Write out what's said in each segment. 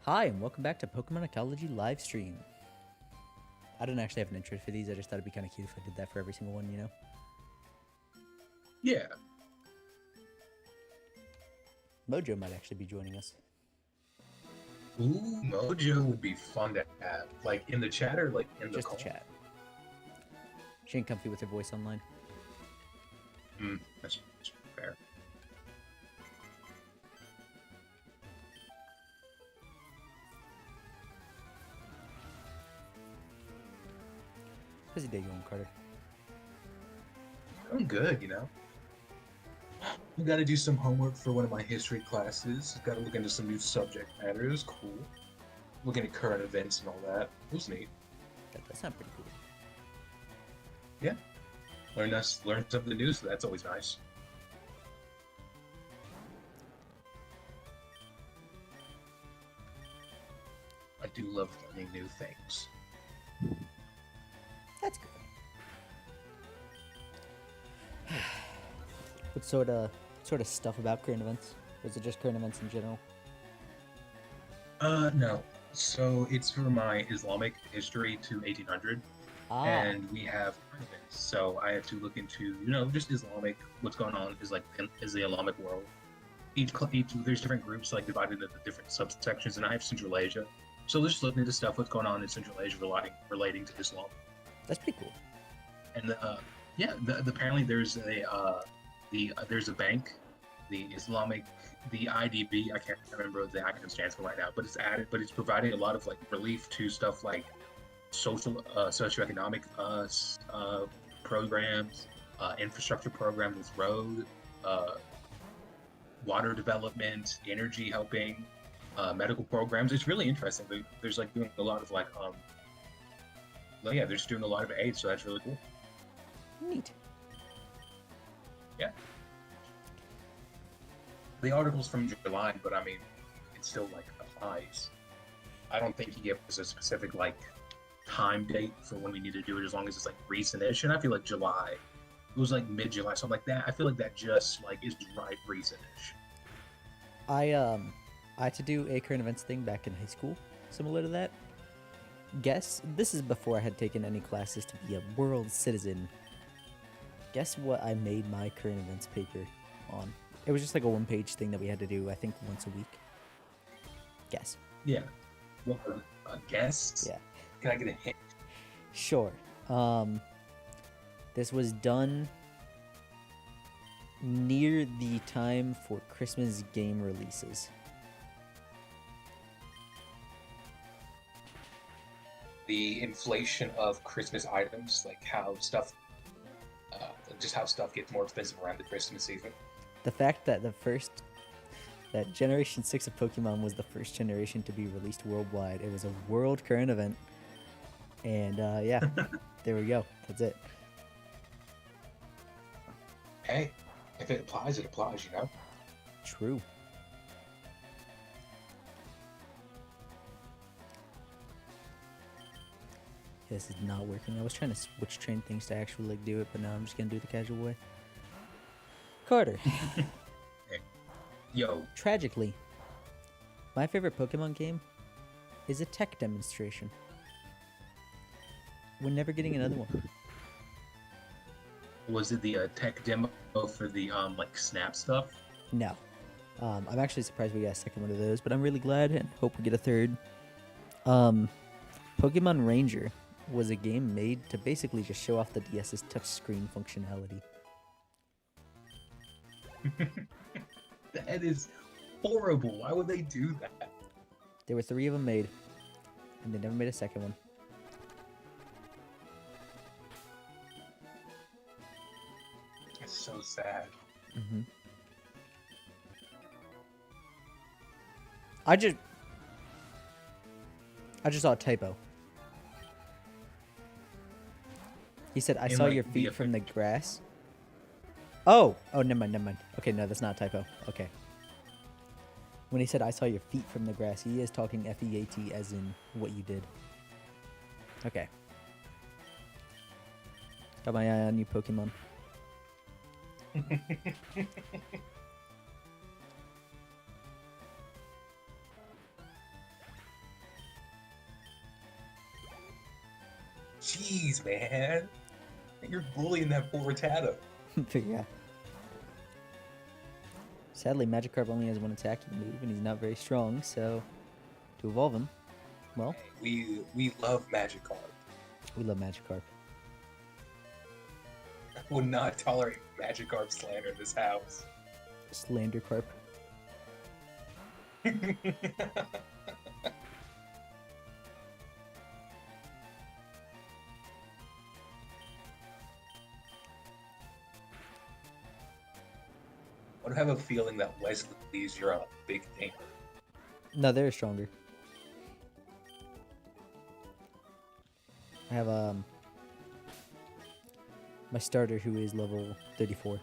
Hi, and welcome back to Pokemon Ecology live stream. I don't actually have an intro for these. I just thought it'd be kind of cute if I did that for every single one, you know? Yeah. Mojo might actually be joining us. Ooh, Mojo would be fun to have. Like in the chat or like in the Just to call? chat. She ain't comfy with her voice online. That's fair. How's your day going, Carter? I'm good. I got to do some homework for one of my history classes. Got to look into some new subject matter. It was cool. Looking at current events and all that. It was neat. That's not pretty cool. Yeah. Learn something new, so that's always nice. I do love learning new things. That's good. What sort of stuff about current events? Or is it just current events in general? No. So it's for my Islamic history to 1800. Ah, And we have tournaments. So I had to look into, just Islamic, what's going on is the Islamic world. Each there's different groups like divided into different subsections, and I have Central Asia. So let's just looking into stuff what's going on in Central Asia relating to Islam. that's pretty cool. And apparently there's a bank, the Islamic, the IDB. I can't remember what the acronym stands for right now, but it's providing a lot of like relief to stuff like socioeconomic programs, infrastructure programs with road, water development, energy helping, medical programs. It's really interesting. There's like doing a lot of they're just doing a lot of aid, so that's really cool. Neat. Yeah. The article's from July, but I mean, it still like applies. I don't think he gives us a specific like time date for when we need to do it, as long as it's like recent-ish. And I feel like July, it was like mid-July, something like that. I feel like that just like is right recent-ish. I had to do a current events thing back in high school, similar to that. Guess this is before I had taken any classes to be a world citizen. Guess what I made my current events paper on? It was just like a one-page thing that we had to do, I think, once a week. Guess. Yeah. Well, I guess. Yeah. Can I get a hint? Sure. This was done near the time for Christmas game releases. The inflation of Christmas items, like just how stuff gets more expensive around the Christmas season. The fact that that Generation 6 of Pokemon was the first generation to be released worldwide. It was a world current event. And yeah, there we go. That's it. Hey, if it applies, it applies, True. This is not working. I was trying to switch train things to actually like do it, but now I'm just gonna do it the casual way. Carter. Hey. Yo. Tragically, my favorite Pokemon game is a tech demonstration. We're never getting another one. Was it the tech demo for the like Snap stuff? No. I'm actually surprised we got a second one of those, but I'm really glad and hope we get a third. Pokemon Ranger was a game made to basically just show off the DS's touchscreen functionality. That is horrible. Why would they do that? There were 3 of them made, and they never made a second one. It's so sad. Mm-hmm. I just saw a typo. He said, "I saw like, your the feet from the grass." Oh, never mind. Okay, no, that's not a typo. Okay. When he said, "I saw your feet from the grass," he is talking F-E-A-T as in what you did. Okay. Got my eye on you, Pokemon. Jeez, man. You're bullying that poor Rattata. But yeah. Sadly, Magikarp only has one attacking move, and he's not very strong, so to evolve him, well, We love Magikarp. we love Magikarp. I would not tolerate Magikarp slander in this house. Slandercarp. I have a feeling that Wesley's you're a big thinker. No, they're stronger. I have my starter who is level 34.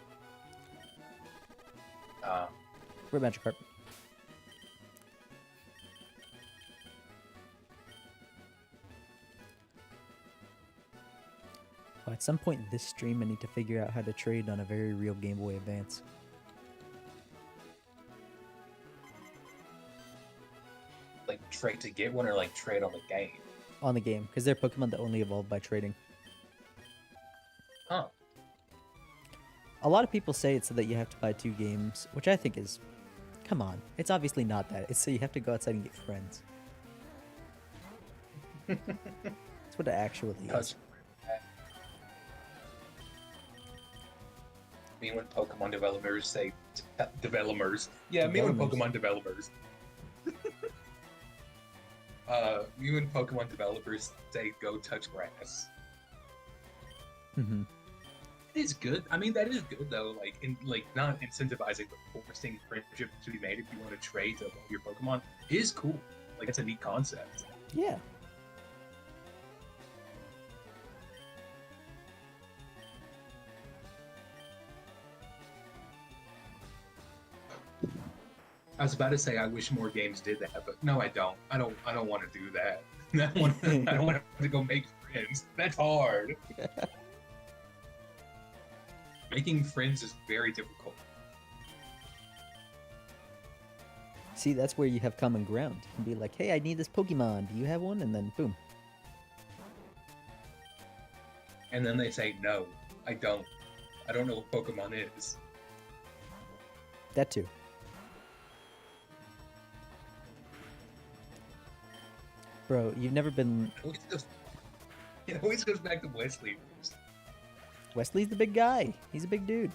We're Magikarp. Oh, at some point in this stream, I need to figure out how to trade on a very real Game Boy Advance. Like trade to get one or like trade on the game? On the game, because they're Pokemon that only evolve by trading. Huh. A lot of people say it's so that you have to buy 2 games, which I think is... Come on. It's obviously not that. It's so you have to go outside and get friends. That's what it actually is. Me when Pokemon developers say... developers. Yeah, me when Pokemon developers. Me when Pokemon developers say go touch grass. Mm-hmm. It is good. I mean, that is good though. Like not incentivizing, but forcing friendship to be made if you want to trade to evolve your Pokemon is cool. Like it's a neat concept. Yeah. I was about to say I wish more games did that, but no, I don't. I don't want to do that. I don't want to go make friends. That's hard. Making friends is very difficult. See, that's where you have common ground. You can be like, hey, I need this Pokemon. Do you have one? And then, boom. And then they say, no, I don't. I don't know what Pokemon is. That too. Bro, you've never been... It always goes back to Wesley. Wesley's the big guy. He's a big dude.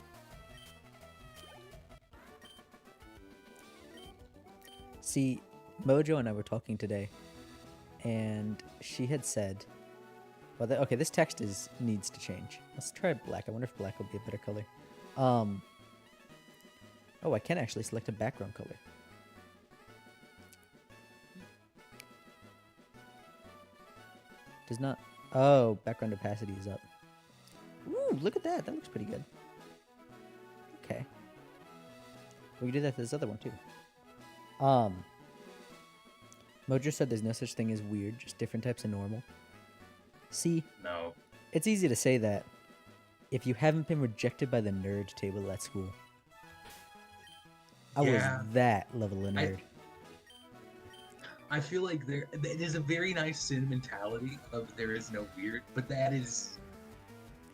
See, Mojo and I were talking today, and she had said, well, okay, this text needs to change. Let's try black. I wonder if black will be a better color. Oh, I can actually select a background color. Does not... Oh, background opacity is up. Ooh, look at that. That looks pretty good. Okay. We can do that to this other one, too. Mojo said there's no such thing as weird, just different types of normal. See? No. It's easy to say that if you haven't been rejected by the nerd table at school. I was that level of nerd. I feel like there's a very nice sentimentality of there is no weird, but that is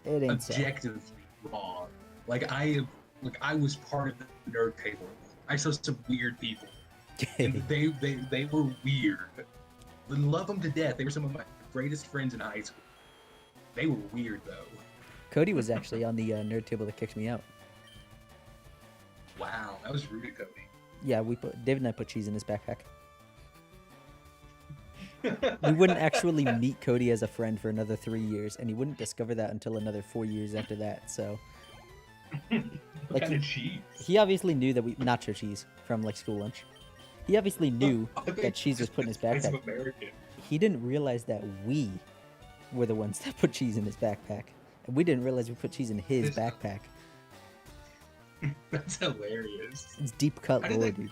it ain't objectively wrong. Like I was part of the nerd table. I saw some weird people, and they were weird. I love them to death. They were some of my greatest friends in high school. They were weird though. Cody was actually on the nerd table that kicked me out. Wow, that was rude of Cody. Yeah, David and I put cheese in his backpack. We wouldn't actually meet Cody as a friend for another 3 years, and he wouldn't discover that until another 4 years after that. So, like, kind of cheese? He obviously knew that nacho cheese from like school lunch. He obviously knew that cheese was put in his backpack. He didn't realize that we were the ones that put cheese in his backpack, and we didn't realize we put cheese in his backpack. That's hilarious. It's deep cut lore, dude.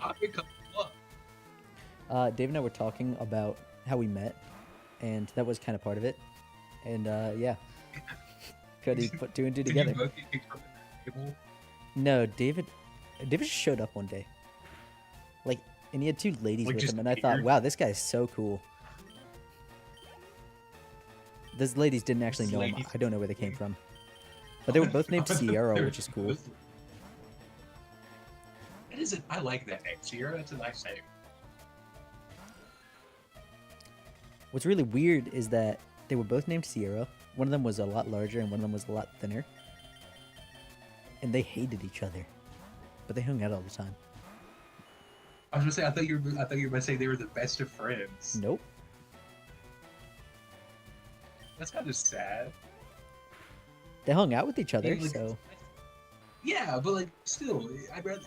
Dave and I were talking about how we met, and that was kind of part of it. And yeah, Cody put 2 and 2 together. Did you both get kicked from the table? No, David just showed up one day, like, and he had 2 ladies with him, and I thought, wow, this guy is so cool. Those ladies didn't actually Those know him. ladies- I don't know where they came from. But they were both named Sierra, which is cool. It is. I like that name, Sierra. It's a nice name. What's really weird is that they were both named Sierra. One of them was a lot larger and one of them was a lot thinner. And they hated each other. But they hung out all the time. I was gonna say. I thought you were about to say they were the best of friends. Nope. That's kind of sad. They hung out with each other, Yeah, like, so... Yeah, but like still, I'd rather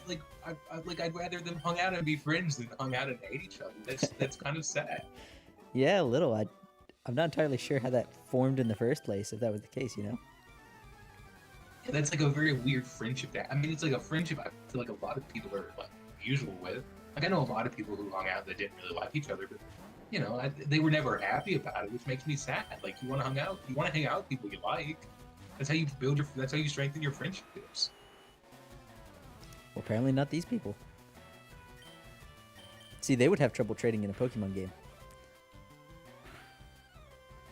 I'd rather them hung out and be friends than hung out and hate each other. That's kind of sad. Yeah, a little. I'm not entirely sure how that formed in the first place, if that was the case, you know? Yeah, that's like a very weird friendship. I mean, it's like a friendship I feel like a lot of people are like usual with. Like I know a lot of people who hung out that didn't really like each other, but you know, they were never happy about it, which makes me sad. Like you want to hang out with people you like. That's how you that's how you strengthen your friendships. Well, apparently not these people. See, they would have trouble trading in a Pokemon game.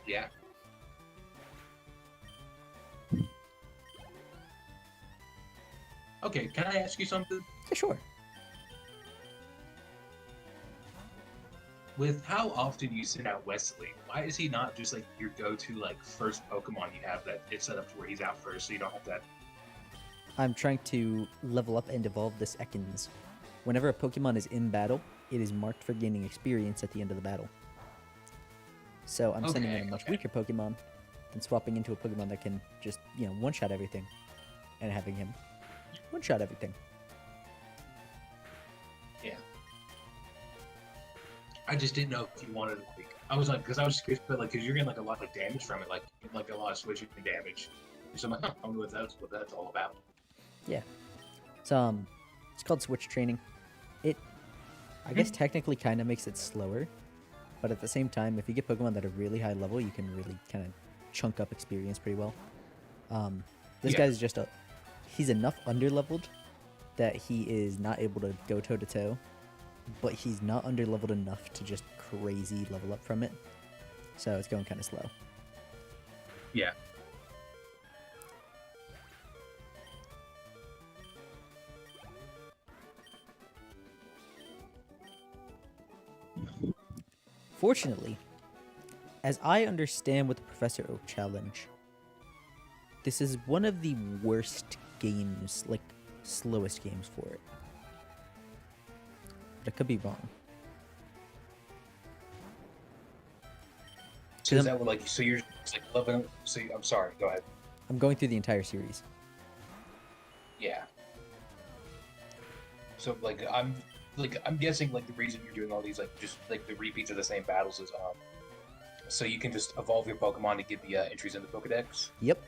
Yeah. Okay, can I ask you something? Yeah, sure. With how often you send out Wesley, why is he not just like your go-to like first Pokemon you have that it's set up to where he's out first, so you don't have that? I'm trying to level up and evolve this Ekans. Whenever a Pokemon is in battle, it is marked for gaining experience at the end of the battle. So I'm sending in a much weaker Pokemon and swapping into a Pokemon that can just, you know, one-shot everything. And having him one-shot everything. Yeah. I just didn't know if you wanted to, like, I was like, because I was curious, but like, because you're getting like a lot of damage from it, like a lot of switching damage. So I'm like, I wonder what that's all about. Yeah. It's called switch training. I guess technically kind of makes it slower, but at the same time, if you get Pokemon that are really high level, you can really kind of chunk up experience pretty well. This guy's just he's enough underleveled that he is not able to go toe to toe, but he's not underleveled enough to just crazy level up from it. So it's going kind of slow. Yeah. Fortunately, as I understand with the Professor Oak challenge, this is one of the worst games, like slowest games for it. But I could be wrong. So is that what, like, so you're just, like loving? So I'm sorry. Go ahead. I'm going through the entire series. Yeah. So I'm guessing like the reason you're doing all these like just like the repeats of the same battles is so you can just evolve your Pokemon to get the entries in the Pokedex. Yep.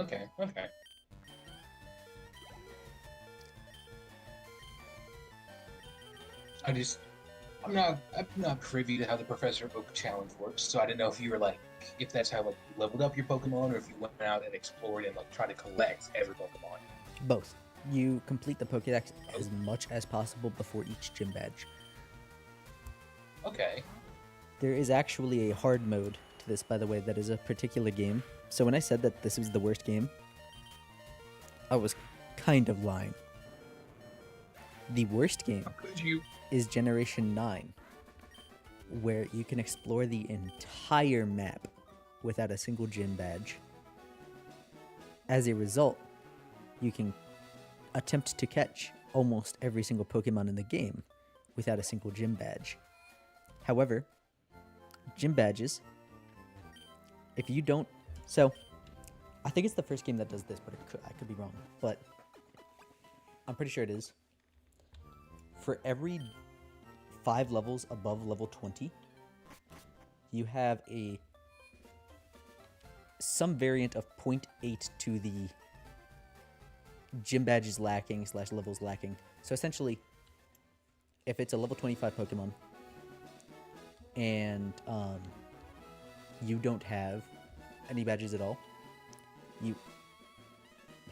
Okay. Okay. I'm not privy to how the Professor Oak challenge works, so I didn't know if you were like if that's how like you leveled up your Pokemon or if you went out and explored and like tried to collect every Pokemon. Both. You complete the Pokedex as much as possible before each gym badge. Okay. There is actually a hard mode to this, by the way, that is a particular game. So when I said that this was the worst game, I was kind of lying. The worst game is Generation 9, where you can explore the entire map without a single gym badge. As a result, you can attempt to catch almost every single Pokemon in the game without a single gym badge. However, gym badges, if you don't... So, I think it's the first game that does this, but I could be wrong. But I'm pretty sure it is. For every 5 levels above level 20, you have some variant of 0.8 to the gym badges lacking / levels lacking. So essentially, if it's a level 25 Pokemon and you don't have any badges at all,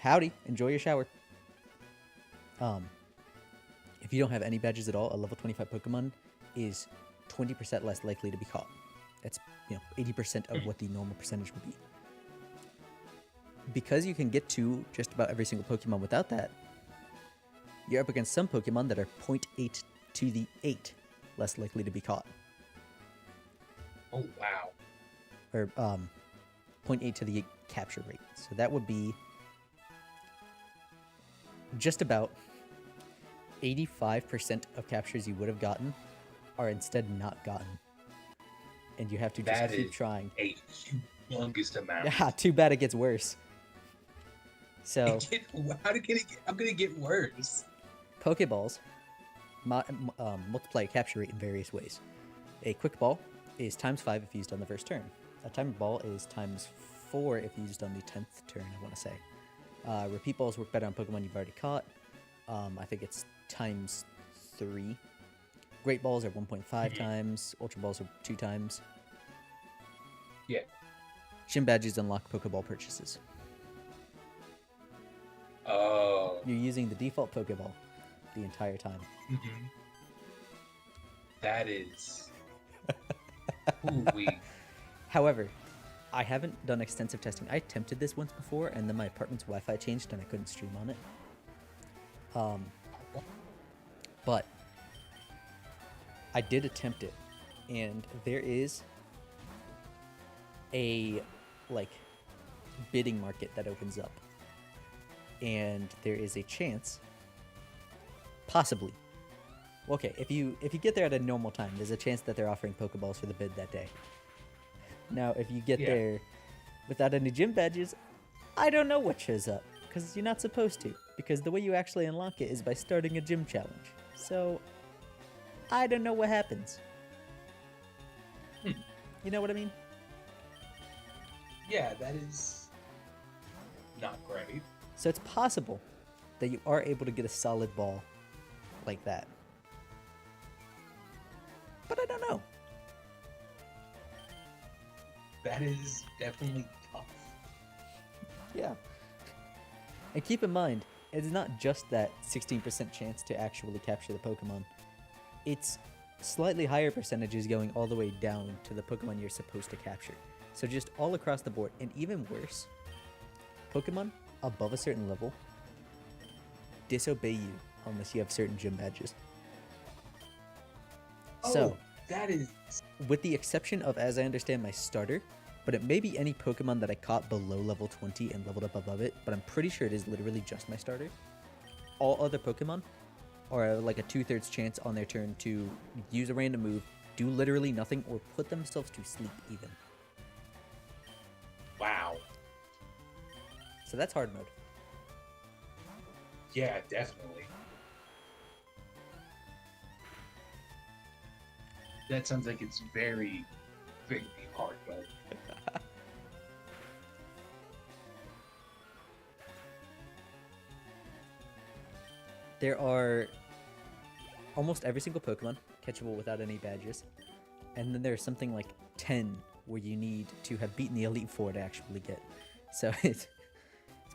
howdy, enjoy your shower. If you don't have any badges at all, a level 25 Pokemon is 20% less likely to be caught. That's 80% of what the normal percentage would be. Because you can get to just about every single Pokemon without that, you're up against some Pokemon that are 0.8 to the 8 less likely to be caught. Oh wow. Or 0.8 to the 8 capture rate. So that would be just about 85% of captures you would have gotten are instead not gotten. And you have to just keep trying. A humongous amount. Yeah, too bad it gets worse. So, how did it get worse? Pokeballs multiply capture rate in various ways. A quick ball is times 5 if used on the first turn. A timed ball is times 4 if used on the 10th turn, I want to say. Repeat balls work better on Pokemon you've already caught. I think it's times 3. Great balls are 1.5 times. Ultra balls are 2 times. Yeah. Gym badges unlock Pokeball purchases. Oh. You're using the default Pokeball the entire time. Mm-hmm. That is. Ooh-wee. However, I haven't done extensive testing. I attempted this once before, and then my apartment's Wi-Fi changed, and I couldn't stream on it. But I did attempt it, and there is a bidding market that opens up, and there is a chance, possibly. Okay, if you get there at a normal time, there's a chance that they're offering Pokeballs for the bid that day. Now, if you get there without any gym badges, I don't know what shows up, because you're not supposed to, because the way you actually unlock it is by starting a gym challenge. So, I don't know what happens. You know what I mean? Yeah, that is not great. So it's possible that you are able to get a solid ball like that. But I don't know. That is definitely tough. Yeah. And keep in mind, it's not just that 16% chance to actually capture the Pokemon. It's slightly higher percentages going all the way down to the Pokemon you're supposed to capture. So just all across the board. And even worse, Pokemon above a certain level disobey you unless you have certain gym badges. So, that is... with the exception of, as I understand, my starter, but it may be any Pokemon that I caught below level 20 and leveled up above it, but I'm pretty sure it is literally just my starter. All other Pokemon are like a 2/3 chance on their turn to use a random move, do literally nothing, or put themselves to sleep even. Wow. So that's hard mode. Yeah, definitely. That sounds like it's very, very hard mode. There are almost every single Pokemon catchable without any badges. And then there's something like 10 where you need to have beaten the Elite Four to actually get. So it's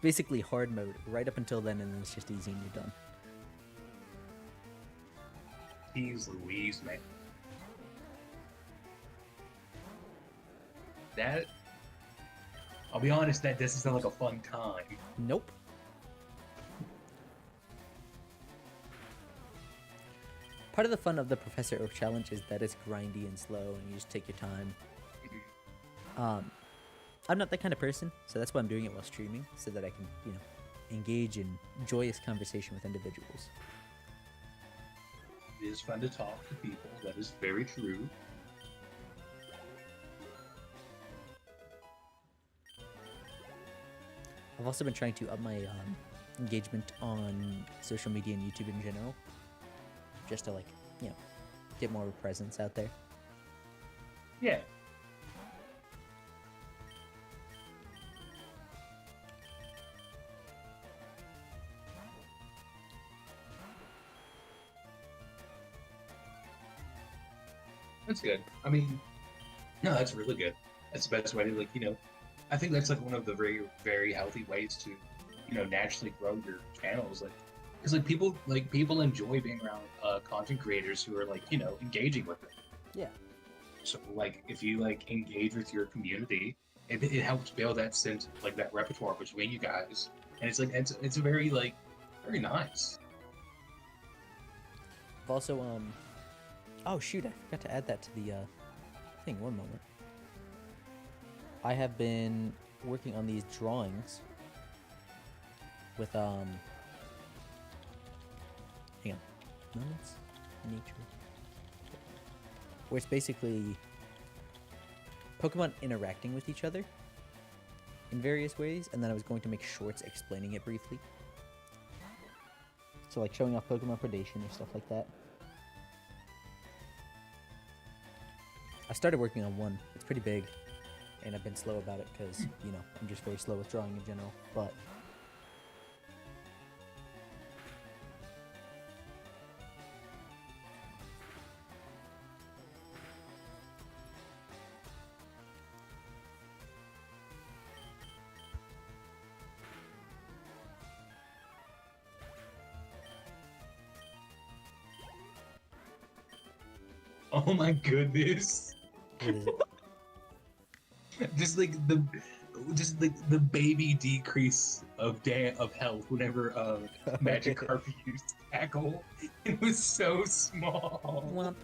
basically hard mode right up until then, and then it's just easy and you're done. Jeez Louise, man. That... I'll be honest, that doesn't sound like a fun time. Nope. Part of the fun of the Professor Oak challenge is that it's grindy and slow, and you just take your time. I'm not that kind of person, so that's why I'm doing it while streaming, so that I can, engage in joyous conversation with individuals. It is fun to talk to people. That is very true. I've also been trying to up my engagement on social media and YouTube in general, just to get more of a presence out there. Yeah. That's good. I mean, no, that's really good. That's the best way to, I think that's one of the very, very healthy ways to, naturally grow your channels. Because people enjoy being around content creators who are engaging with it. Yeah. So like if you like engage with your community, it helps build that sense like that repertoire between you guys, and it's like it's very like very nice. I've also oh shoot, I forgot to add that to the thing. One moment. I have been working on these drawings with hang on, moments, nature, where it's basically Pokemon interacting with each other in various ways, and then I was going to make shorts explaining it briefly. So like showing off Pokemon predation or stuff like that. I started working on one. It's pretty big, and I've been slow about it because, you know, I'm just very slow with drawing in general, but Oh my goodness! what is it? just like the just like the baby decrease of of health whenever Magikarp used tackle. It was so small. Womp.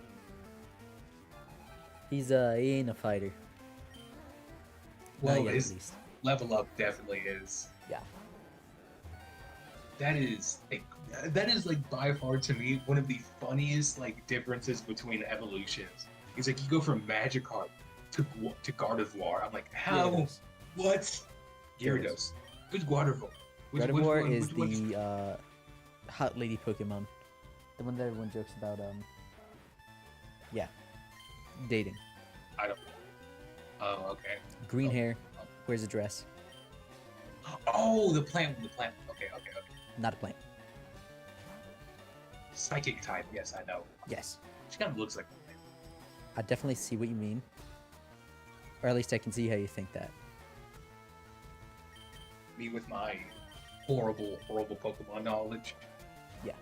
He ain't a fighter. Well, Not yet, at his least. level up definitely is. Yeah. That is like by far to me one of the funniest like differences between evolutions. It's like you go from Magikarp to Gardevoir. I'm like, how? Gyarados. What? Gyarados. Who's Gardevoir? Gardevoir is which- the hot lady Pokemon. The one that everyone jokes about, yeah, dating. I don't. Oh, okay. Green Oh. hair, wears a dress. Oh, the plant. Okay, okay, okay. Not a plant. Psychic type. Yes, I know. Yes. She kind of looks like. I definitely see what you mean. Or at least I can see how you think that. Me with my horrible Pokemon knowledge. Yeah.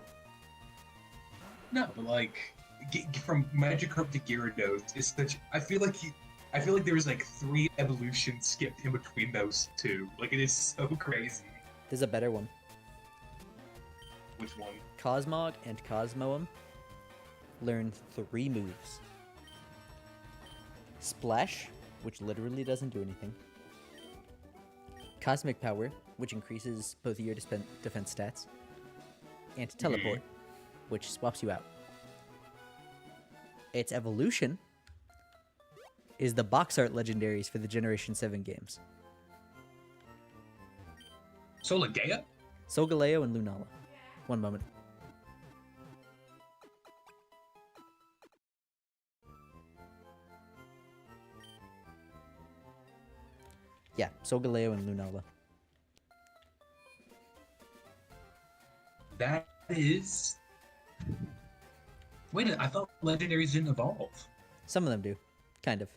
No, but like from Magikarp to Gyarados is such. I feel like there was like 3 evolutions skipped in between those two. Like it is so crazy. There's a better one. Which one? Cosmog and Cosmoem learn 3 moves. Splash, which literally doesn't do anything. Cosmic Power, which increases both of your defense stats. And Teleport, which swaps you out. Its evolution is the box art legendaries for the Generation 7 games. Solagea? Solgaleo and Lunala. One moment. Yeah, Solgaleo and Lunala. That is. Wait, I thought legendaries didn't evolve. Some of them do. Kind of.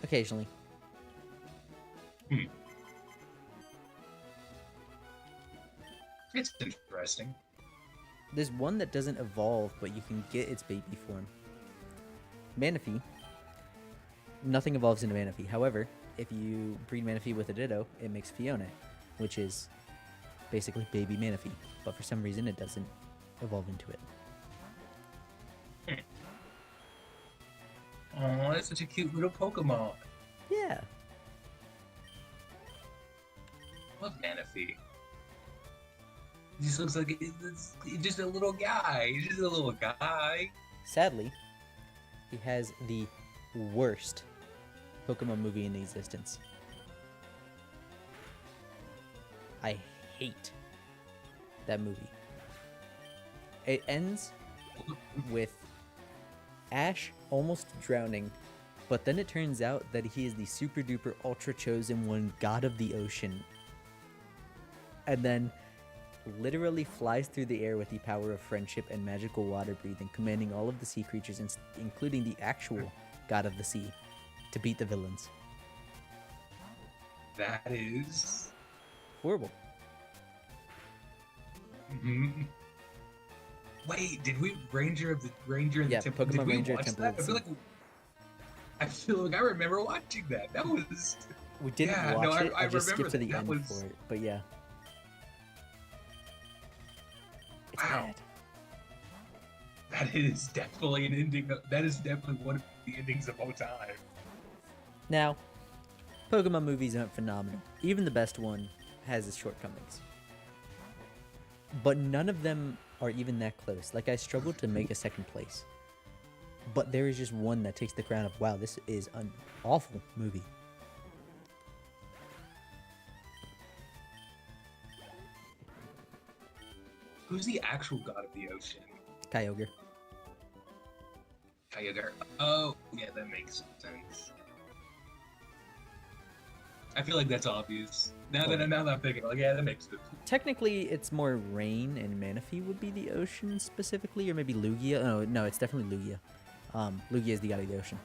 Occasionally. It's interesting. There's one that doesn't evolve, but you can get its baby form. Manaphy. Nothing evolves into Manaphy. However, if you breed Manaphy with a Ditto, it makes Fiona, which is basically baby Manaphy. But for some reason, it doesn't evolve into it. Oh, that's such a cute little Pokemon. Yeah. Love Manaphy. He just looks like he's just a little guy. He's just a little guy. Sadly, he has the worst Pokemon movie in existence. I hate that movie. It ends with Ash almost drowning, but then it turns out that he is the super duper ultra chosen one, god of the ocean. And then literally flies through the air with the power of friendship and magical water breathing, commanding all of the sea creatures, including the actual god of the sea, to beat the villains. That is Horrible. Wait, did we Ranger of the Yeah, Temple? Pokemon Did we Ranger watch Temple that? of the I feel Sea. like I feel like I remember watching that. That was We didn't yeah. No, watch it. I I just remember skipped to that. the That end for was it. But yeah, it's wow. bad. That is definitely an ending. That is definitely one of the endings of all time. Now, Pokemon movies aren't phenomenal. Even the best one has its shortcomings. But none of them are even that close. Like, I struggled to make a second place. But there is just one that takes the crown of, wow, this is an awful movie. Who's the actual god of the ocean? Kyogre. Kyogre. Oh, yeah, that makes sense. I feel like that's obvious. Now that I'm thinking, like, yeah, that makes sense. Technically, it's more Rain and Manaphy would be the ocean specifically, or maybe Lugia. Oh, no, it's definitely Lugia. Lugia is the god of the ocean.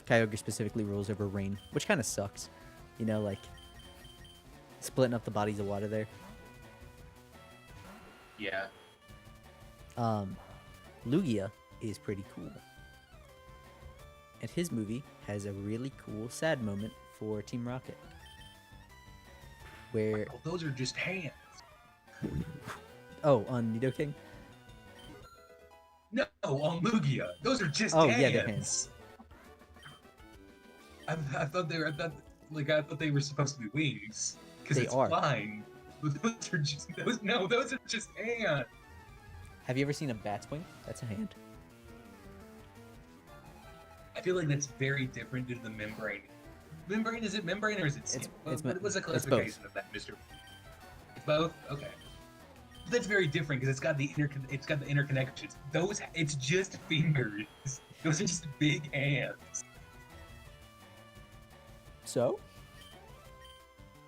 Kyogre specifically rules over Rain, which kind of sucks. You know, like, splitting up the bodies of water there. Yeah. Lugia is pretty cool. And his movie has a really cool sad moment for Team Rocket. Where... Oh, those are just hands. Oh, on Nidoking? No, on Lugia. Those are just Oh, hands. yeah, they're hands. I thought they were supposed to be wings. Because They it's are. flying. But those are just those are just hands. Have you ever seen a bat's wing? That's a hand. I feel like that's very different to the membrane. Membrane, is it membrane or is it skin? What's the classification of that, Mr. It's both? Okay. That's very different because it's got the interconnections. It's just fingers. Those are just big hands. So?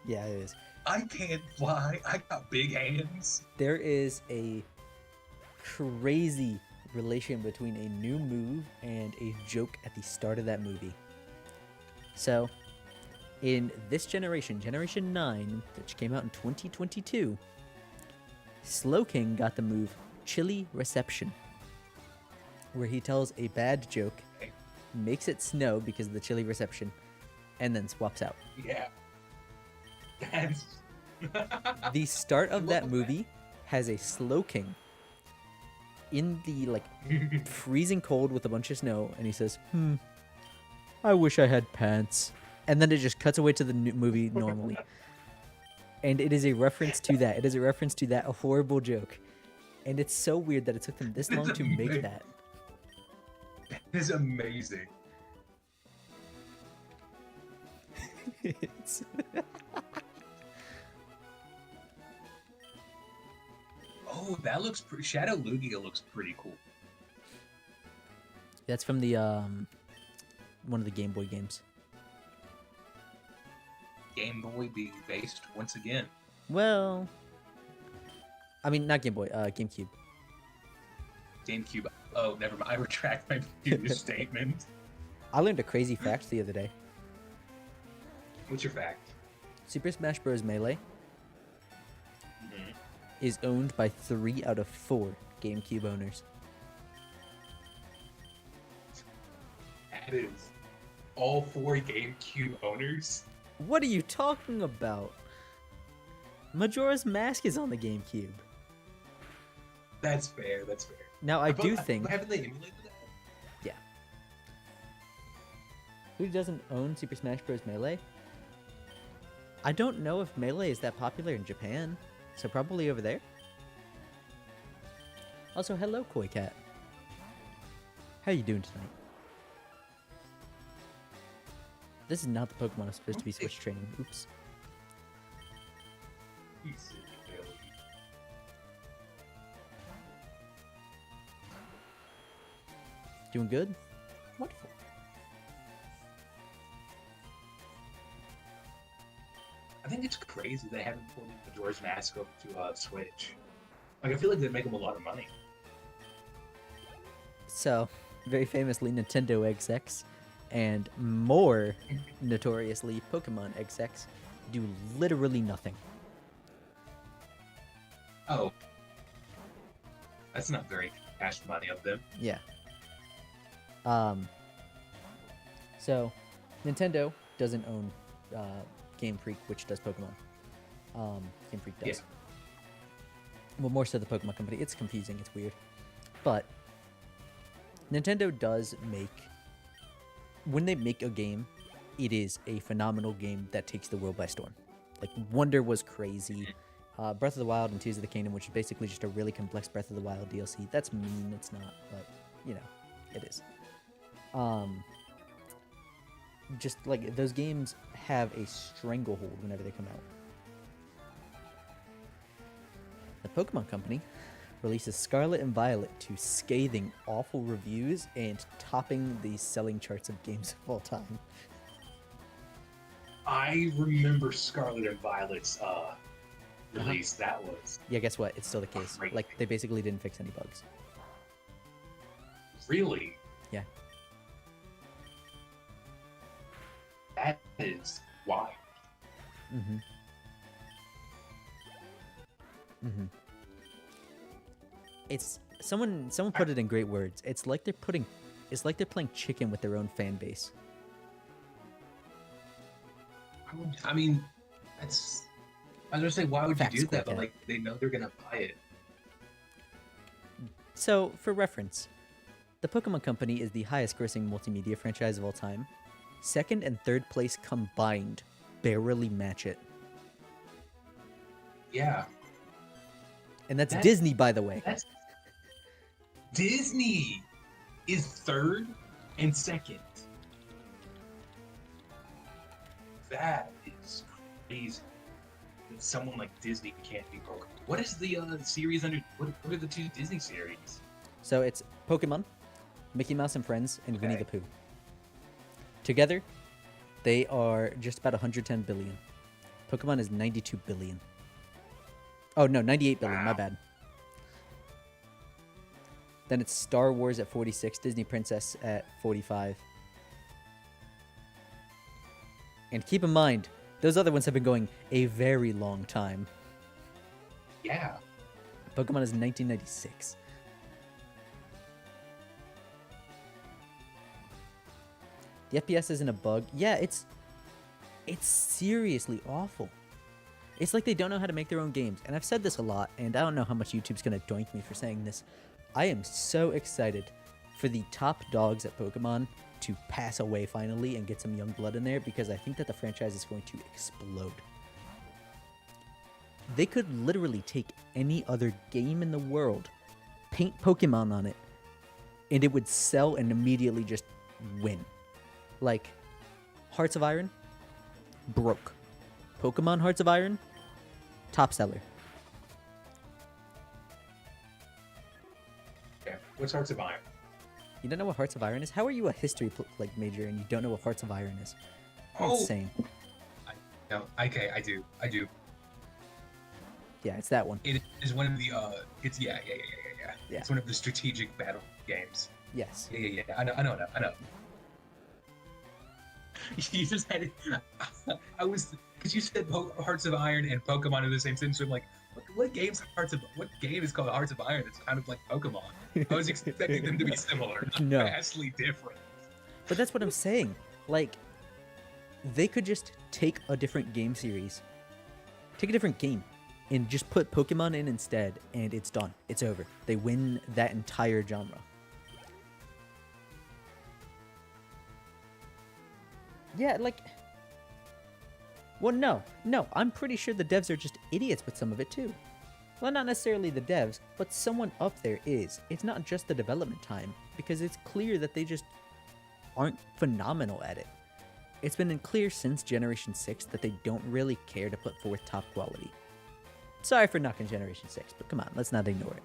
Yeah, it is. I can't fly. I got big hands. There is a crazy relation between a new move and a joke at the start of that movie. So, in this generation, Generation 9, which came out in 2022, Slowking got the move Chilly Reception, where he tells a bad joke, makes it snow because of the chilly reception, and then swaps out. Yeah. That's... The start of that movie has a Slowking in the freezing cold with a bunch of snow, and he says, I wish I had pants. And then it just cuts away to the movie normally. And it is a reference to that. It is a reference to that horrible joke. And it's so weird that it took them this long to make that. That is amazing. Oh, that looks pretty... Shadow Lugia looks pretty cool. That's from the one of the Game Boy games. Game Boy being based once again. Well, I mean, not Game Boy, GameCube. GameCube. Oh, never mind. I retract my previous statement. I learned a crazy fact the other day. What's your fact? Super Smash Bros. Melee is owned by 3 out of 4 GameCube owners. That is all 4 GameCube owners? What are you talking about? Majora's Mask is on the GameCube. That's fair. That's fair. Now, I do think... Haven't they emulated that? Yeah. Who doesn't own Super Smash Bros. Melee? I don't know if Melee is that popular in Japan, so probably over there. Also, hello, Koi Cat. How you doing tonight? This is not the Pokemon I'm supposed to be Switch training. Oops. Doing good? Wonderful. I think it's crazy they haven't pulled Majora's Mask over to Switch. Like, I feel like they'd make them a lot of money. So, very famously, Nintendo XX, and more notoriously, Pokemon XX, do literally nothing. Oh. That's not very cash money of them. Yeah. So, Nintendo doesn't own Game Freak, which does Pokemon. Game Freak does. Yeah. Well, more so the Pokemon Company. It's confusing. It's weird. But Nintendo does make... When they make a game, it is a phenomenal game that takes the world by storm. Like, Wonder was crazy. Breath of the Wild and Tears of the Kingdom, which is basically just a really complex Breath of the Wild DLC. That's mean. It's not, but, you know, it is. Just, like, those games have a stranglehold whenever they come out. The Pokemon Company releases Scarlet and Violet to scathing, awful reviews and topping the selling charts of games of all time. I remember Scarlet and Violet's release. That was Yeah, guess what? It's still the case. Great. Like, they basically didn't fix any bugs. really. Yeah. That is wild. Mm-hmm. Mm-hmm. It's someone put it in great words. It's like they're playing chicken with their own fan base. I mean, that's. I was gonna say, why would Facts, you do that? Quick But like, they know they're gonna buy it. So, for reference, the Pokemon Company is the highest grossing multimedia franchise of all time. Second and third place combined barely match it. Yeah, And that's That- Disney, by the way. that's Disney is third and second. That is crazy. That someone like Disney can't be Pokemon. What is the series under? What are the two Disney series? So it's Pokemon, Mickey Mouse and Friends, and Winnie Okay. the Pooh. Together, they are just about 110 billion. Pokemon is 92 billion. Oh, no, 98 billion. My Wow. bad. Then it's Star Wars at 46, Disney Princess at 45. And keep in mind, those other ones have been going a very long time. Yeah. Pokemon is 1996. The FPS isn't a bug. Yeah, it's seriously awful. It's like they don't know how to make their own games. And I've said this a lot, and I don't know how much YouTube's gonna doink me for saying this. I am so excited for the top dogs at Pokemon to pass away finally and get some young blood in there, because I think that the franchise is going to explode. They could literally take any other game in the world, paint Pokemon on it, and it would sell and immediately just win. Like, Hearts of Iron, broke. Pokemon Hearts of Iron, top seller. Yeah. What's Hearts of Iron? You don't know what Hearts of Iron is? How are you a history major and you don't know what Hearts of Iron is? Oh. Insane. No. Okay, I do. Yeah, it's that one. It is one of the. It's yeah. Yeah. It's one of the strategic battle games. Yes. Yeah. I know. You just had it. I was because you said Hearts of Iron and Pokemon in the same sentence. So I'm like, what game is called Hearts of Iron? It's kind of like Pokemon. I was expecting them to be similar, not No. vastly different. But that's what I'm saying. Like, they could just take a different game series, take a different game, and just put Pokemon in instead, and it's done. It's over. They win that entire genre. Yeah, like... Well, no. I'm pretty sure the devs are just idiots with some of it, too. Well, not necessarily the devs, but someone up there is. It's not just the development time, because it's clear that they just aren't phenomenal at it. It's been clear since Generation 6 that they don't really care to put forth top quality. Sorry for knocking Generation 6, but come on, let's not ignore it.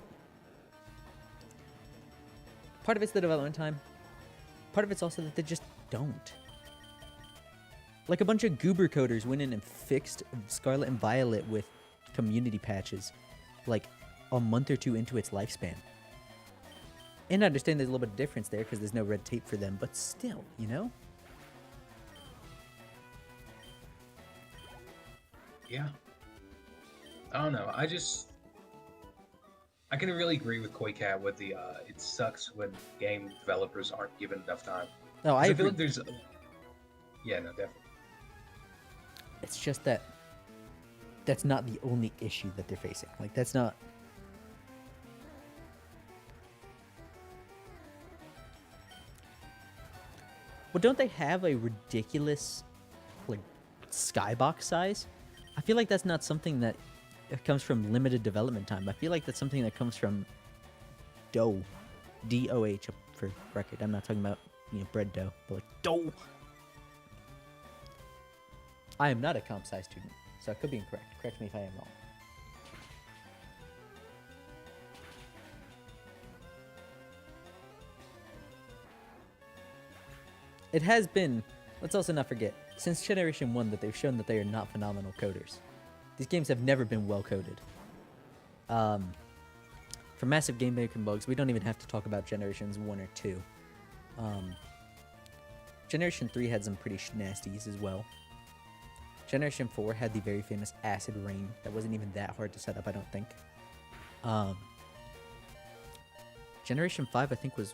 Part of it's the development time. Part of it's also that they just don't. Like, a bunch of goober coders went in and fixed Scarlet and Violet with community patches, like, a month or two into its lifespan. And I understand there's a little bit of difference there because there's no red tape for them, but still, you know? Yeah. I don't know. I can really agree with Koi Cat with the it sucks when game developers aren't given enough time. No, I 'Cause agree. feel like Yeah, no, definitely. It's just that that's not the only issue that they're facing. Like, that's not. Well, don't they have a ridiculous, like, skybox size? I feel like that's not something that comes from limited development time. I feel like that's something that comes from dough. DOH, for record. I'm not talking about, bread dough, but like dough. I am not a comp sci student, so I could be incorrect. Correct me if I am wrong. It has been, let's also not forget, since Generation 1 that they've shown that they are not phenomenal coders. These games have never been well coded. For massive game breaking bugs, we don't even have to talk about Generations 1 or 2. Generation 3 had some pretty nasties as well. Generation 4 had the very famous acid rain that wasn't even that hard to set up, I don't think. Generation 5, I think, was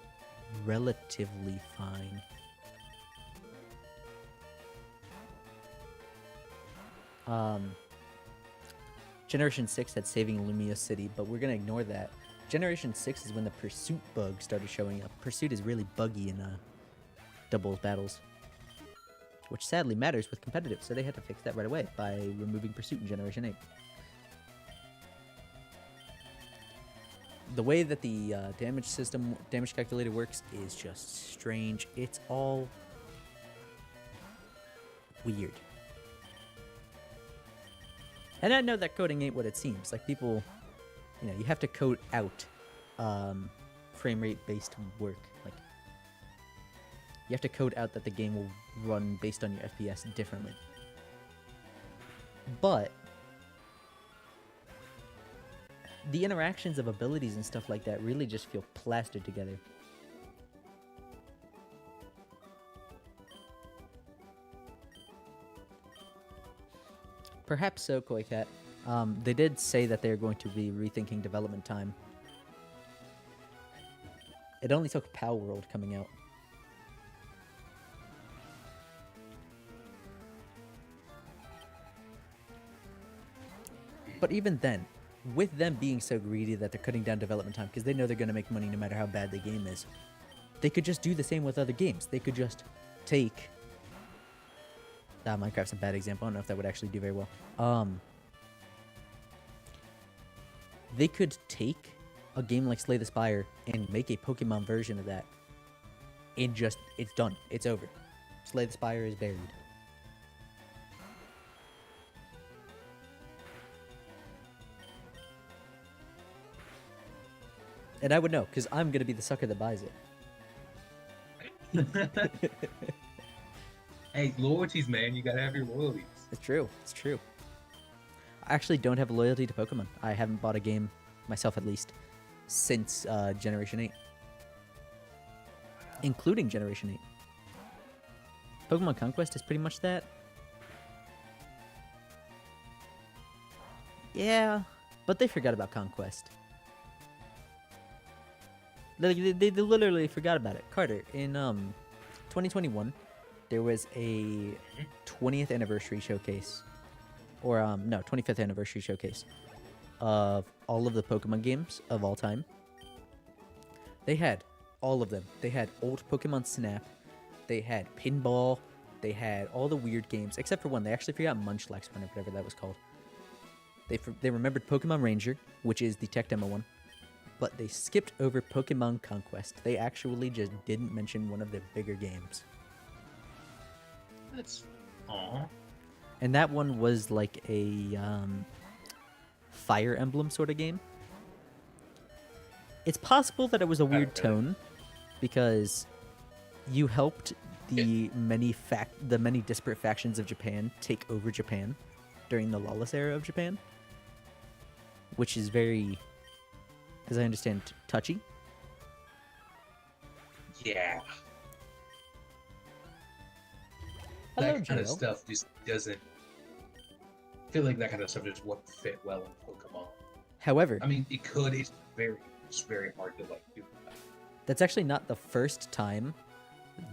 relatively fine. Generation 6 had Saving Lumia City, but we're going to ignore that. Generation 6 is when the Pursuit bug started showing up. Pursuit is really buggy in doubles battles, which sadly matters with competitive, so they had to fix that right away by removing Pursuit in Generation 8. The way that the damage calculator works is just strange. It's all weird. And I know that coding ain't what it seems. Like, people, you have to code out frame rate based work. Like, you have to code out that the game will run based on your FPS differently. But the interactions of abilities and stuff like that really just feel plastered together. Perhaps so, Koi Cat. They did say that they're going to be rethinking development time. It only took Pow World coming out. But even then, with them being so greedy that they're cutting down development time because they know they're going to make money no matter how bad the game is, they could just do the same with other games. They could just take... Minecraft's a bad example. I don't know if that would actually do very well. They could take a game like Slay the Spire and make a Pokemon version of that. And just, it's done. It's over. Slay the Spire is buried. And I would know, because I'm going to be the sucker that buys it. Hey, loyalties, man. You gotta have your loyalties. It's true. It's true. I actually don't have loyalty to Pokemon. I haven't bought a game, myself at least, since Generation 8. Including Generation 8. Pokemon Conquest is pretty much that. Yeah, but they forgot about Conquest. They literally forgot about it. Carter, in 2021, there was a 20th anniversary showcase, or 25th anniversary showcase of all of the Pokemon games of all time. They had all of them. They had old Pokemon Snap, they had Pinball, they had all the weird games, except for one. They actually forgot Munchlax, or whatever that was called. They remembered Pokemon Ranger, which is the tech demo one, but they skipped over Pokemon Conquest. They actually just didn't mention one of their bigger games. That's aww. And that one was like a Fire Emblem sort of game. It's possible that it was a weird tone because you helped the many disparate factions of Japan take over Japan during the lawless era of Japan, which is very, as I understand, touchy. Yeah. Hello, that kind of Jill. stuff just doesn't feel like that kind of stuff just wouldn't fit well in Pokemon. However, I mean, it could. It's very hard to like do that. That's actually not the first time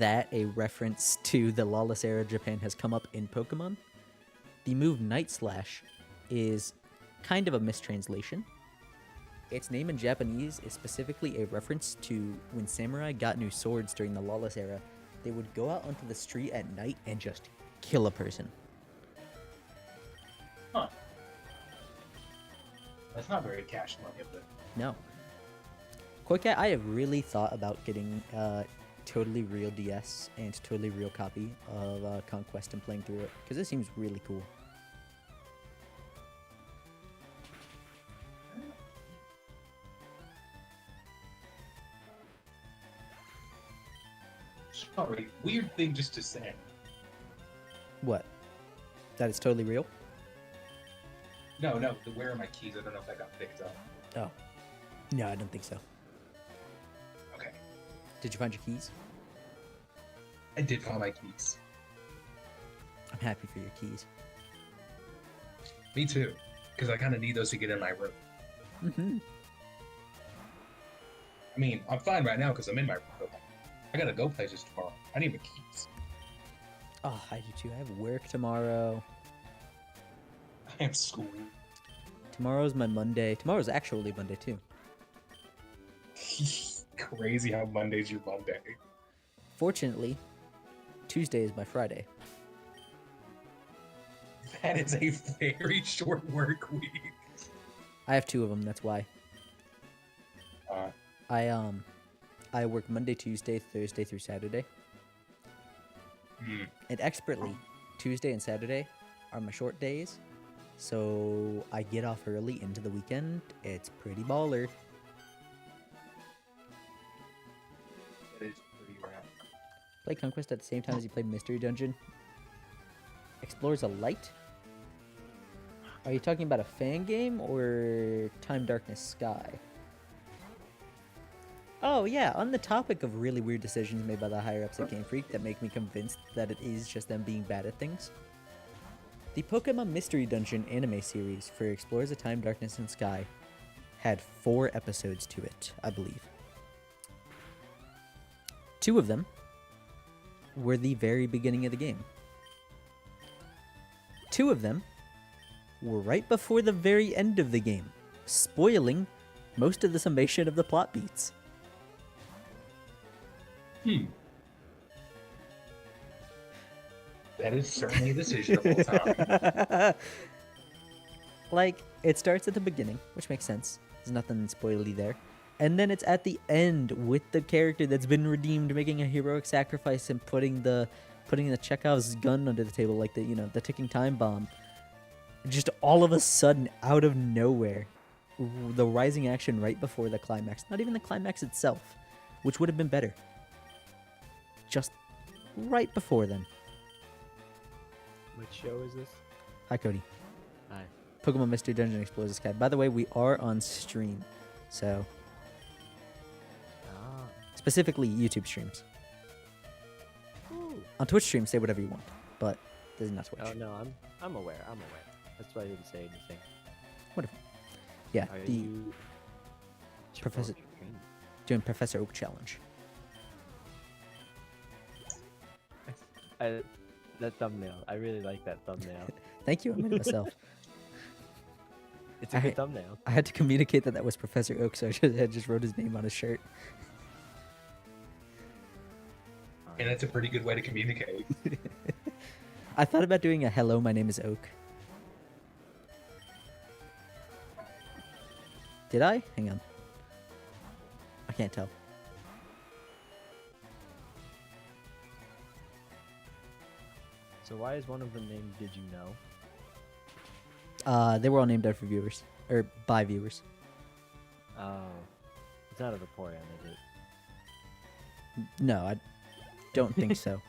that a reference to the lawless era of Japan has come up in Pokemon. The move Night Slash is kind of a mistranslation. Its name in Japanese is specifically a reference to when samurai got new swords during the lawless era. They would go out onto the street at night and just kill a person. Huh. That's not very cash money, but No. Quick, I have really thought about getting Totally Real DS and Totally Real copy of Conquest and playing through it, because it seems really cool. sorry, weird thing just to say. What? That it's totally real? No, where are my keys? I don't know if that got picked up. Oh. No, I don't think so. Okay. Did you find your keys? I did find my keys. I'm happy for your keys. Me too, because I kind of need those to get in my room. Mm-hmm. I mean, I'm fine right now because I'm in my room. But I gotta go places tomorrow. I need my keys. Oh, I do too. I have work tomorrow. I have school. Tomorrow's my Monday. Tomorrow's actually Monday too. Crazy how Monday's your Monday. Fortunately, Tuesday is my Friday. That is a very short work week. I have 2 of them, that's why. I work Monday, Tuesday, Thursday through Saturday. And expertly, Tuesday and Saturday are my short days. So I get off early into the weekend. It's pretty baller. That is pretty rad. Play Conquest at the same time as you play Mystery Dungeon. Explores a light? Are you talking about a fan game or Time Darkness Sky? Oh yeah, on the topic of really weird decisions made by the higher ups at Game Freak that make me convinced that it is just them being bad at things. The Pokemon Mystery Dungeon anime series for Explorers of Time, Darkness, and Sky had 4 episodes to it, I believe. 2 of them were the very beginning of the game. 2 of them were right before the very end of the game, spoiling most of the summation of the plot beats. That is certainly a decision of all time. Like, it starts at the beginning, which makes sense. There's nothing spoily there. And then it's at the end with the character that's been redeemed, making a heroic sacrifice and putting the Chekhov's gun under the table, like the ticking time bomb. Just all of a sudden, out of nowhere, the rising action right before the climax. Not even the climax itself, which would have been better. Just right before then. Which show is this? Hi, Cody. Hi. Pokemon Mystery Dungeon Explores Sky. By the way, we are on stream, so specifically YouTube streams. Ooh. On Twitch streams, say whatever you want, but this is not Twitch. Oh no, I'm aware. That's why I didn't say anything. Whatever. Yeah, Are the you Professor joking? doing Professor Oak challenge. That thumbnail. I really like that thumbnail. Thank you, I made it myself. It's a good thumbnail. I had to communicate that was Professor Oak, so I just wrote his name on his shirt. And that's a pretty good way to communicate. I thought about doing a hello, my name is Oak. Did I? Hang on. I can't tell. So why is one of them named Did You Know? They were all named after viewers. Or by viewers. Oh. It's not a Vaporeon, is it? No, I don't think so.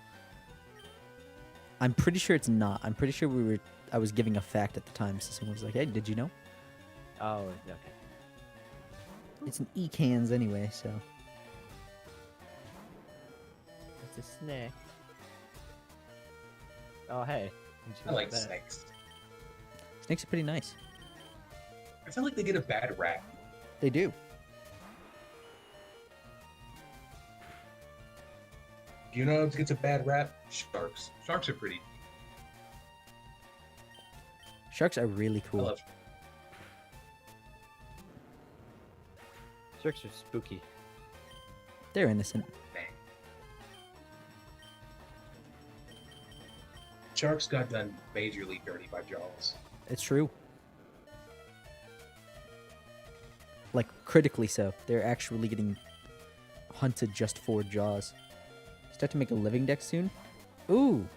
I'm pretty sure it's not. I'm pretty sure I was giving a fact at the time, so someone was like, hey, did you know? Oh, okay. It's an E-cans anyway, so. It's a snack. Oh, hey. Did you I like that? snakes. Snakes are pretty nice. I feel like they get a bad rap. They do. You know what gets a bad rap? Sharks. Sharks are pretty. Sharks are really I cool. love Sharks are spooky. They're innocent. man. Sharks got done majorly dirty by Jaws. It's true. Like, critically so. They're actually getting hunted just for Jaws. Start to make a living deck soon? Ooh!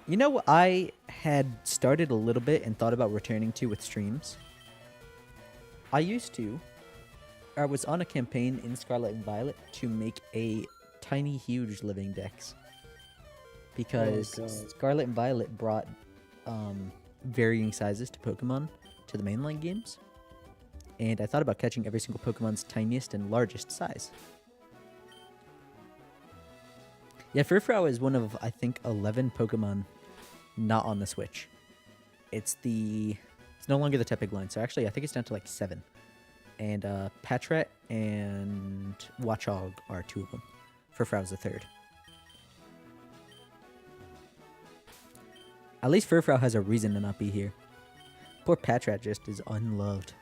You know what I had started a little bit and thought about returning to with streams? I was on a campaign in Scarlet and Violet to make a tiny, huge living decks. Because God. Scarlet and Violet brought varying sizes to Pokemon to the mainline games. And I thought about catching every single Pokemon's tiniest and largest size. Yeah, Furfrou is one of, I think, 11 Pokemon not on the Switch. It's no longer the Tepig line, so actually I think it's down to like 7. And Patrat and Watchog are 2 of them. Furfrou's the 3rd. At least Furfrou has a reason to not be here. Poor Patrat just is unloved.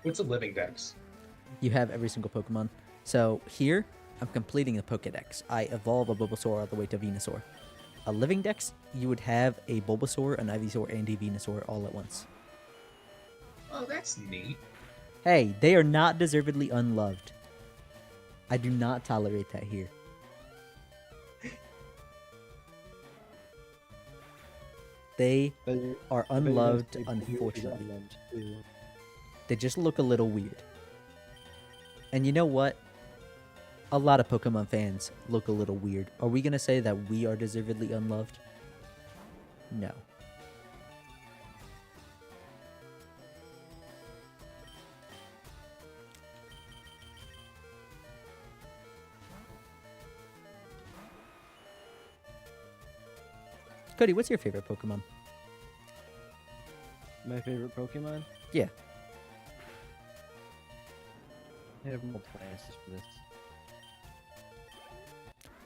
What's a living dex? You have every single Pokemon. So here, I'm completing the Pokedex. I evolve a Bulbasaur all the way to Venusaur. A living dex, you would have a Bulbasaur, an Ivysaur, and a Venusaur all at once. Oh, that's neat. Hey, they are not deservedly unloved. I do not tolerate that here. They are unloved, unfortunately. They just look a little weird. And you know what? A lot of Pokemon fans look a little weird. Are we going to say that we are deservedly unloved? No. Cody, what's your favorite Pokemon? My favorite Pokemon? Yeah. I have multiple answers for this.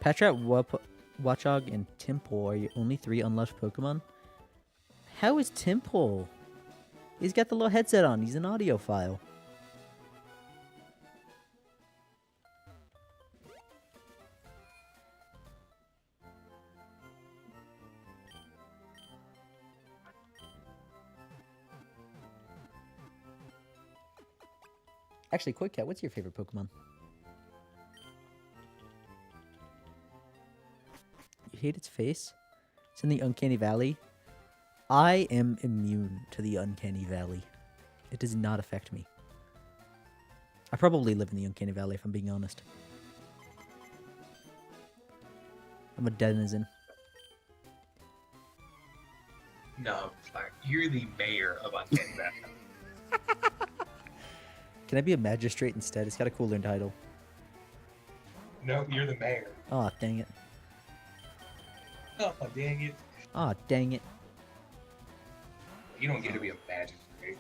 Patrat, Watchog, and Timple are your only 3 unloved Pokemon? How is Timple? He's got the little headset on. He's an audiophile. Actually, Quick Cat, what's your favorite Pokemon? You hate its face? It's in the Uncanny Valley. I am immune to the Uncanny Valley. It does not affect me. I probably live in the Uncanny Valley, if I'm being honest. I'm a denizen. No, Black. You're the mayor of Uncanny Valley. Can I be a magistrate instead? It's got a cooler title. No, you're the mayor. Aw, dang it. Oh, dang it. Aw, dang it. You don't get to be a magistrate.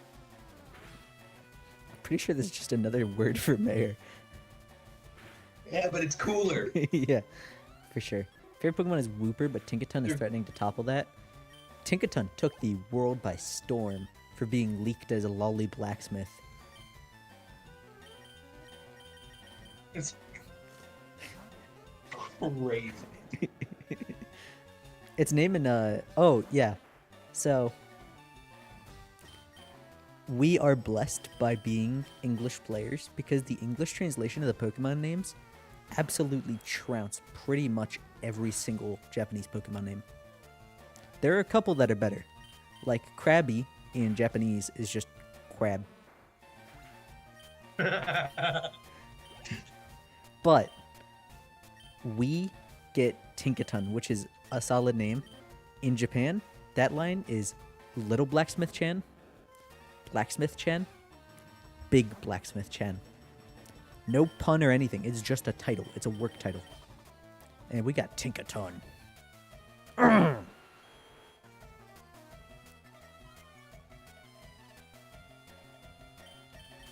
I'm pretty sure this is just another word for mayor. Yeah, but it's cooler. Yeah, for sure. Favorite Pokemon is Wooper, but Tinkaton is Sure. threatening to topple that. Tinkaton took the world by storm for being leaked as a lolly blacksmith. It's crazy. Its name in oh yeah, so we are blessed by being English players because the English translation of the Pokemon names absolutely trounce pretty much every single Japanese Pokemon name. There are a couple that are better, like Krabby in Japanese is just crab, but we get Tinkaton, which is a solid name. In Japan, that line is Little Blacksmith Chan, Blacksmith Chan, Big Blacksmith Chan. No pun or anything. It's just a title. It's a work title. And we got Tinkaton. Tinkaton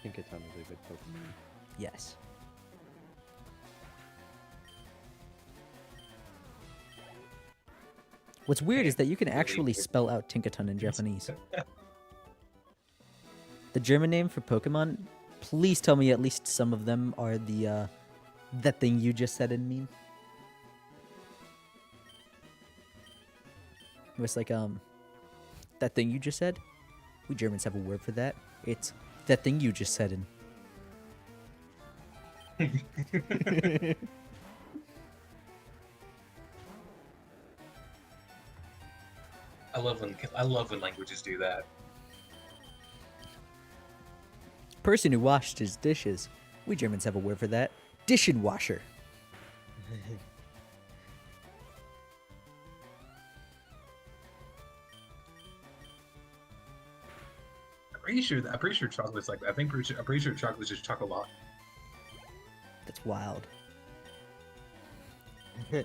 is a good Pokemon. Yes. What's weird is that you can Really actually weird. spell out Tinkaton in Japanese. The German name for Pokemon, please tell me at least some of them are the that thing you just said in mean. It was like that thing you just said. We Germans have a word for that. It's that thing you just said in. I love when languages do that. Person who washed his dishes. We Germans have a word for that. Dishin washer. I'm pretty sure chocolate's like that. I'm pretty sure chocolate's just chocolate. That's wild. We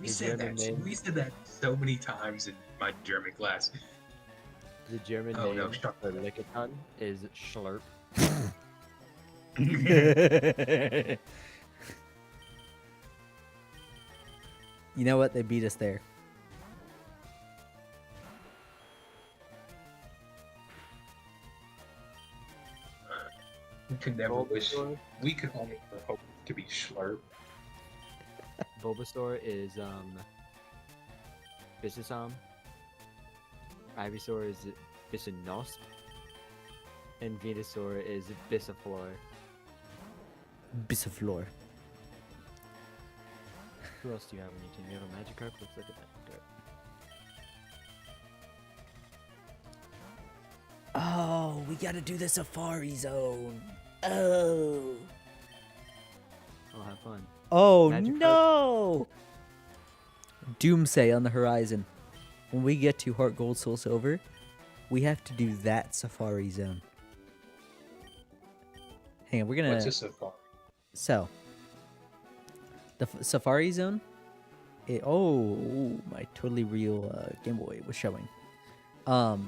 The said German that. name- We said that so many times in my German class. The German Oh, name no, for chocolate. Lickitung is Schlurp. You know what? They beat us there. We could never wish. Bulbasaur, We could only ever hope to be Schlurp. Bulbasaur is Bisasam. Ivysaur is Bissanosp. And Venusaur is Bissaflor. Bissaflor. Who else do you have on your team? You have a Magikarp? Let's look at Magikarp. Oh, we gotta do the Safari Zone. Oh. I'll have fun. Oh Magikarp. no! Doomsday on the horizon. When we get to Heart Gold Soul Silver, we have to do that Safari Zone. Hang on, we're gonna. What's a safari? So, the Safari Zone. My totally real Game Boy was showing. No.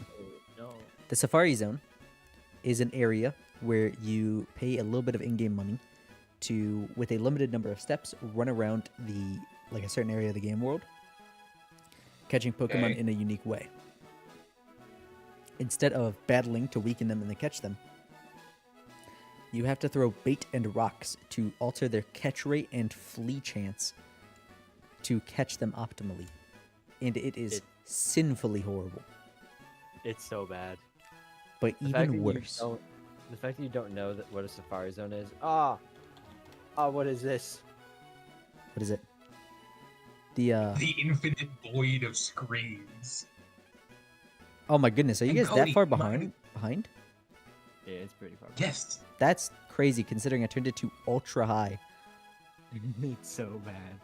The Safari Zone is an area where you pay a little bit of in-game money to, with a limited number of steps, run around a certain area of the game world, catching Pokemon Okay. in a unique way. Instead of battling to weaken them and then catch them, you have to throw bait and rocks to alter their catch rate and flee chance to catch them optimally. And it is It- sinfully horrible, It's so bad. but The fact even that you worse. The fact that you don't know what a Safari Zone is. What is this? What is it? The The infinite void of screens. Oh my goodness, are you And guys that Cody, far my- behind? Yeah, it's pretty far. Yes. That's crazy considering I turned it to ultra high. It's so bad.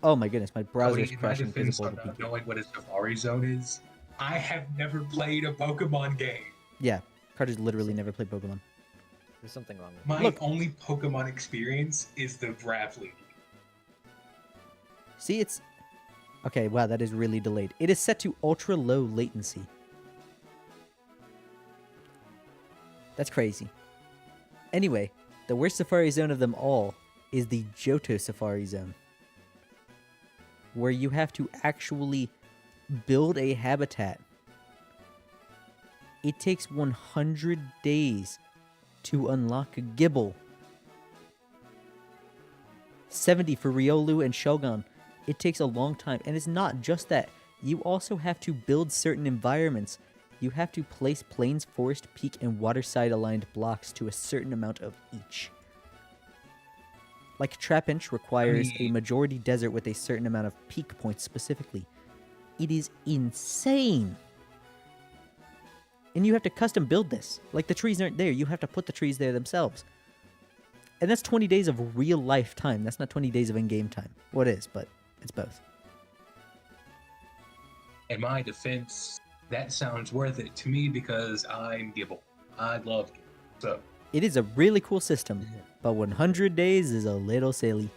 Oh my goodness, my browser Cody, is in my crashing because defense of all of the not people. knowing what a safari zone is, I have never played a Pokemon game. Yeah, Carter's literally never played Pokemon. There's something wrong with My Look. only Pokemon experience is the Bravely. See, it's... Okay, wow, that is really delayed. It is set to ultra low latency. That's crazy. Anyway, the worst Safari Zone of them all is the Johto Safari Zone, where you have to actually build a habitat. It takes 100 days to unlock a Gibble. 70 for Riolu and Shogun. It takes a long time, and it's not just that. You also have to build certain environments. You have to place plains, forest, peak, and waterside aligned blocks to a certain amount of each. Like Trapinch requires a majority desert with a certain amount of peak points specifically. It is insane. And you have to custom build this. Like, the trees aren't there. You have to put the trees there themselves. And that's 20 days of real life time. That's not 20 days of in-game time. Well, it is, but it's both. In my defense, that sounds worth it to me because I'm Gibble. I love Gibble. So, It is a really cool system, but 100 days is a little silly.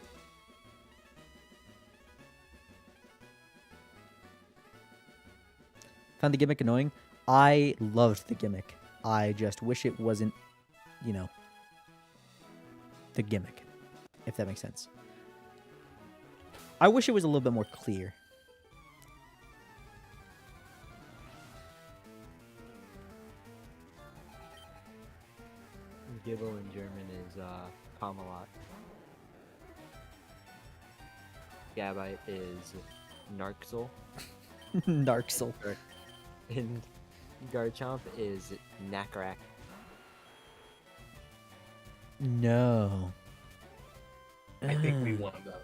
Found the gimmick annoying? I loved the gimmick. I just wish it wasn't, the gimmick, if that makes sense. I wish it was a little bit more clear. Gibbo in German is Camelot. Gabite is Narxel. Narxel. And Garchomp is Nakrak. No. I think we won those.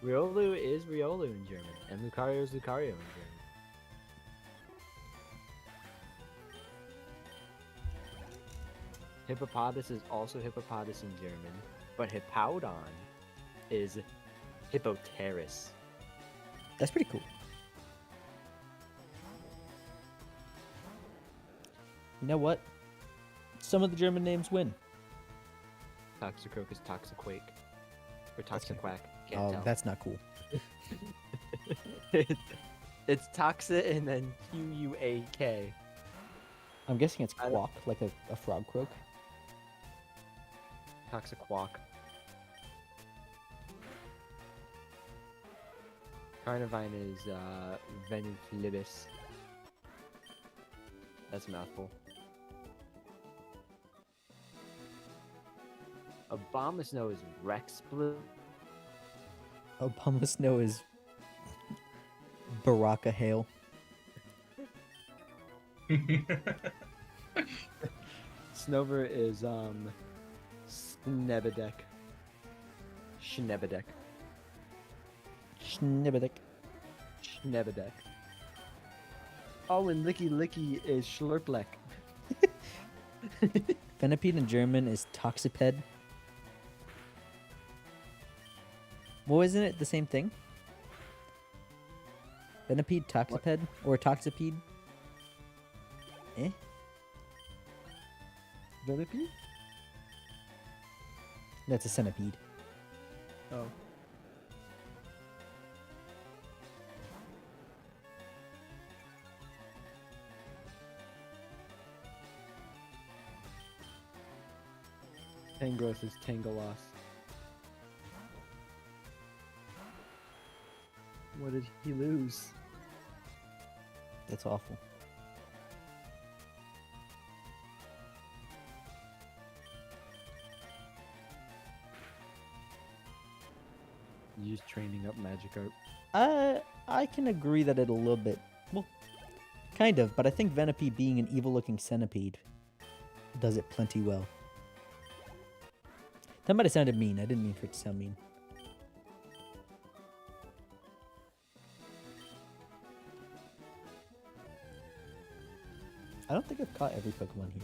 Riolu is Riolu in German, and Lucario is Lucario in German. Hippopotas is also Hippopotas in German, but Hippowdon is Hippoteris. That's pretty cool. You know what? Some of the German names win. Toxicroak is Toxiquake. Or That's okay. Toxiquack. Can't Oh, tell. that's not cool. It's Toxa and then Quak. I'm guessing it's I don't- quack, like a frog croak. Toxiquack. Carnivine is Venuclibus. That's a mouthful. Abomasnow is Rexblue. Obama Snow is Baraka Hail. Snover is Snebedek. Schnebedek. Schnibbedick. Schnebedek. Oh, and Licky Licky is Schlurplek. Venipede in German is Toxiped. Well, isn't it the same thing? Venipede, Toxiped, or Toxipede? Eh? Venipede? That's a centipede. Oh. Tangros is Tangalos. What did he lose? That's awful. You're just training up Magikarp. I can agree that it a little bit, well, kind of, but I think Venipede being an evil-looking centipede does it plenty well. That might have sounded mean. I didn't mean for it to sound mean. I don't think I've caught every Pokemon here.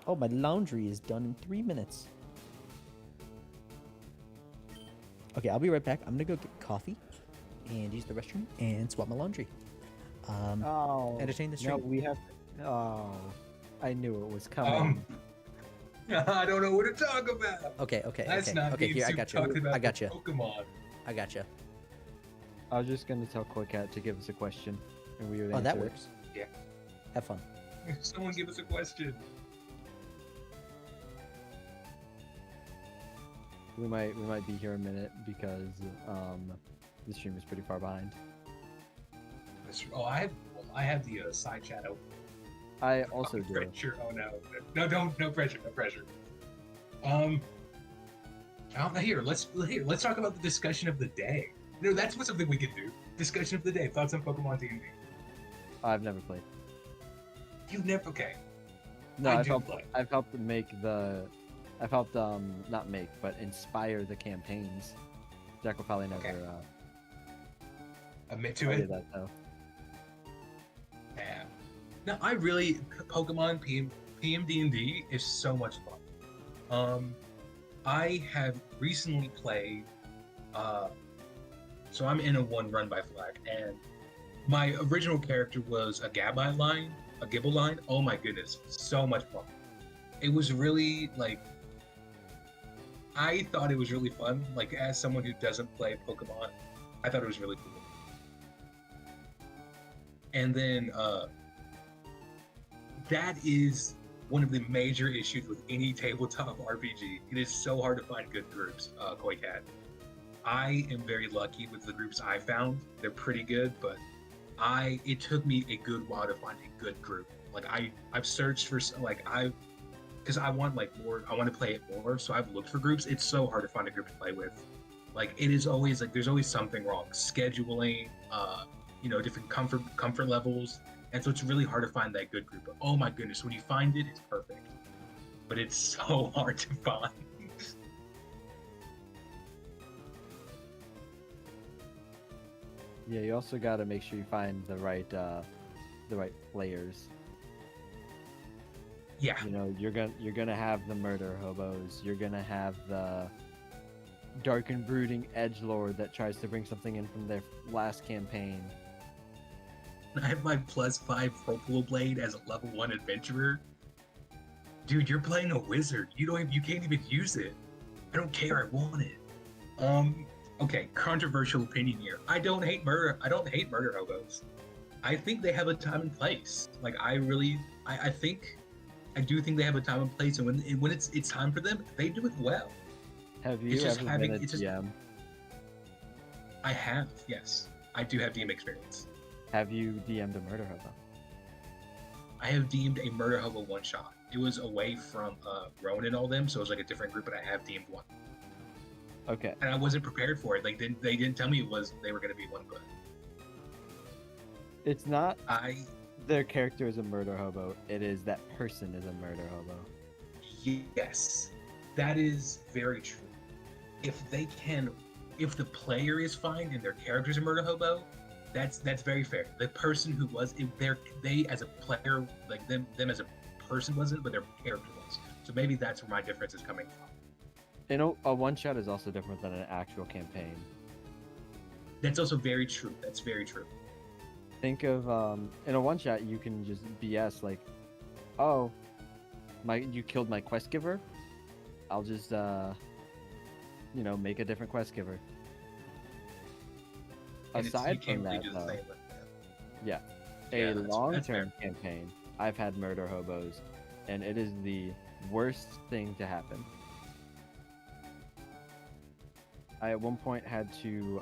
Oh, my laundry is done in 3 minutes. Okay, I'll be right back. I'm gonna go get coffee and use the restroom and swap my laundry. Oh. Entertain the No, stream. we have. Oh. I knew it was coming. I don't know what to talk about. Okay, okay, That's okay. not Okay, being here, I super got you. talked about I got you. Pokemon. I got you. I was just gonna tell Quick to give us a question, and we would Oh, that answer it. works. Yeah. Have fun. Someone give us a question. We might be here a minute because the stream is pretty far behind. Oh, I have the side chat open. I also do. Pressure. Oh no, no pressure, no pressure. Here, let's talk about the discussion of the day. No, that's what something we could do. Discussion of the day. Thoughts on Pokemon D&D. I've never played. You've never okay. No, I I've do helped. play. I've helped make the. I've helped not make but inspire the campaigns. Jack will probably never Okay. Admit to tell you it. that though. Yeah. No, I really Pokemon PMD&D is so much fun. I have recently played. So I'm in a one run by Flag, and my original character was a Gibbeline. Oh my goodness, so much fun. It was really like. I thought it was really fun. Like as someone who doesn't play Pokemon, I thought it was really cool. And then that is one of the major issues with any tabletop RPG. It is so hard to find good groups, Koi Cat. I am very lucky with the groups I found. They're pretty good, but it took me a good while to find a good group. Like I've searched for because I want like more. I want to play it more, so I've looked for groups. It's so hard to find a group to play with. Like it is always like there's always something wrong. Scheduling, different comfort levels, and so it's really hard to find that good group. But oh my goodness, when you find it, it's perfect. But it's so hard to find. Yeah, you also got to make sure you find the right players. Yeah. You know, you're gonna have the murder hobos. You're gonna have the dark and brooding edgelord that tries to bring something in from their last campaign. I have my +5 Propula Blade as a level 1 adventurer. Dude, you're playing a wizard. You can't even use it. I don't care. I want it. Okay, controversial opinion here. I don't hate murder hobos. I think they have a time and place. Like I do think they have a time and place, and when it's time for them, they do it well. Have you ever been a DM? I have, yes. I do have DM experience. Have you DM'd a murder hobo? I have DM'd a murder hobo one shot. It was away from Rowan and all them, so it was like a different group, but I have DM'd one. Okay. And I wasn't prepared for it. Like they didn't tell me they were gonna be one good. It's not their character is a murder hobo. It is that person is a murder hobo. Yes, that is very true. If the player is fine and their character is a murder hobo, that's very fair. The person who was, they as a player, like them as a person wasn't, but their character was. So maybe that's where my difference is coming from. You know, a one shot is also different than an actual campaign. That's also very true. That's very true. Think of in a one shot you can just BS like, oh, you killed my quest giver. I'll just make a different quest giver. And Aside from that, though, yeah, a long-term campaign, I've had murder hobos, and it is the worst thing to happen. I at one point had to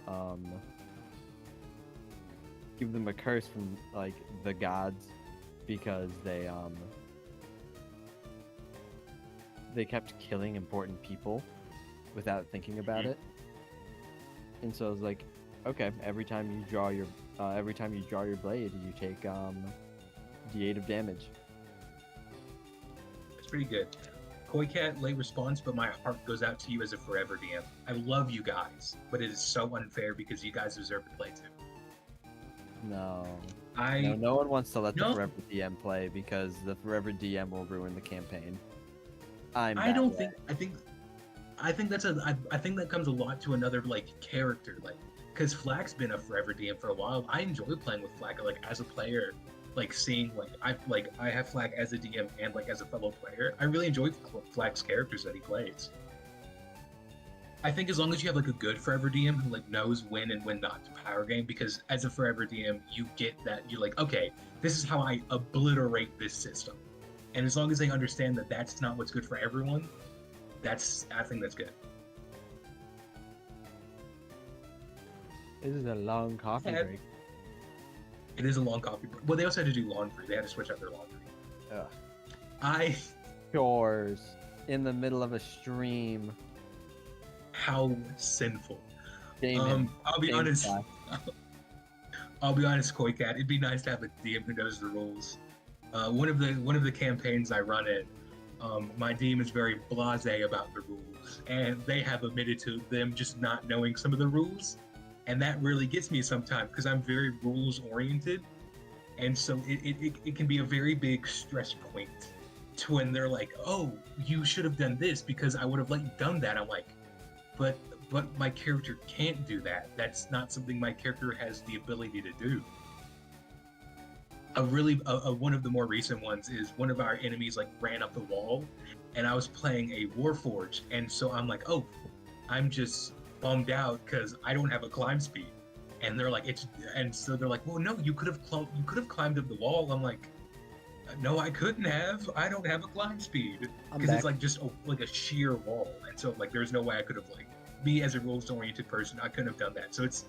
give them a curse from like the gods because they kept killing important people without thinking about it. And so I was like, okay, every time you draw your blade, you take D8 of damage. It's pretty good. Koi Cat, late response, but my heart goes out to you as a forever DM. I love you guys, but it is so unfair because you guys deserve to play too. No, no one wants to let the forever DM play because the forever DM will ruin the campaign. I think that comes a lot to another like character, like because Flack's been a forever DM for a while. I enjoy playing with Flack like as a player, like seeing I have Flack as a DM and like as a fellow player. I really enjoy Flack's characters that he plays. I think as long as you have like a good forever DM who like knows when and when not to power game, because as a forever DM you get that you're like, okay, this is how I obliterate this system, and as long as they understand that that's not what's good for everyone, I think that's good. This is a long coffee break. It is a long coffee break. Well, they also had to do laundry. They had to switch out their laundry. Ugh. Chores in the middle of a stream. How sinful. Damon, I'll be honest. I'll be honest, Koi Cat. It'd be nice to have a DM who knows the rules. One of the campaigns I run it, my DM is very blasé about the rules, and they have admitted to them just not knowing some of the rules, and that really gets me sometimes because I'm very rules oriented, and so it can be a very big stress point to when they're like, oh, you should have done this because I would have done that. I'm like, but my character can't do that. That's not something my character has the ability to do. One of the more recent ones is one of our enemies ran up the wall, and I was playing a Warforged, and so I'm like, oh, I'm just bummed out because I don't have a climb speed, and they're like, well, no, you could have climbed up the wall. I'm like, No, I couldn't have. I don't have a climb speed I'm because it's back. like just like a sheer wall, and so like there's no way I could have like me as a rules oriented person. I couldn't have done that. So it's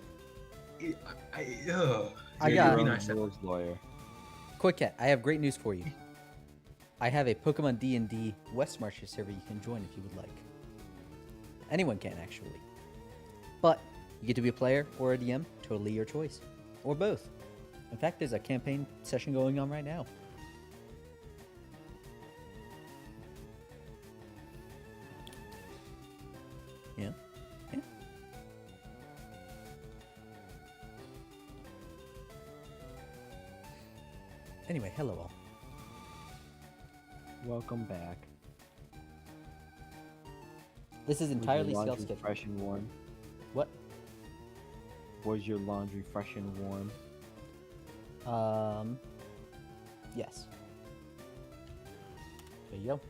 I it would got be Your nice own to have. rules lawyer. Quick Cat. I have great news for you. I have a Pokemon D&D West Marches server you can join if you would like. Anyone can actually, but you get to be a player or a DM, totally your choice, or both. In fact, there's a campaign session going on right now. Yeah. Yeah. Anyway, hello all. Welcome back. This is Was your entirely laundry self-scheduled. fresh and warm? What? Was your laundry fresh and warm? Yes. There you go.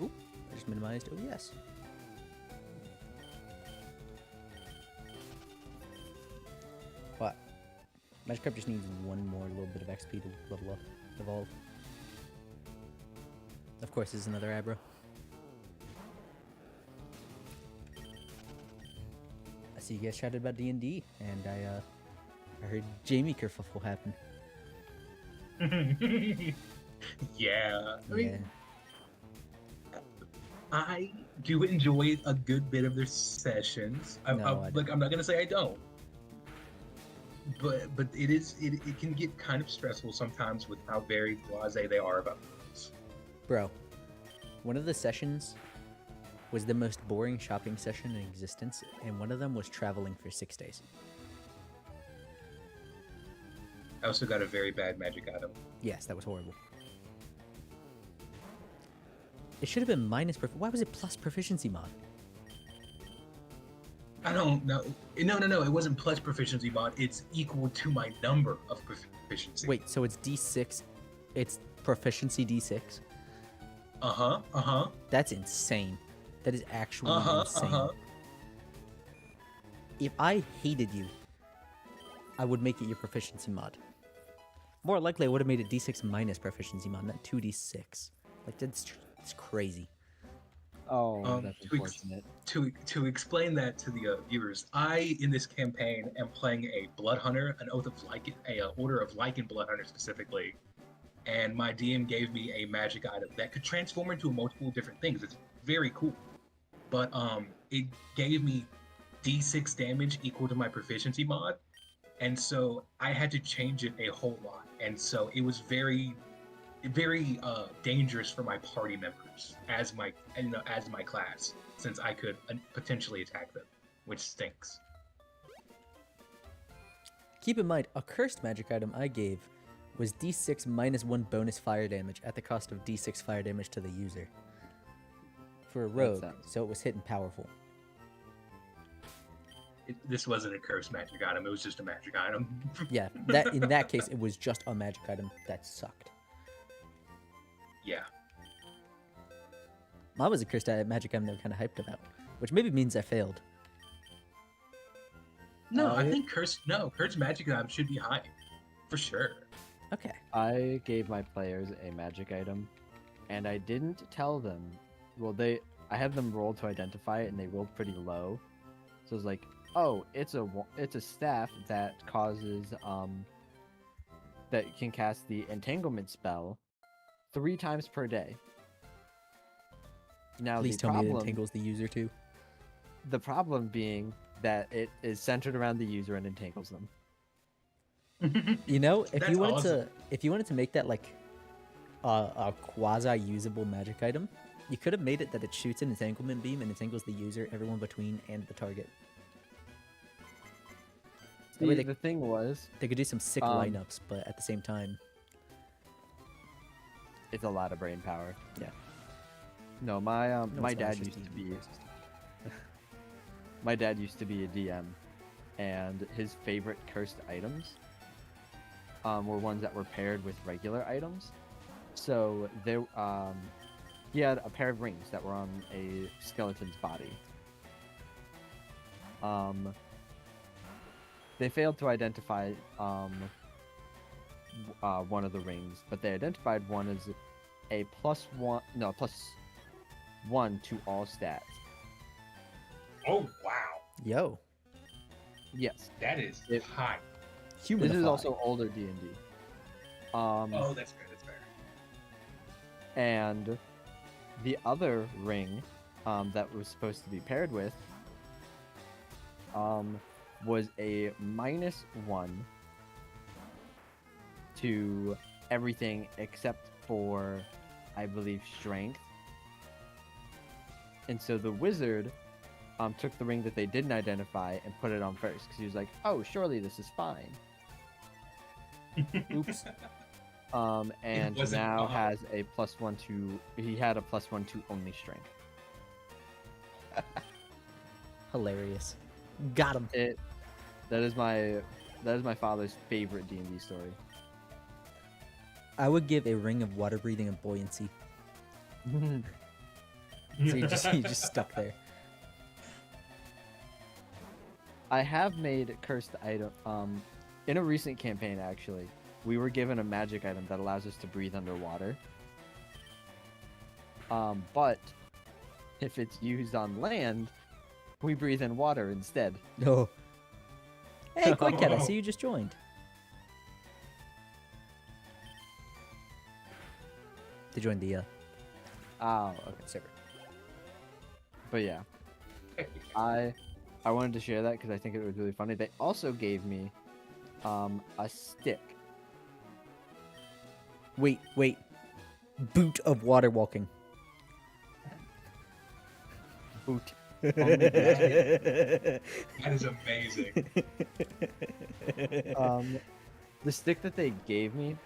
Oop, I just minimized. Oh, yes. What? Magikarp just needs one more little bit of XP to level up, evolve. Of course, this is another Abra. I see you guys chatted about D&D, and I heard Jamie kerfuffle happen. Yeah, I mean, Yeah. I do enjoy a good bit of their sessions. No, I like I'm not gonna say I don't, but it can get kind of stressful sometimes with how very blasé they are about things. Bro, one of the sessions was the most boring shopping session in existence, and one of them was traveling for 6 days. I also got a very bad magic item. Yes, that was horrible. It should have been minus why was it plus proficiency mod? I don't know. No. It wasn't plus proficiency mod. It's equal to my number of proficiency. Wait, so it's D6, it's proficiency D6? Uh-huh. That's insane. That is actually Uh-huh. insane. Uh-huh. If I hated you, I would make it your proficiency mod. More likely, I would have made it D6 minus proficiency mod, not 2D6. Like, it's crazy. Oh, Um, that's to ex- unfortunate. To explain that to the viewers, I in this campaign am playing a blood hunter, an oath of lichen, a order of lichen blood hunter specifically, and my DM gave me a magic item that could transform into multiple different things. It's very cool, but it gave me D6 damage equal to my proficiency mod, and so I had to change it a whole lot, and so it was very dangerous for my party members as my class, since I could potentially attack them, which stinks. Keep in mind, a cursed magic item I gave was D6 minus 1 bonus fire damage at the cost of D6 fire damage to the user. For a rogue, sounds- so it was hitting powerful. This wasn't a cursed magic item; it was just a magic item. Yeah, that in that case, it was just a magic item that sucked. Yeah. Mine was a cursed magic item they were kind of hyped about, which maybe means I failed. No, I think cursed magic item should be high, for sure. Okay. I gave my players a magic item, and I didn't tell them. Well, I had them roll to identify it, and they rolled pretty low. So it's like, oh, it's a staff that causes that can cast the entanglement spell 3 times per day. Now Please the tell me it problem, entangles the user too. the problem being that it is centered around the user and entangles them. You know, if That's you wanted awesome. to make that like a quasi-usable magic item, you could have made it that it shoots an entanglement beam and entangles the user, everyone between, and the target. That way The thing was, they could do some sick Um, lineups, but at the same time, it's a lot of brain power. Yeah. No, my no, my it's not, dad it's just used to easy. be my dad used to be a DM, and his favorite cursed items were ones that were paired with regular items. So there he had a pair of rings that were on a skeleton's body. they failed to identify one of the rings, but they identified one as a +1 to all stats. Oh wow, Yo, Yes, that is It- high. human. this is also older D&D. Oh, that's fair. That's fair. And the other ring that was supposed to be paired with was a -1 to everything except for, I believe, strength. And so the wizard took the ring that they didn't identify and put it on first because he was like, "Oh, surely this is fine." Oops. And wasn't, now has a +1 to. He had a +1 to only strength. Hilarious. Got him. That is my father's favorite D&D story. I would give a ring of water breathing and buoyancy. So you just stuck there. I have made cursed item in a recent campaign actually. We were given a magic item that allows us to breathe underwater. But if it's used on land, we breathe in water instead. No. Hey, Quick Cat, I see you just joined. To join the Oh, okay. server. But yeah, I wanted to share that because I think it was really funny. They also gave me a stick. Wait. Boot of water walking. Boot. That is amazing. The stick that they gave me,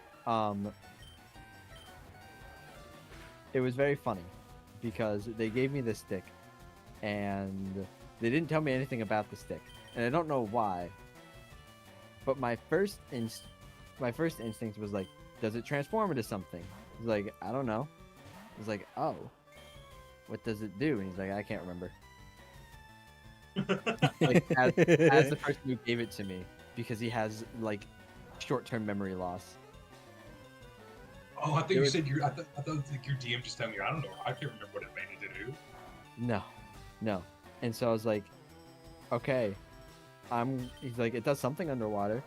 it was very funny because they gave me this stick and they didn't tell me anything about the stick, and I don't know why. But my first instinct was like, does it transform into something? I was like, I don't know. I was like, oh, what does it do? And he's like, I can't remember. Like, as the person who gave it to me, because he has like short-term memory loss. Oh, I thought you said I thought like your DM just telling me. I don't know. I can't remember what it made it to do. No. And so I was like, okay, he's like, it does something underwater.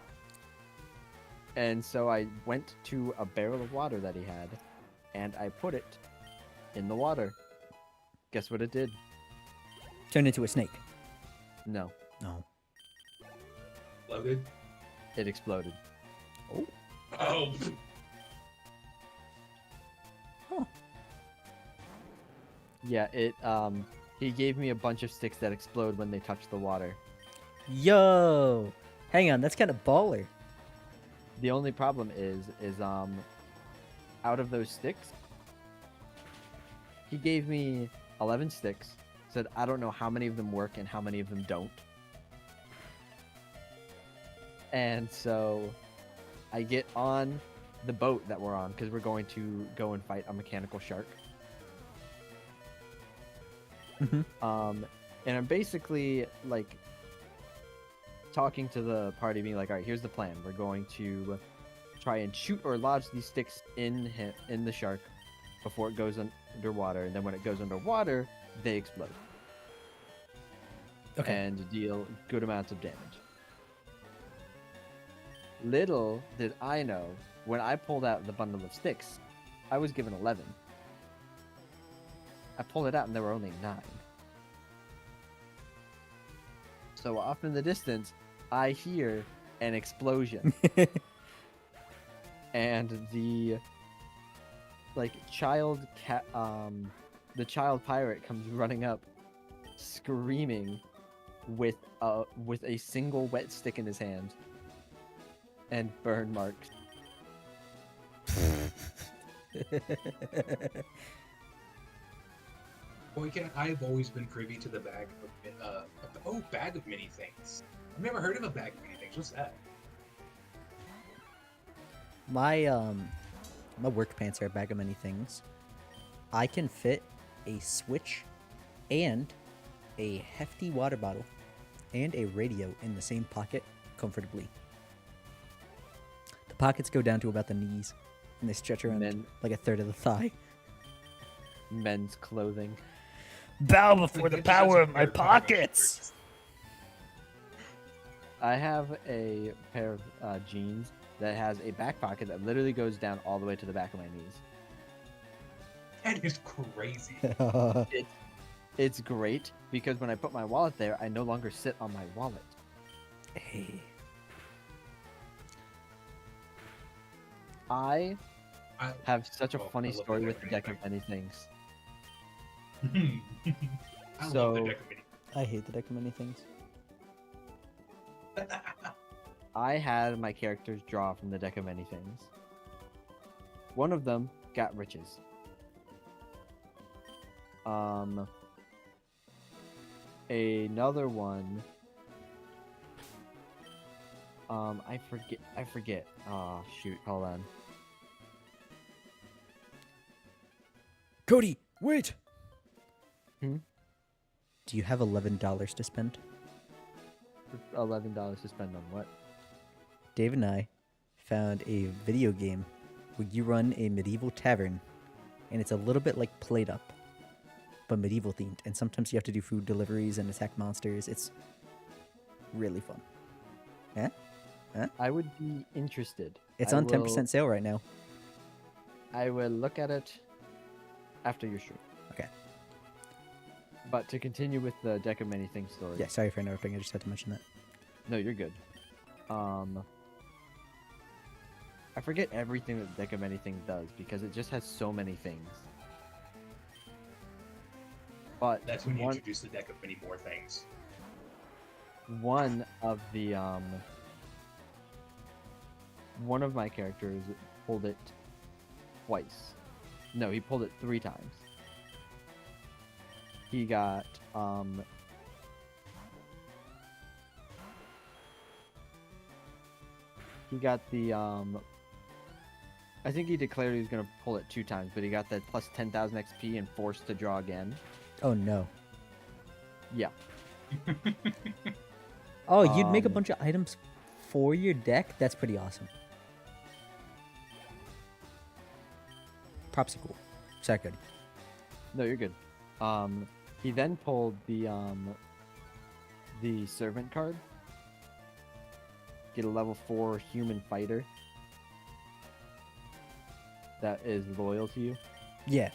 And so I went to a barrel of water that he had, and I put it in the water. Guess what it did? Turned into a snake. No, No. Loaded. it exploded. Oh. Yeah, he gave me a bunch of sticks that explode when they touch the water. Yo. Hang on, that's kind of baller. The only problem is out of those sticks, he gave me 11 sticks, said I don't know how many of them work and how many of them don't. And so I get on the boat that we're on because we're going to go and fight a mechanical shark. Mhm. And I'm basically like talking to the party, being like, all right, here's the plan. We're going to try and shoot or lodge these sticks in the shark before it goes underwater, and then when it goes underwater, they explode. Okay. And deal good amounts of damage. Little did I know, when I pulled out the bundle of sticks, I was given 11. I pulled it out and there were only 9. So off in the distance, I hear an explosion. And the child pirate comes running up, screaming with a single wet stick in his hand and burn marks. I've always been privy to the bag of many things. I've never heard of a bag of many things. What's that? My work pants are a bag of many things. I can fit a Switch and a hefty water bottle and a radio in the same pocket comfortably. The pockets go down to about the knees, and they stretch around Men- like a third of the thigh. Men's clothing. Bow before the It just has power a of my pair of cargo pockets! shorts. I have a pair of jeans that has a back pocket that literally goes down all the way to the back of my knees. That is crazy. It's great because when I put my wallet there, I no longer sit on my wallet. Hey. I I, have such a Oh, funny I love story the with the deck deck of of many things. I love So- the deck of I hate the deck of many things. mini. I had my characters draw from the deck of many things. One of them got riches. Another one. I forget. Oh shoot, hold on. Cody, wait! Hmm? Do you have $11 to spend? $11 to spend on what? Dave and I found a video game where you run a medieval tavern, and it's a little bit like Played Up, but medieval themed. And sometimes you have to do food deliveries and attack monsters. It's really fun. Yeah? I would be interested. It's I on will- 10% sale right now. I will look at it after your stream. Okay. But to continue with the deck of many things story. Yeah, sorry for interrupting. I just had to mention that. No, you're good. I forget everything that deck of many things does because it just has so many things. But That's when you one, introduce the deck of many more things. one of the one of my characters pulled it twice. No, he pulled it 3 times. He got the I think he declared he was gonna pull it 2 times, but he got that plus 10,000 XP and forced to draw again. Oh, no. Yeah. Oh, you'd make a Um, bunch of items for your deck? That's pretty awesome. Props are cool. Sorry, Cody. No, you're good. He then pulled the servant card. Get a level 4 human fighter that is loyal to you. Yeah.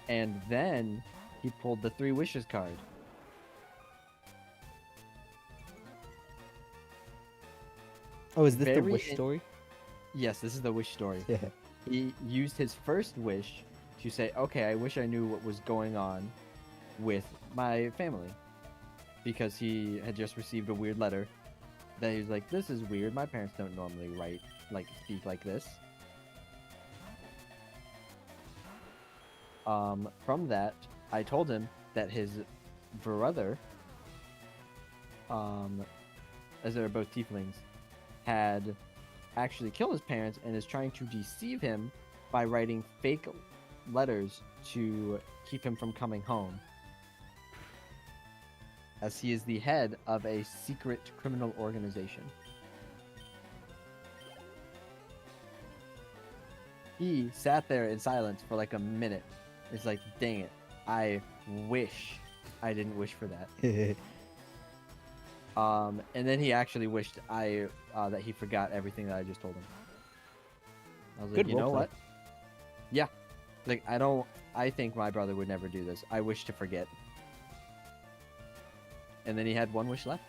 And then he pulled the 3 wishes card. Oh, is this the Very wish in- story? Yes, this is the wish story. Yeah. He used his first wish to say, okay, I wish I knew what was going on with my family. Because he had just received a weird letter that he was like, this is weird. My parents don't normally speak like this. From that, I told him that his brother, as they're both tieflings, had actually killed his parents and is trying to deceive him by writing fake letters to keep him from coming home, as he is the head of a secret criminal organization. He sat there in silence for like a minute. It's like, dang it, I wish I didn't wish for that. And then he actually wished that he forgot everything that I just told him. I was like, Good you know roleplay. what? Yeah. Like, I think my brother would never do this. I wish to forget. And then he had 1 wish left.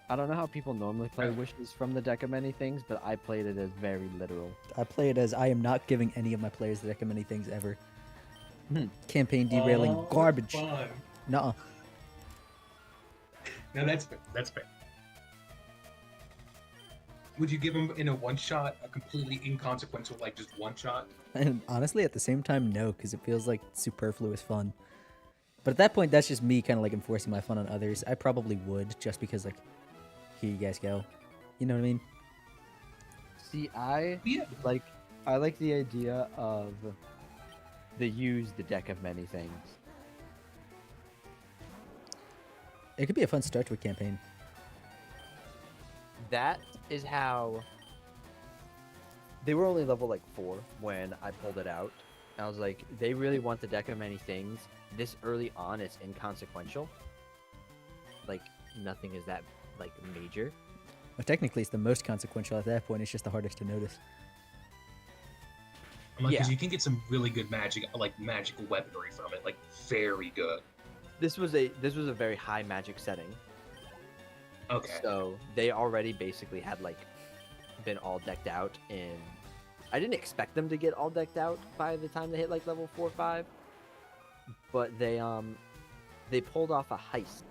I don't know how people normally play wishes from the deck of many things, but I played it as very literal. I play it as I am not giving any of my players the deck of many things ever. Hmm. Campaign derailing Oh, garbage. Fun. Nuh-uh. No, that's fair. That's fair. Would you give him in a one shot, a completely inconsequential, like just one shot? And honestly, at the same time, no, because it feels like superfluous fun. But at that point, that's just me kind of like enforcing my fun on others. I probably would, just because, like, here you guys go. You know what I mean? See, I Yeah. like the idea of they use the deck of many things. It could be a fun start to a campaign. That is how they were only level like 4 when I pulled it out. I was like, they really want the deck of many things. This early on, it's inconsequential. Like nothing is that like major. Well, technically, it's the most consequential at that point. It's just the hardest to notice. I'm like, because Yeah. you can get some really good magical weaponry from it, like very good. This was a very high magic setting. Okay. So they already basically had like been all decked out in. I didn't expect them to get all decked out by the time they hit like level 4 or 5, but they pulled off a heist.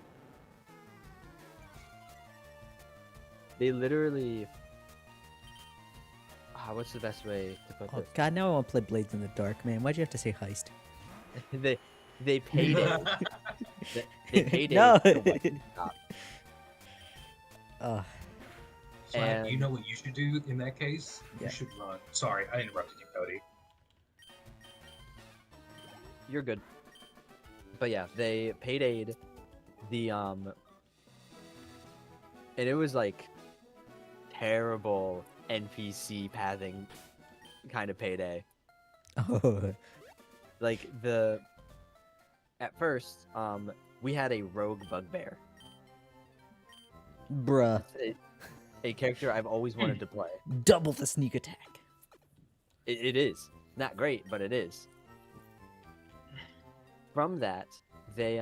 They literally. What's the best way to put Oh, this? God, now I want to play Blades in the Dark, man. Why'd you have to say heist? they paid it. They paid No. it. To weapon shop. Flag, you and- know what you should do in that case? Yeah. You should run. Sorry, I interrupted you, Cody. You're good. But yeah, they paid aid. And it was like terrible NPC pathing kind of payday. Oh, Like at first, we had a rogue bugbear, bruh. a character I've always wanted to play. Double the sneak attack. It is not great, but it is. From that, they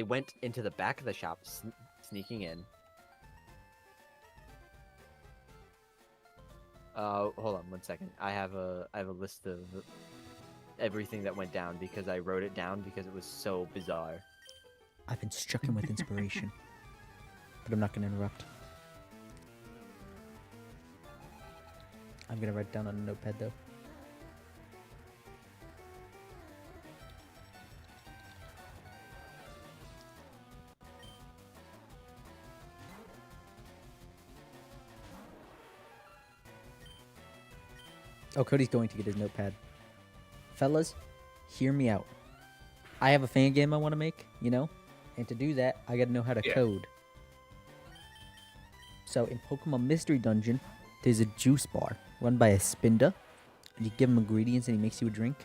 went into the back of the shop, sneaking in. Hold on 1 second. I have a list of everything that went down because I wrote it down because it was so bizarre. I've been struck with inspiration. But I'm not going to interrupt. I'm going to write it down on a notepad, though. Oh, Cody's going to get his notepad. Fellas, hear me out. I have a fan game I want to make, you know? And to do that, I gotta know how to Yeah. code. So in Pokemon Mystery Dungeon, there's a juice bar run by a Spinda. And you give him ingredients and he makes you a drink.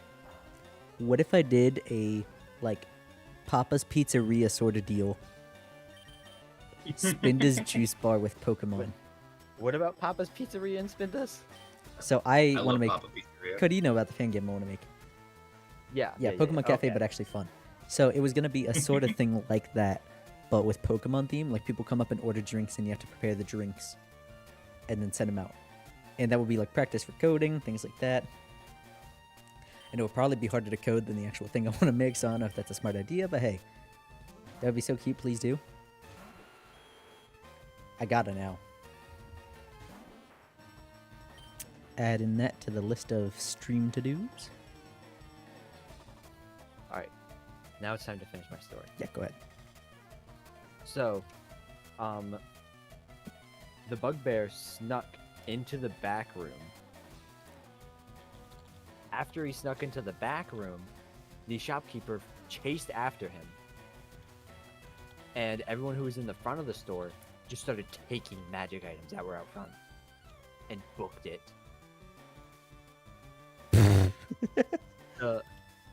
What if I did a, like, Papa's Pizzeria sort of deal? Spinda's juice bar with Pokemon. What about Papa's Pizzeria and Spindas? So I want love to make... Papa Pizzeria. Cody, you know about the fan game I want to make. Yeah, Pokemon Cafe, okay. but actually fun. So it was gonna be a sort of thing like that, but with Pokemon theme. Like people come up and order drinks, and you have to prepare the drinks, and then send them out. And that would be like practice for coding, things like that. And it would probably be harder to code than the actual thing I want to make. So I don't know if that's a smart idea, but hey, that would be so cute. Please do. I gotta now. Adding that to the list of stream to-dos. All right, now it's time to finish my story. Yeah, go ahead. So, the bugbear snuck into the back room. After he snuck into the back room, the shopkeeper chased after him. And everyone who was in the front of the store just started taking magic items that were out front and booked it.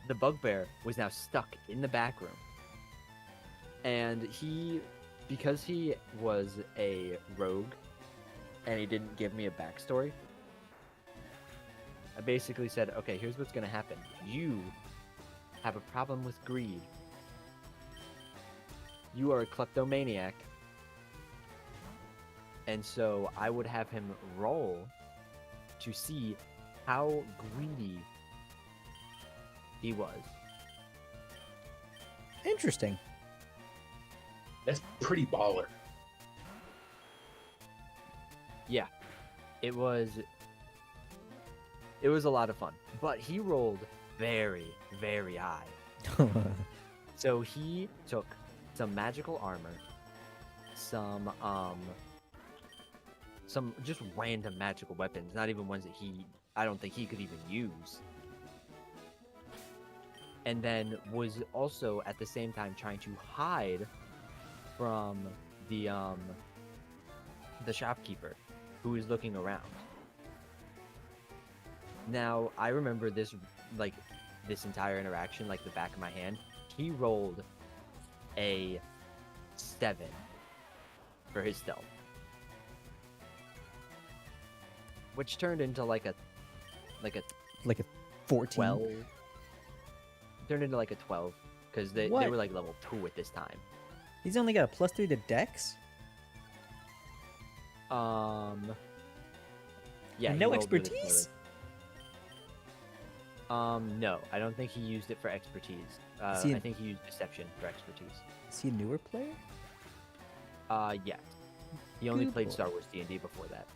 The bugbear was now stuck in the back room. And because he was a rogue and he didn't give me a backstory, I basically said, okay, here's what's going to happen. You have a problem with greed. You are a kleptomaniac. And so I would have him roll to see how greedy he was. Interesting. That's pretty baller. Yeah, it was a lot of fun, but he rolled very, very high. So he took some magical armor, some just random magical weapons, not even ones that I don't think he could even use. And then was also at the same time trying to hide from the shopkeeper who was looking around. Now, I remember this, like, this entire interaction like the back of my hand. He rolled a 7 for his stealth, which turned into like a Like a 14. 12. Turned into like a 12 because they What? were like level 2 at this time. He's only got a +3 to Dex. Yeah. And he no rolled really expertise? poorly. No, I don't think he used it for expertise. Is he I think he used deception for expertise. Is he a newer player? Yeah. He only Good played boy. Star Wars D&D before that.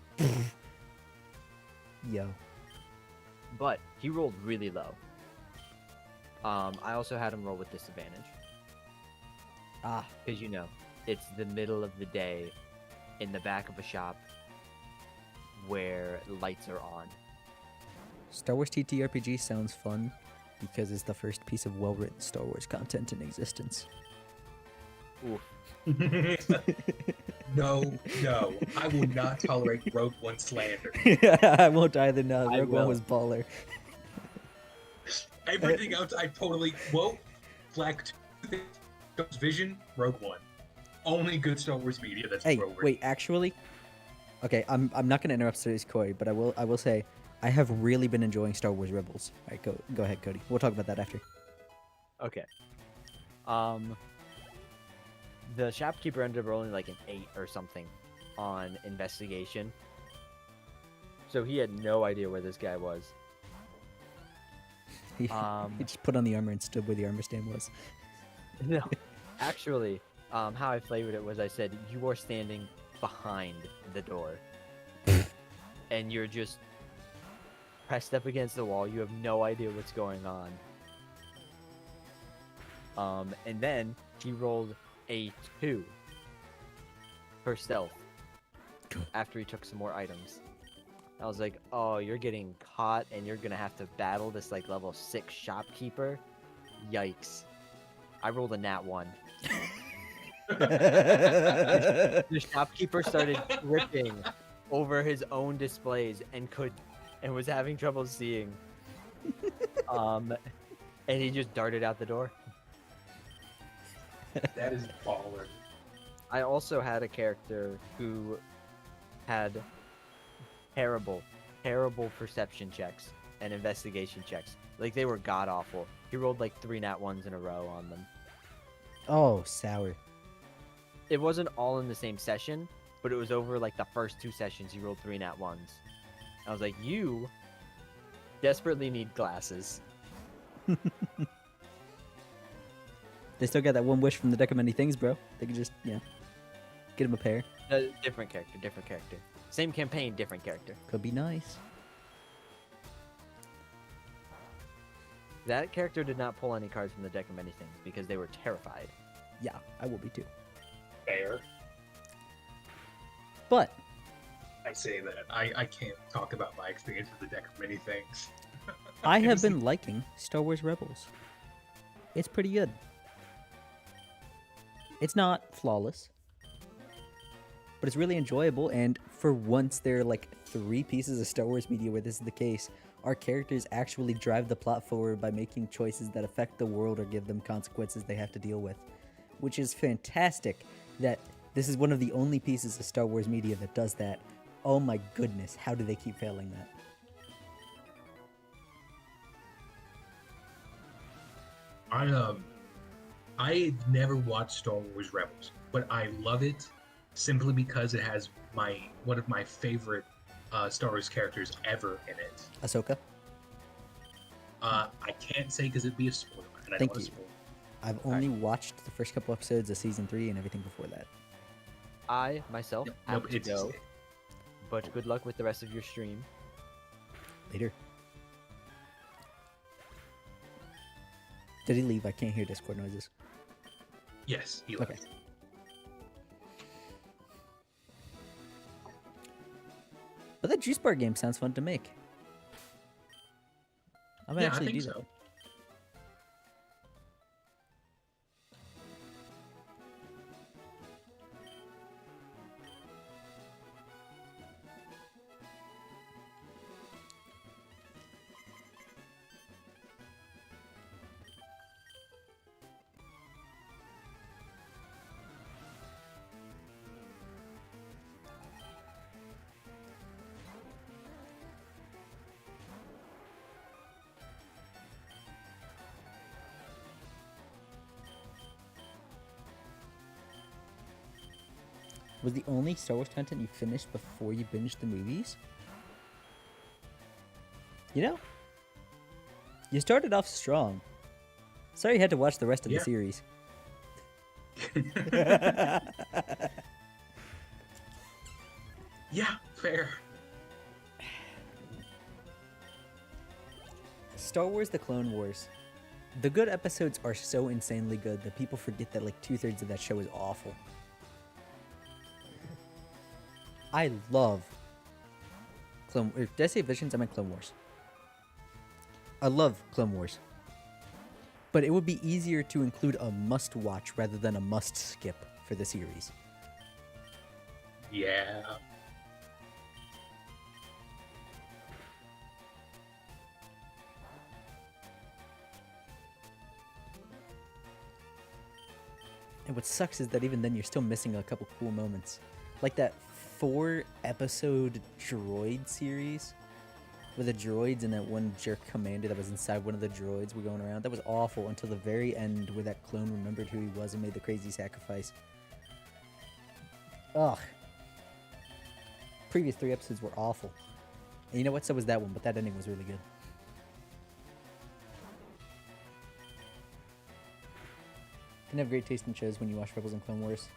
Yo. But he rolled really low. I also had him roll with disadvantage. Ah, Because, you know, it's the middle of the day in the back of a shop where lights are on. Star Wars TTRPG sounds fun because it's the first piece of well-written Star Wars content in existence. Oof. No, I will not tolerate Rogue One slander. I won't either. No, I Rogue One will. was baller. Everything else, I totally. Whoa, Black Vision, Rogue One. Only good Star Wars media that's Hey, forward. wait, actually, okay, I'm not gonna interrupt Series Corey, but I will say I have really been enjoying Star Wars Rebels. All right, go ahead, Cody. We'll talk about that after. Okay. The shopkeeper ended up rolling like an 8 or something on investigation. So he had no idea where this guy was. He, Um, he just put on the armor and stood where the armor stand was. No, actually, how I flavored it was I said, you are standing behind the door. And you're just pressed up against the wall. You have no idea what's going on. And then he rolled a 2 for stealth after he took some more items. I was like, oh, you're getting caught and you're gonna have to battle this like level 6 shopkeeper. Yikes. I rolled a nat 1. The shopkeeper started tripping over his own displays and was having trouble seeing. And he just darted out the door. That is baller. I also had a character who had terrible perception checks and investigation checks. Like, they were god awful. He rolled like 3 nat 1s in a row on them. Oh, sour. It wasn't all in the same session, but it was over like the first 2 sessions he rolled 3 nat 1s. I was like, you desperately need glasses. They still got that one wish from the deck of many things, bro. They could just, get him a pair. Different character. Same campaign, different character. Could be nice. That character did not pull any cards from the deck of many things because they were terrified. Yeah, I will be too. Fair. But I say that. I can't talk about my experience with the deck of many things. I have It's- been liking Star Wars Rebels. It's pretty good. It's not flawless, but it's really enjoyable. And for once, there are like 3 pieces of Star Wars media where this is the case. Our characters actually drive the plot forward by making choices that affect the world or give them consequences they have to deal with, which is fantastic. That this is one of the only pieces of Star Wars media that does that. Oh my goodness, how do they keep failing that? I never watched Star Wars Rebels, but I love it simply because it has one of my favorite Star Wars characters ever in it. Ahsoka, I can't say because it'd be a spoiler, and I Thank don't wanna you. spoil. I've only watched the first couple episodes of season 3 and everything before that. I, myself, No, have but to it's go, but good luck with the rest of your stream. Later. Did he leave? I can't hear Discord noises. yes, he Okay. left. But that juice bar game sounds fun to make. I'm gonna Yeah, I actually think do that. so. Was the only Star Wars content you finished before you binged the movies? You know, you started off strong. Sorry you had to watch the rest of the Yeah. series. Yeah, fair. Star Wars The Clone Wars. The good episodes are so insanely good that people forget that like 2/3 of that show is awful. I love Clone Wars. Did I say Visions? I meant Clone Wars. I love Clone Wars. But it would be easier to include a must watch rather than a must skip for the series. Yeah. And what sucks is that even then you're still missing a couple cool moments. Like that 4-episode droid series with the droids and that one jerk commander that was inside one of the droids were going around. That was awful until the very end where that clone remembered who he was and made the crazy sacrifice. Ugh. Previous 3 episodes were awful. And you know what? So was that one, but that ending was really good. You can have great taste in shows when you watch Rebels and Clone Wars.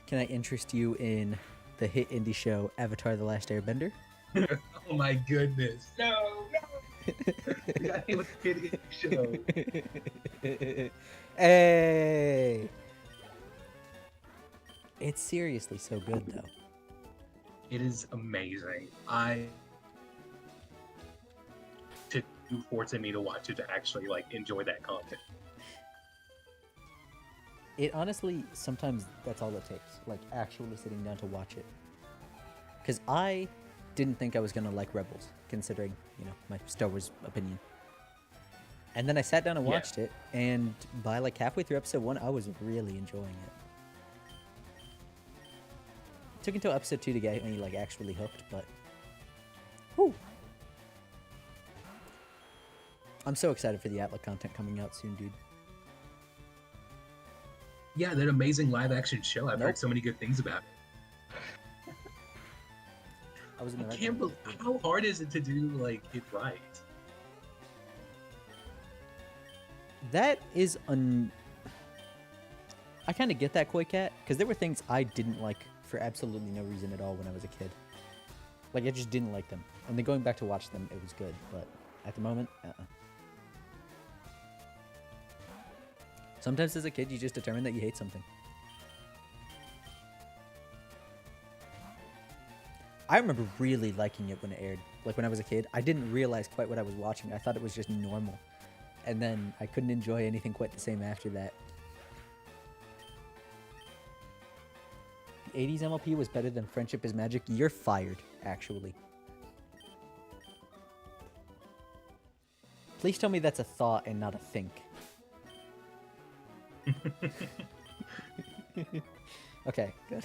Can I interest you in the hit indie show Avatar: The Last Airbender? Oh my goodness. No, no. We got hit with the kid show. Hey! It's seriously so good, though. It is amazing. To forcing me to watch it to actually like enjoy that content. It honestly, sometimes that's all it takes. Like, actually sitting down to watch it. Because I didn't think I was going to like Rebels, considering, you know, my Star Wars opinion. And then I sat down and Yeah. watched it, and by like halfway through episode 1, I was really enjoying it. It took until episode 2 to get me like actually hooked, but whew. I'm so excited for the Atlas content coming out soon, dude. Yeah, that amazing live action show. I've Nope. heard so many good things about it. I was in the I right can't one. believe how hard is it to do like it right? That is I kind of get that, Koi Cat, because there were things I didn't like for absolutely no reason at all when I was a kid. Like, I just didn't like them. And then going back to watch them, it was good, but at the moment, Sometimes as a kid, you just determine that you hate something. I remember really liking it when it aired. Like, when I was a kid, I didn't realize quite what I was watching. I thought it was just normal. And then I couldn't enjoy anything quite the same after that. The 80s MLP was better than Friendship is Magic. You're fired, actually. Please tell me that's a thought and not a think. Okay, good.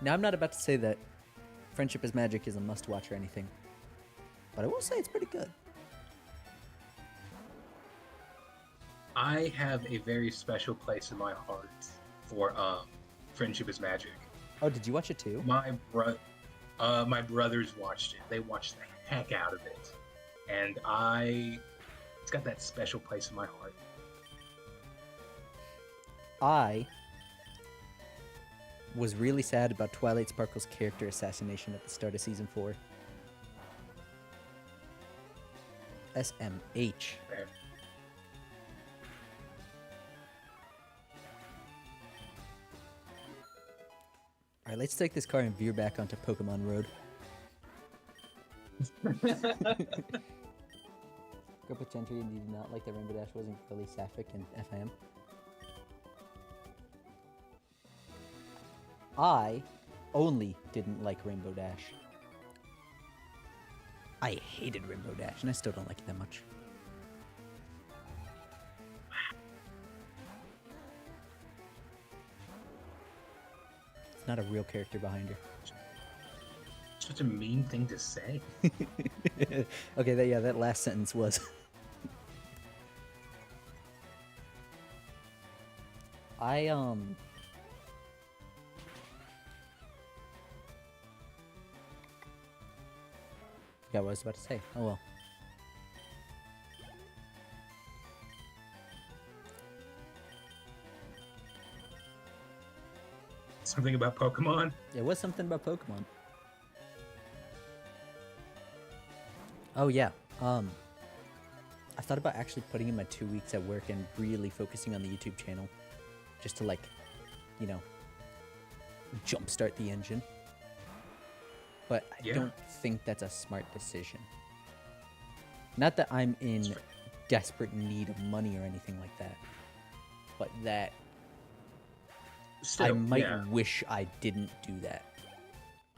Now, I'm not about to say that Friendship is Magic is a must-watch or anything, but I will say it's pretty good. I have a very special place in my heart for Friendship is Magic. Oh, did you watch it too? My brothers watched it. They watched the heck out of it, and it's got that special place in my heart. I was really sad about Twilight Sparkle's character assassination at the start of season 4. SMH. Fair. All right, let's take this car and veer back onto Pokemon Road. Group of Gentry, and you did not like that Rainbow Dash wasn't really sapphic and FIM. I only didn't like Rainbow Dash. I hated Rainbow Dash, and I still don't like it that much. It's not a real character behind her. Such a mean thing to say. Okay, that last sentence was. I forgot what I was about to say. Oh well. Something about Pokemon. It was something about Pokemon. Oh yeah. I thought about actually putting in my 2 weeks at work and really focusing on the YouTube channel, just to like, you know, jumpstart the engine. But I Yeah. don't think that's a smart decision. Not that I'm in desperate need of money or anything like that, but that Still, I might yeah. wish I didn't do that.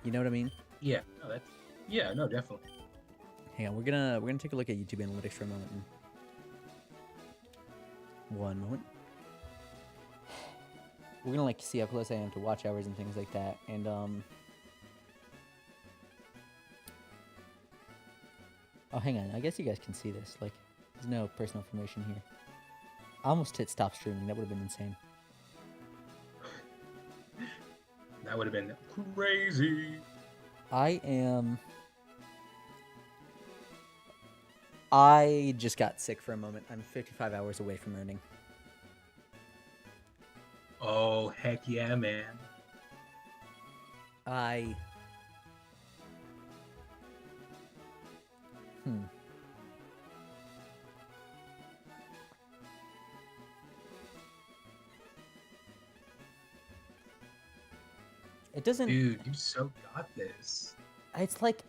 You know what I mean? Yeah, no, that's no, definitely. Hang on, we're gonna take a look at YouTube analytics for a moment. One moment. We're gonna like see how close I am to watch hours and things like that, and oh, hang on. I guess you guys can see this. Like, there's no personal information here. I almost hit stop streaming. That would have been insane. That would have been crazy. I just got sick for a moment. I'm 55 hours away from earning. Oh, heck yeah, man. It doesn't... Dude, you so got this. It's like...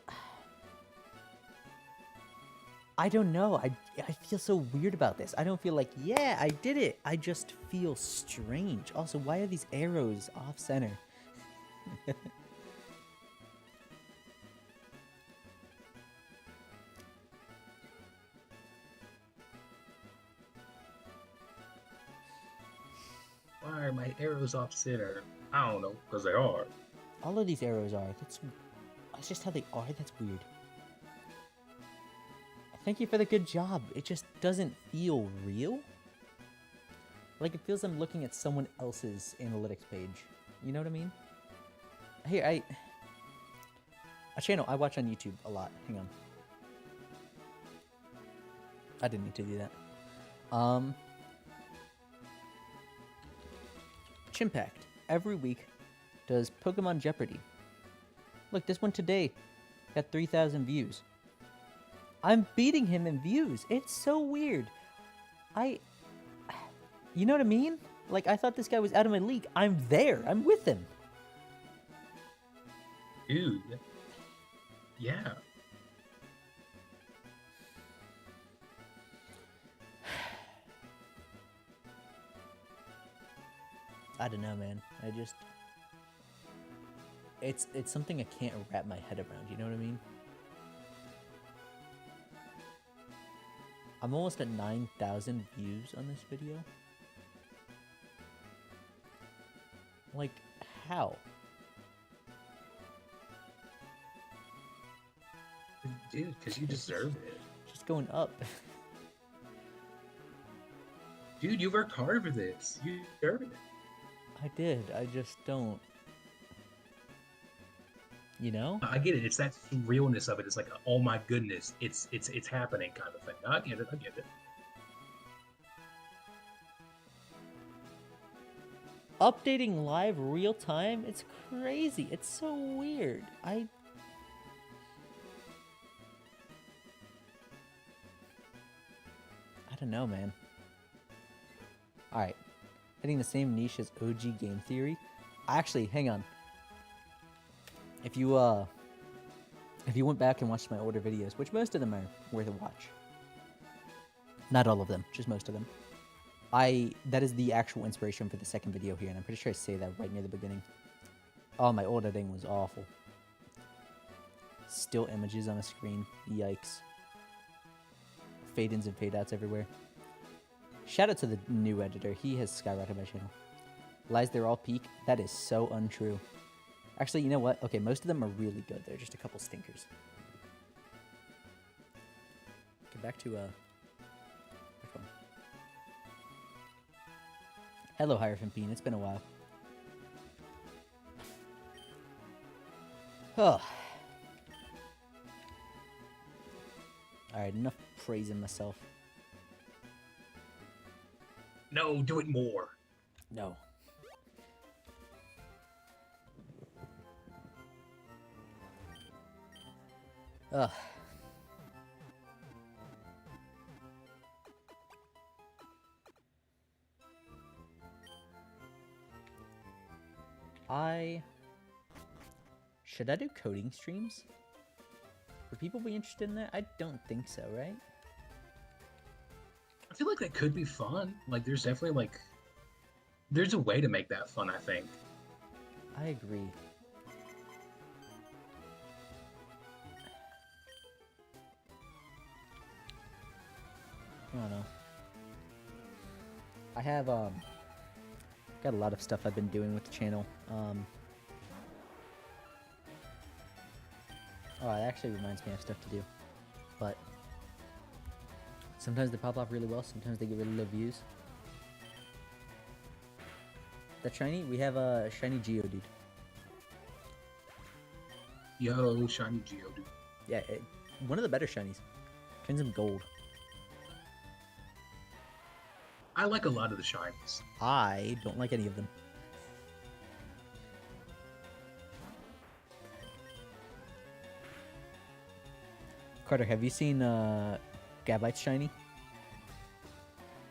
I don't know. I feel so weird about this. I don't feel like, yeah, I did it. I just feel strange. Also, why are these arrows off center? Why are my arrows off center? I don't know, because they are. All of these arrows are. That's just how they are. That's weird. Thank you for the good job. It just doesn't feel real. Like it feels I'm looking at someone else's analytics page. You know what I mean? Here, a channel I watch on YouTube a lot. Hang on. I didn't need to do that. Chimpact every week does Pokemon Jeopardy. Look, this one today got 3,000 views. I'm beating him in views. It's so weird. You know what I mean? Like, I thought this guy was out of my league. I'm there. I'm with him. Dude. Yeah. I don't know, man. It's something I can't wrap my head around. You know what I mean? I'm almost at 9,000 views on this video. Like, how? Dude, because you deserve it. Just going up. Dude, you worked hard for this. You deserve it. I did. I just don't. You know? I get it. It's that realness of it. It's like, oh my goodness, it's happening kind of thing. I get it. I get it. Updating live real time? It's crazy. It's so weird. I don't know, man. Alright. Hitting the same niche as OG Game Theory. Actually, hang on. if you went back and watched my older videos, which most of them are worth a watch. Not all of them, just most of them. That is the actual inspiration for the second video here, and I'm pretty sure I say that right near the beginning. Oh, my old editing was awful. Still images on a screen. Yikes. Fade-ins and fade-outs everywhere. Shout out to the new editor. He has skyrocketed my channel. Lies, they're all peak. That is so untrue. Actually, you know what? Okay, most of them are really good. They're just a couple stinkers. Get back to, which one? Hello, Hierophant Bean. It's been a while. Oh. Alright, enough praising myself. No, do it more. No. Ugh. Should I do coding streams? Would people be interested in that? I don't think so, right? I feel like that could be fun. Like, there's definitely, like... There's a way to make that fun, I think. I agree. I don't know. I have, got a lot of stuff I've been doing with the channel. Oh, it actually reminds me of stuff to do. But sometimes they pop off really well, sometimes they get really low views. That shiny? We have a shiny Geodude. Yo, shiny Geodude. Yeah, one of the better shinies. Turns him gold. I like a lot of the shinies. I don't like any of them. Carter, have you seen Gabite's shiny?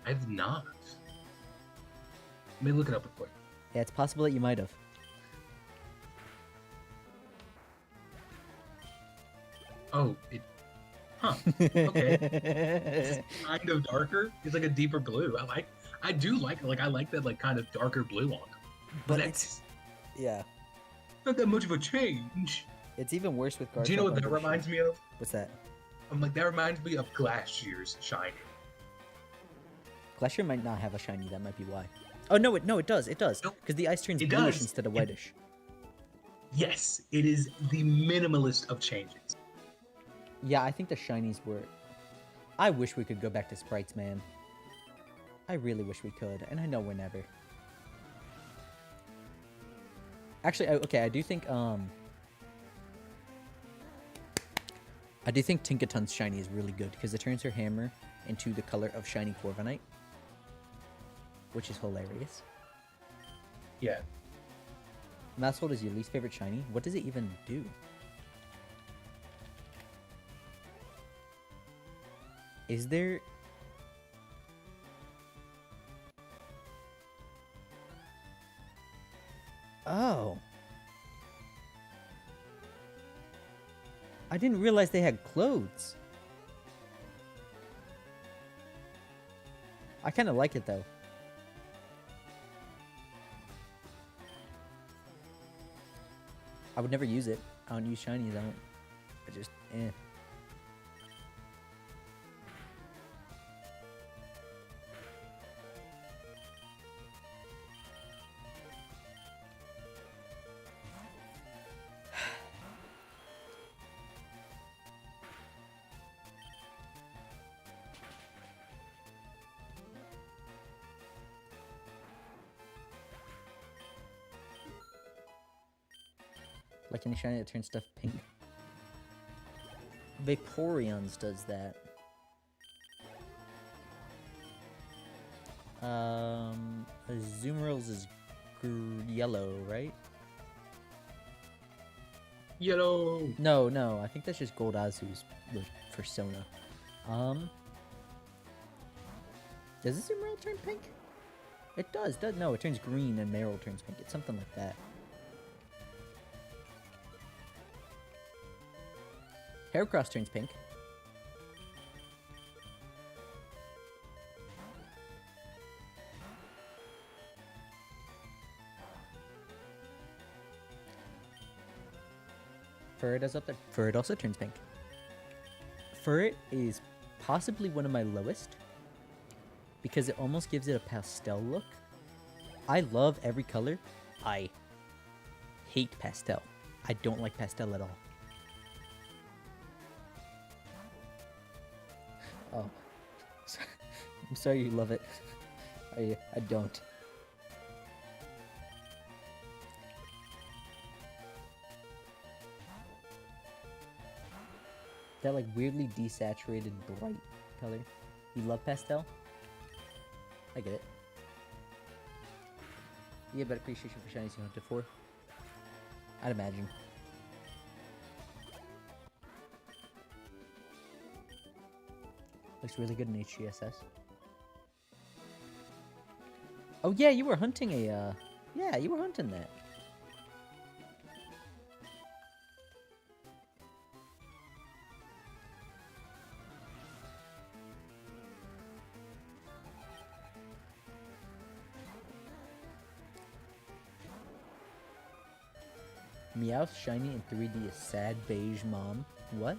I've not. Let me look it up real quick. Yeah, it's possible that you might have. Oh, it... Huh. Okay. It's kind of darker. It's like a deeper blue. I do like it. Like, I like that, like, kind of darker blue on them. But that's yeah, not that much of a change. it's even worse with Garchomp. Do you know what that under reminds Shield. me of? What's that? I'm like, that reminds me of Glashier's shiny. Glacier might not have a shiny. That might be why. Oh no, it does. It does. Nope. Because the ice turns It bluish does. instead of whitish. Yes, it is the minimalist of changes. Yeah, I think the shinies were. I wish we could go back to sprites, man. I really wish we could, and I know we're never. Actually, okay, I do think Tinkaton's shiny is really good because it turns her hammer into the color of shiny Corviknight, which is hilarious. Yeah. Masshold is your least favorite shiny? What does it even do? Is there... Oh. I didn't realize they had clothes. I kind of like it though. I would never use it. I don't use shinies. I just, eh. Like any shiny that turns stuff pink. Vaporeon's does that. Azumarill's is yellow, right? Yellow. No, I think that's just Gold Azu's persona. Does Azumarill turn pink? It does. No, it turns green and Marill turns pink. It's something like that. Heracross turns pink. Furret is up there. Furret also turns pink. Furret is possibly one of my lowest because it almost gives it a pastel look. I love every color. I hate pastel. I don't like pastel at all. Oh. I'm sorry you love it. I don't. That like weirdly desaturated bright color. You love pastel? I get it. Yeah, but appreciation for shinies you hunted for. I'd imagine. Looks really good in HGSS. Oh yeah, you were hunting a, yeah, you were hunting that. Meowth shiny in 3D is sad beige mom. What?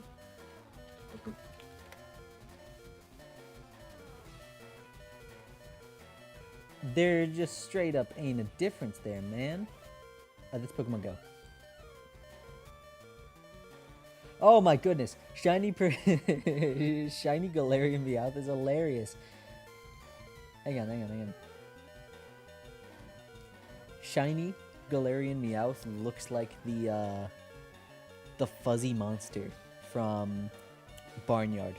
There just straight up ain't a difference there, man. Let's Pokemon Go. Oh my goodness. Shiny Shiny Galarian Meowth is hilarious. Hang on. Shiny Galarian Meowth looks like the fuzzy monster from Barnyard.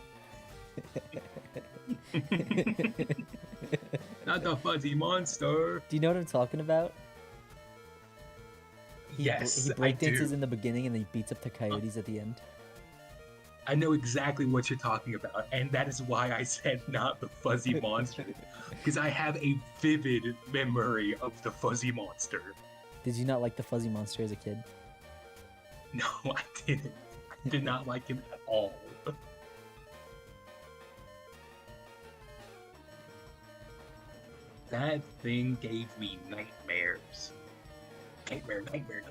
Not the fuzzy monster. Do you know what I'm talking about? Yes, he I breakdances do. in the beginning and then he beats up the coyotes at the end. I know exactly what you're talking about, and that is why I said not the fuzzy monster, because I have a vivid memory of the fuzzy monster. Did you not like the fuzzy monster as a kid? No, I didn't. I did not like him at all. That thing gave me nightmares. Nightmare. Nightmare.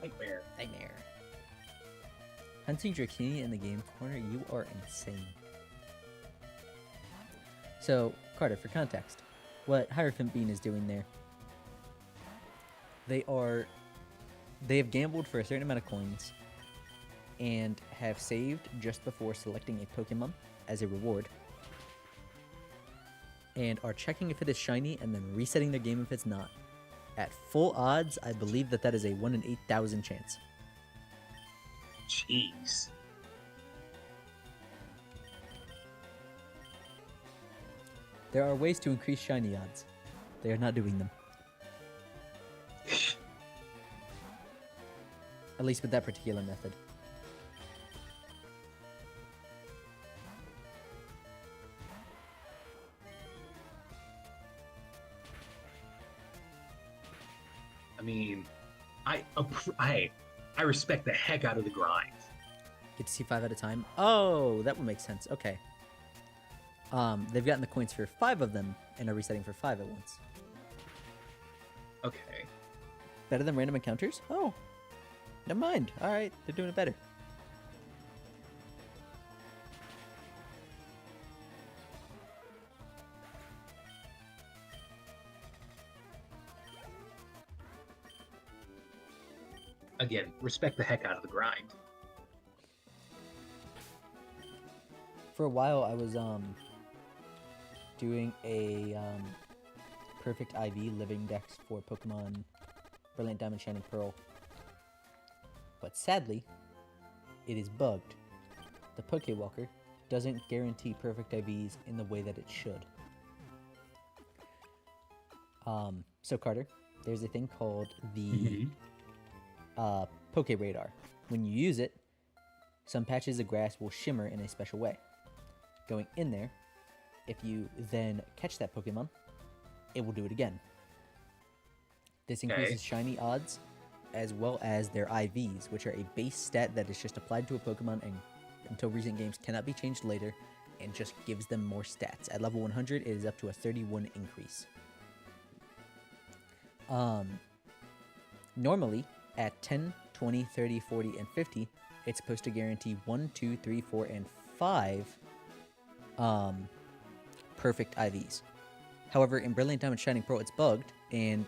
Hunting Drakini in the game corner, you are insane. So, Carter, for context, what Hierophant Bean is doing there, they have gambled for a certain amount of coins and have saved just before selecting a Pokemon as a reward, and are checking if it is shiny and then resetting their game if it's not. At full odds, I believe that is a 1 in 8,000 chance. Jeez. There are ways to increase shiny odds. They are not doing them. At least with that particular method. I mean, I respect the heck out of the grind. Get to see 5 at a time. Oh, that would make sense. Okay. They've gotten the coins for 5 of them and are resetting for 5 at once. Okay. Better than random encounters? Oh. Never mind. Alright, they're doing it better. Again, respect the heck out of the grind. For a while, I was doing a perfect IV living dex for Pokemon Brilliant Diamond, Shining Pearl, but sadly, it is bugged. The Pokewalker doesn't guarantee perfect IVs in the way that it should. So Carter, there's a thing called the Poke Radar. When you use it, some patches of grass will shimmer in a special way. Going in there, if you then catch that Pokemon, it will do it again. This increases shiny odds as well as their IVs, which are a base stat that is just applied to a Pokemon and until recent games cannot be changed later and just gives them more stats. At level 100, it is up to a 31 increase. Normally, at 10, 20, 30, 40, and 50, it's supposed to guarantee 1, 2, 3, 4, and 5 perfect IVs. However, in Brilliant Diamond Shining Pearl, it's bugged, and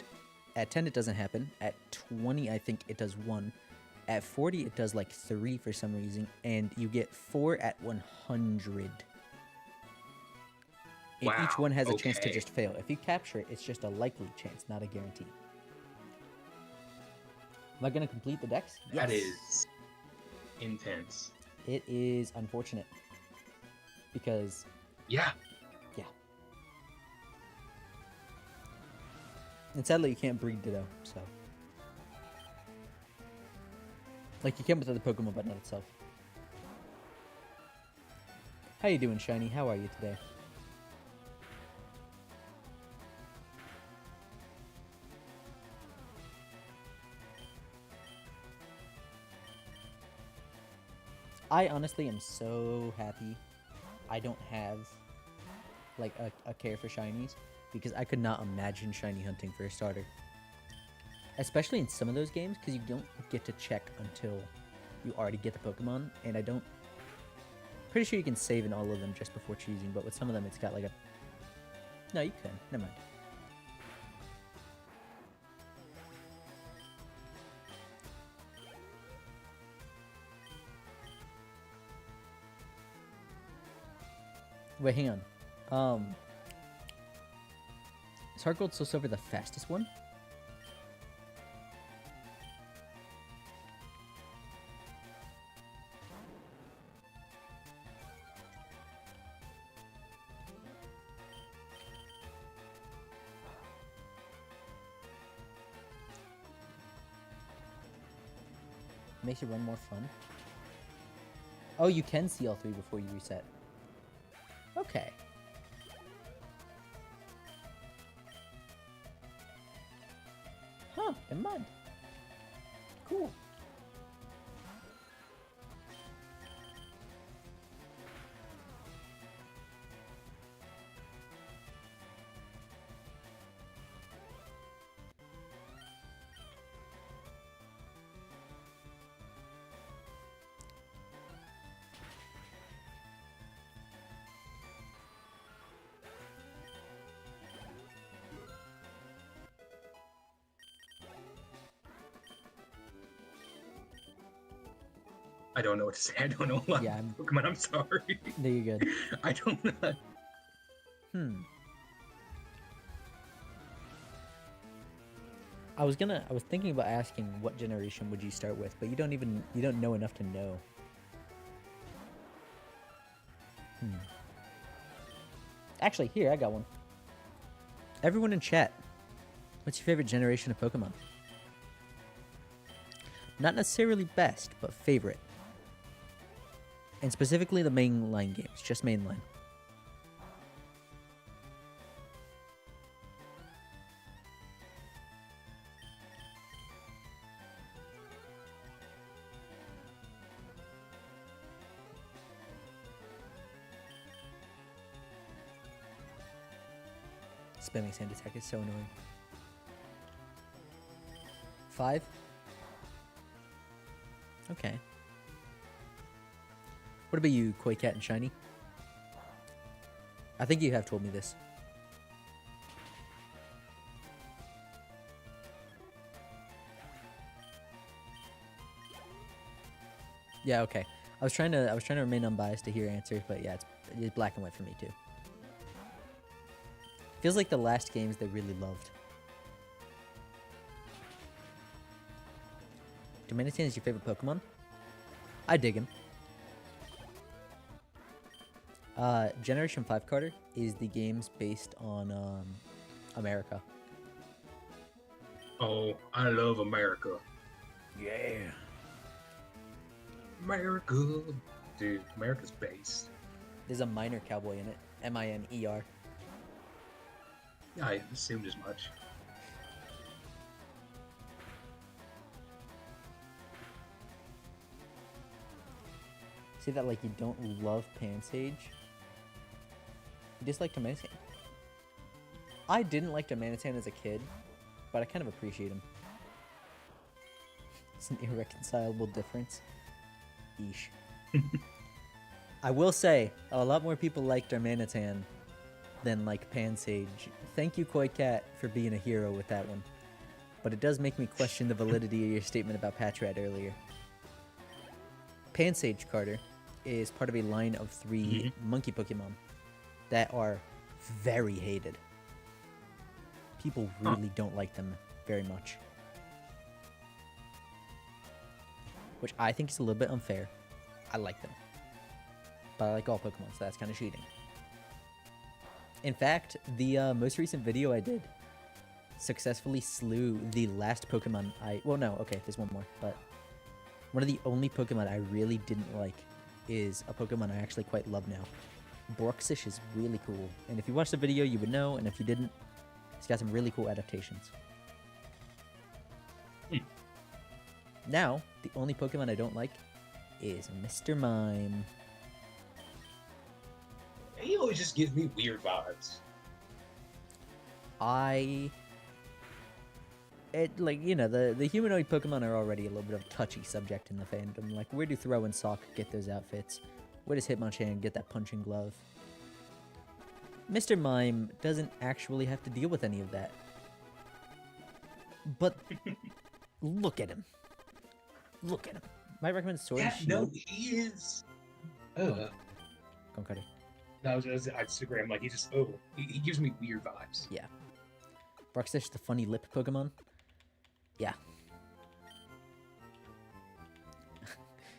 at 10 it doesn't happen. At 20, I think it does 1. At 40, it does like 3 for some reason, and you get 4 at 100. And Wow, each one has a chance to okay. just fail. If you capture it, it's just a likely chance, not a guarantee. Am I going to complete the dex? That is intense. It is unfortunate. Because, Yeah. yeah. And sadly, you can't breed Ditto, so. Like, you can with other Pokemon, but not itself. How you doing, Shiny? How are you today? I honestly am so happy I don't have like a care for shinies, because I could not imagine shiny hunting for a starter. Especially in some of those games, because you don't get to check until you already get the Pokemon, and I don't... Pretty sure you can save in all of them just before choosing, but with some of them it's got like a... No, you can. Never mind. Wait, hang on. Is Heart Gold Soul Silver the fastest one? Makes it run more fun. Oh, you can see all 3 before you reset. Okay. Huh, in mud. Cool. I don't know what to say. I don't know a lot Yeah, of Pokemon. I'm sorry. There you go. I don't know. I was thinking about asking what generation would you start with, but you don't know enough to know. Actually, here, I got one. Everyone in chat, what's your favorite generation of Pokemon? Not necessarily best, but favorite. And specifically the mainline games, just mainline. Spamming sand attack is so annoying. 5? Okay. What about you, Koi Cat and Shiny? I think you have told me this. Yeah, okay. I was trying to remain unbiased to hear answers, but yeah, it's black and white for me too. Feels like the last games they really loved. Dominican is your favorite Pokemon? I dig him. Generation 5 Carter is the games based on America. Oh, I love America. Yeah. America. Dude, America's based. There's a minor cowboy in it. Miner. I assumed as much. Say that like you don't love Pansage. You just like Darmanitan. I didn't like Darmanitan as a kid, but I kind of appreciate him. It's an irreconcilable difference. Eesh. I will say, a lot more people like Darmanitan than like Pansage. Thank you, Koi Cat, for being a hero with that one. But it does make me question the validity of your statement about Patrat earlier. Pansage, Carter, is part of a line of 3 monkey Pokemon that are very hated. People really don't like them very much. Which I think is a little bit unfair. I like them. But I like all Pokemon, so that's kind of cheating. In fact, the most recent video I did successfully slew the last Pokemon well, no, okay, there's one more. But one of the only Pokemon I really didn't like is a Pokemon I actually quite love now. Bruxish is really cool. And if you watched the video, you would know. And if you didn't, it's got some really cool adaptations. Now, the only Pokemon I don't like is Mr. Mime. He always just gives me weird vibes. The humanoid Pokemon are already a little bit of a touchy subject in the fandom. Like, where do Throw and Sock get those outfits? Where does Hitmonchan get that punching glove? Mr. Mime doesn't actually have to deal with any of that. But look at him. Look at him. Might recommend Sword and Shield. No, he is. Go on, Carter. No, I just agree. I'm like, he gives me weird vibes. Yeah. Bruxish, the funny lip Pokemon. Yeah.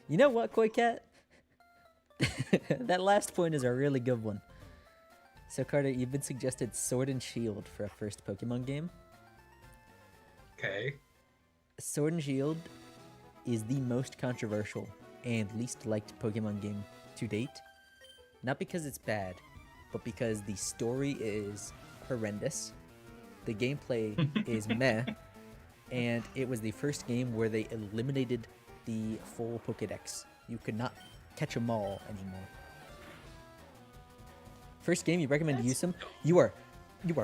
You know what, Koi Cat? That last point is a really good one. So, Carter, you've been suggested Sword and Shield for a first Pokemon game. Okay. Sword and Shield is the most controversial and least liked Pokemon game to date. Not because it's bad, but because the story is horrendous, the gameplay is meh, and it was the first game where they eliminated the full Pokedex. You could not catch them all anymore. First game you recommend to use them? You are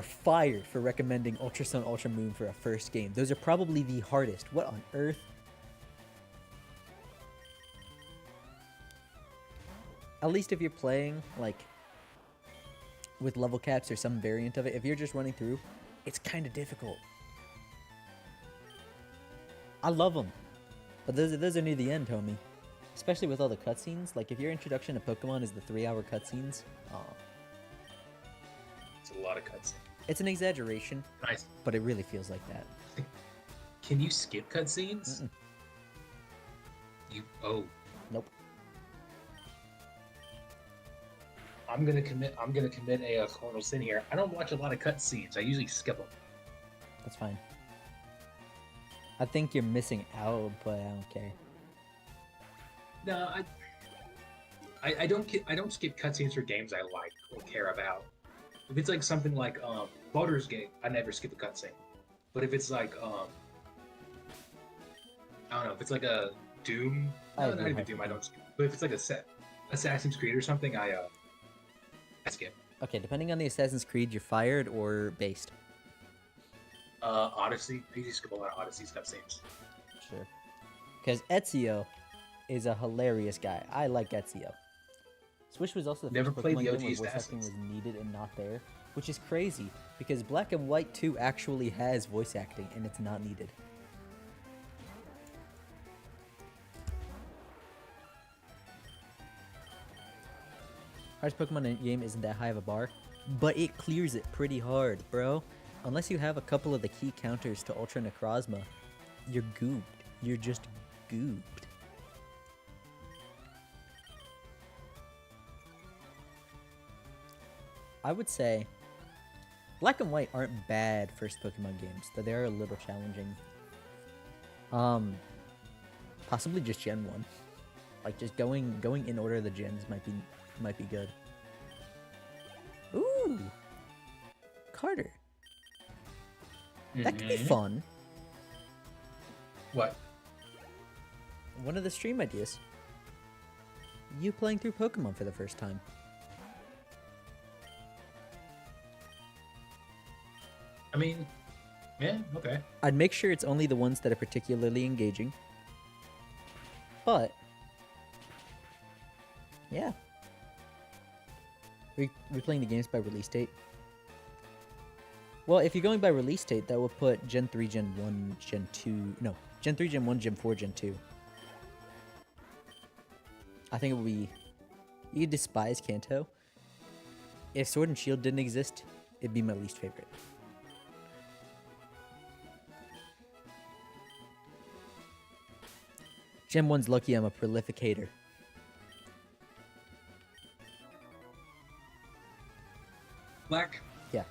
fired for recommending Ultra Sun, Ultra Moon for a first game. Those are probably the hardest. What on earth? At least if you're playing, like, with level caps or some variant of it, if you're just running through, it's kind of difficult. I love them. But those are near the end, homie. Especially with all the cutscenes. Like, if your introduction to Pokemon is the 3-hour cutscenes, It's a lot of cutscenes. it's an exaggeration, Nice. but it really feels like that. Can you skip cutscenes? Nope. I'm gonna commit a cornel sin here. I don't watch a lot of cutscenes. I usually skip them. That's fine. I think you're missing out, but I don't care. No, I don't skip cutscenes for games I like or care about. If it's like something like Baldur's Gate, I never skip a cutscene. But if it's like I don't know, if it's like a Doom, not even Doom, I don't skip. But if it's like a Assassin's Creed or something, I skip. Okay, depending on the Assassin's Creed, you're fired or based. Odyssey, I usually skip a lot of Odyssey's cutscenes. Sure. Because Ezio is a hilarious guy. I like Ezio. Switch was also the Never first played Pokemon the game OG where voice acting Assassins. was needed and not there, which is crazy because Black and White 2 actually has voice acting and it's not needed. Hardest Pokemon in the game isn't that high of a bar, but it clears it pretty hard, bro. Unless you have a couple of the key counters to Ultra Necrozma, you're gooped. You're just gooped. I would say Black and White aren't bad first Pokemon games, though they are a little challenging. Possibly just Gen 1. Like just going in order of the gens might be good. Ooh. Carter. That could be fun. What? One of the stream ideas. you playing through Pokemon for the first time. I mean, yeah, okay. I'd make sure it's only the ones that are particularly engaging. But, yeah. We playing the games by release date? Well, if you're going by release date, that would put Gen 3, Gen 1, Gen 2... No, Gen 3, Gen 1, Gen 4, Gen 2. I think it would be... You despise Kanto. If Sword and Shield didn't exist, it'd be my least favorite. Gen 1's lucky I'm a prolificator. Black, Yeah.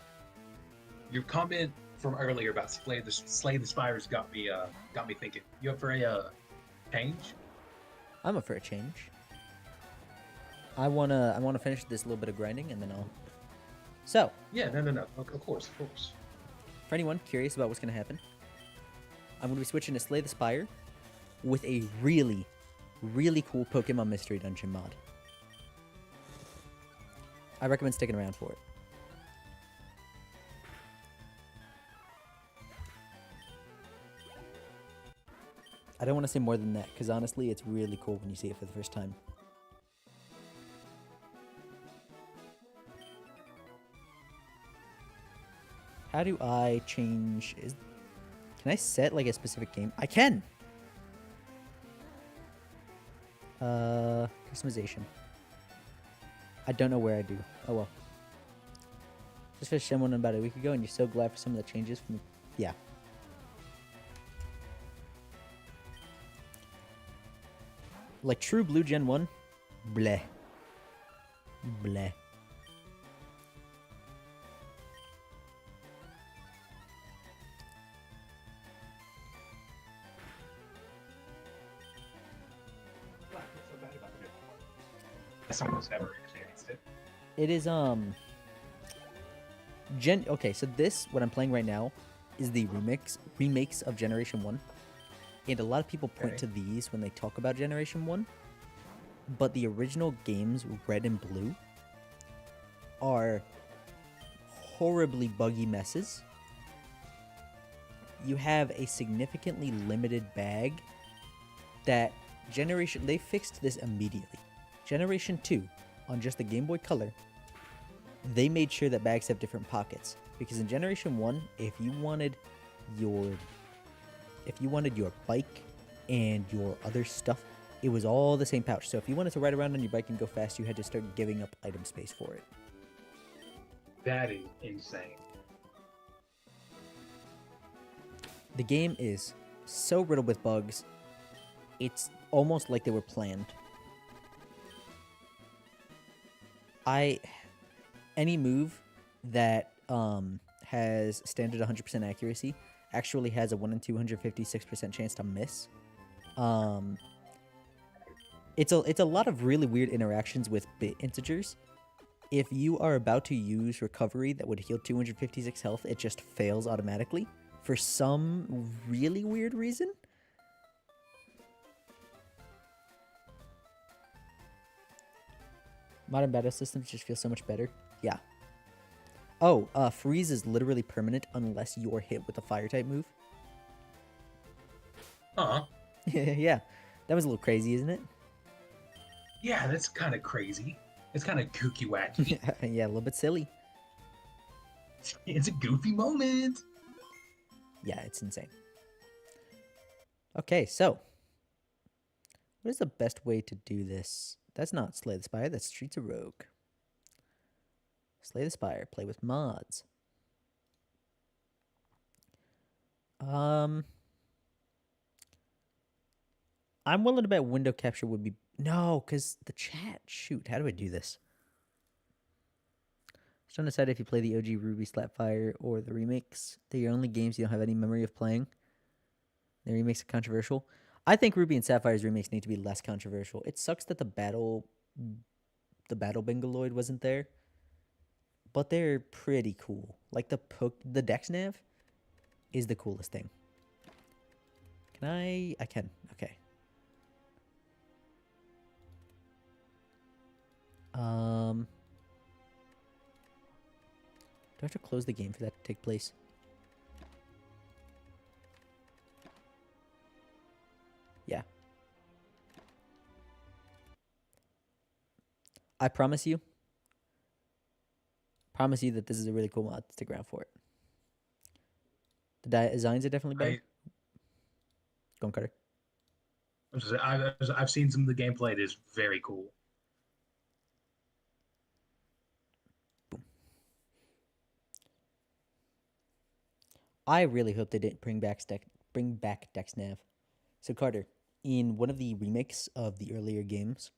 your comment from earlier about Slay the Spires got me thinking. You up for a change? I'm up for a change. I wanna finish this little bit of grinding and then I'll... So, Yeah, no. Of course. for anyone curious about what's gonna happen, I'm gonna be switching to Slay the Spire with a really, really cool Pokemon Mystery Dungeon mod. I recommend sticking around for it. I don't want to say more than that, because honestly, it's really cool when you see it for the first time. How do I change... Can I set, like, a specific game? I can! Customization. I don't know where I do. Oh, well. Just finished Gen 1 about a week ago, and you're so glad for some of the changes from... Yeah. Like true blue Gen 1, bleh. Bleh. Someone's never experienced it. It is, Okay, so this, what I'm playing right now, is the remakes of Generation 1. And a lot of people point Okay. to these when they talk about Generation 1. But the original games, Red and Blue, are horribly buggy messes. You have a significantly limited bag that they fixed this immediately. Generation 2, on just the Game Boy Color, they made sure that bags have different pockets. Because in Generation 1, if you wanted your bike and your other stuff, it was all the same pouch. So if you wanted to ride around on your bike and go fast, you had to start giving up item space for it. That is insane. The game is so riddled with bugs, it's almost like they were planned. Any move that has standard 100% accuracy actually has a 1 in 256% chance to miss. It's a lot of really weird interactions with bit integers. If you are about to use recovery that would heal 256 health, it just fails automatically for some really weird reason. Modern battle systems just feel so much better. Yeah. Oh, freeze is literally permanent unless you're hit with a fire type move. Huh. Yeah. That was a little crazy, isn't it? Yeah, that's kind of crazy. It's kind of kooky wacky. Yeah, a little bit silly. It's a goofy moment. Yeah, it's insane. Okay, so what is the best way to do this? That's not Slay the Spire, that's Streets of Rogue. Slay the Spire, play with mods. I'm willing to bet window capture would be... No, because the chat. Shoot, how do I do this? Just don't decide if you play the OG Ruby Slapfire or the remakes. They're your only games you don't have any memory of playing. The remakes are controversial. I think Ruby and Sapphire's remakes need to be less controversial. It sucks that the battle Bingaloid wasn't there, but they're pretty cool. Like the Dex Nav is the coolest thing. Can I can. Okay. Do I have to close the game for that to take place? Yeah. I promise you that this is a really cool mod. Stick around for it. The designs are definitely better. Go on, Carter. I've seen some of the gameplay. It is very cool. I really hope they didn't bring back DexNav. So Carter, in one of the remakes of the earlier games,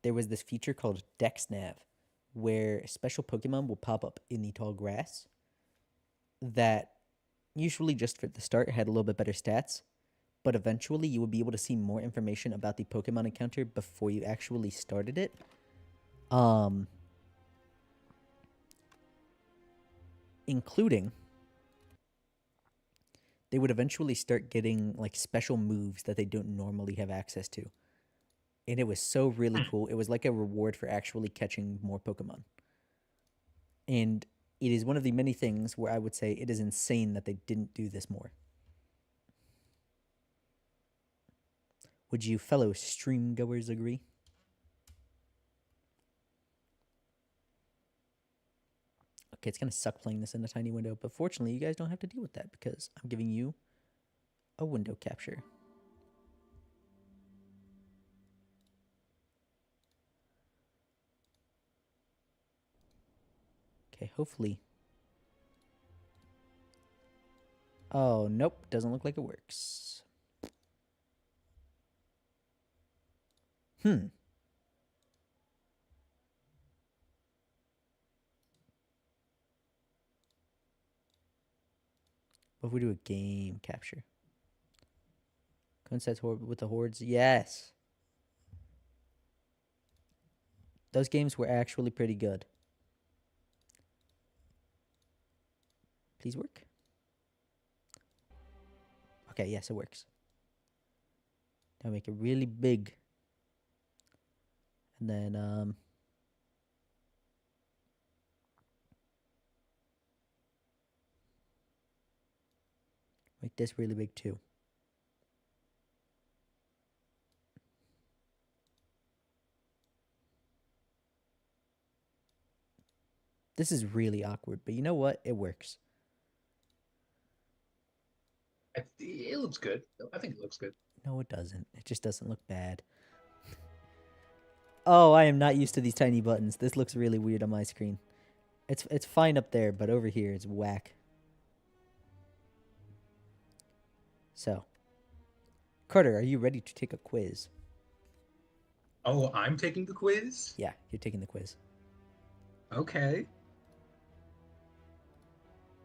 there was this feature called DexNav, where special Pokemon will pop up in the tall grass that usually just for the start had a little bit better stats, but eventually you would be able to see more information about the Pokemon encounter before you actually started it. Including they would eventually start getting like special moves that they don't normally have access to. And it was so really cool. It was like a reward for actually catching more Pokemon. And it is one of the many things where I would say it is insane that they didn't do this more. Would you fellow stream goers agree? Okay, it's going to suck playing this in a tiny window, but fortunately you guys don't have to deal with that because I'm giving you a window capture. Okay, hopefully. Oh, nope, doesn't look like it works. What if we do a game capture? Coincides with the hordes? Yes. Those games were actually pretty good. Please work. Okay, yes, it works. Now make it really big. And then, make this really big too. This is really awkward, but you know what? It works. It looks good. I think it looks good. No, it doesn't. It just doesn't look bad. Oh, I am not used to these tiny buttons. This looks really weird on my screen. It's fine up there, but over here it's whack. So, Carter, are you ready to take a quiz? Oh, I'm taking the quiz? Yeah, you're taking the quiz. Okay.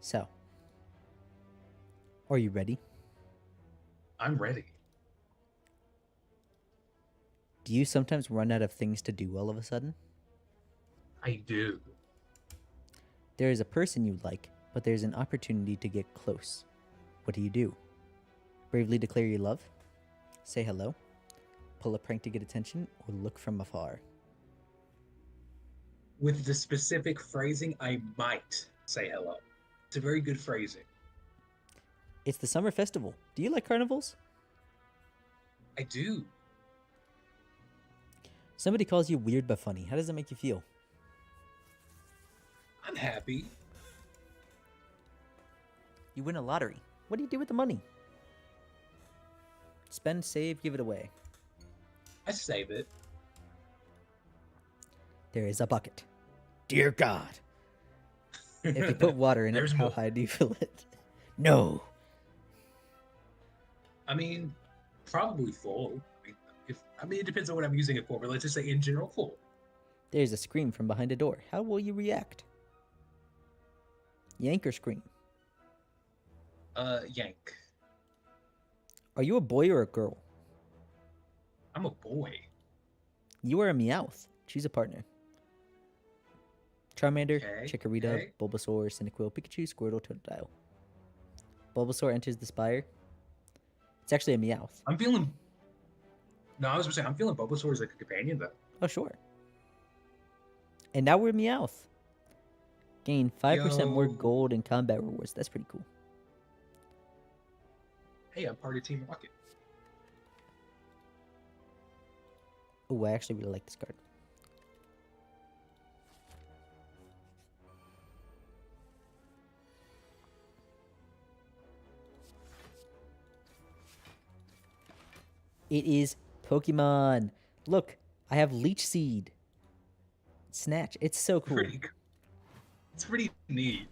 So, are you ready? I'm ready. Do you sometimes run out of things to do all of a sudden? I do. There is a person you like, but there's an opportunity to get close. What do? Bravely declare your love? Say hello? Pull a prank to get attention? Or look from afar? With the specific phrasing, I might say hello. It's a very good phrasing. It's the summer festival. Do you like carnivals? I do. Somebody calls you weird but funny. How does that make you feel? I'm happy. You win a lottery. What do you do with the money? Spend, save, give it away. I save it. There is a bucket. Dear God. If you put water in it, how more. high do you fill it? No. I mean, probably full. It depends on what I'm using it for, but let's just say in general, full. There's a scream from behind a door. How will you react? Yank or scream? Yank. Are you a boy or a girl? I'm a boy. You are a Meowth. Choose a partner. Charmander, Okay, Chikorita, okay. Bulbasaur, Cyndaquil, Pikachu, Squirtle, Totodile. Bulbasaur enters the spire. It's actually a Meowth. I'm feeling. No, I was gonna say I'm feeling Bulbasaur as like a companion though. Oh, sure. And now we're Meowth. Gain 5% more Yo, gold and combat rewards. That's pretty cool. hey, I'm part of Team Rocket. Oh, I actually really like this card. It is Pokemon. Look, I have Leech Seed. Snatch. It's so cool. It's pretty neat.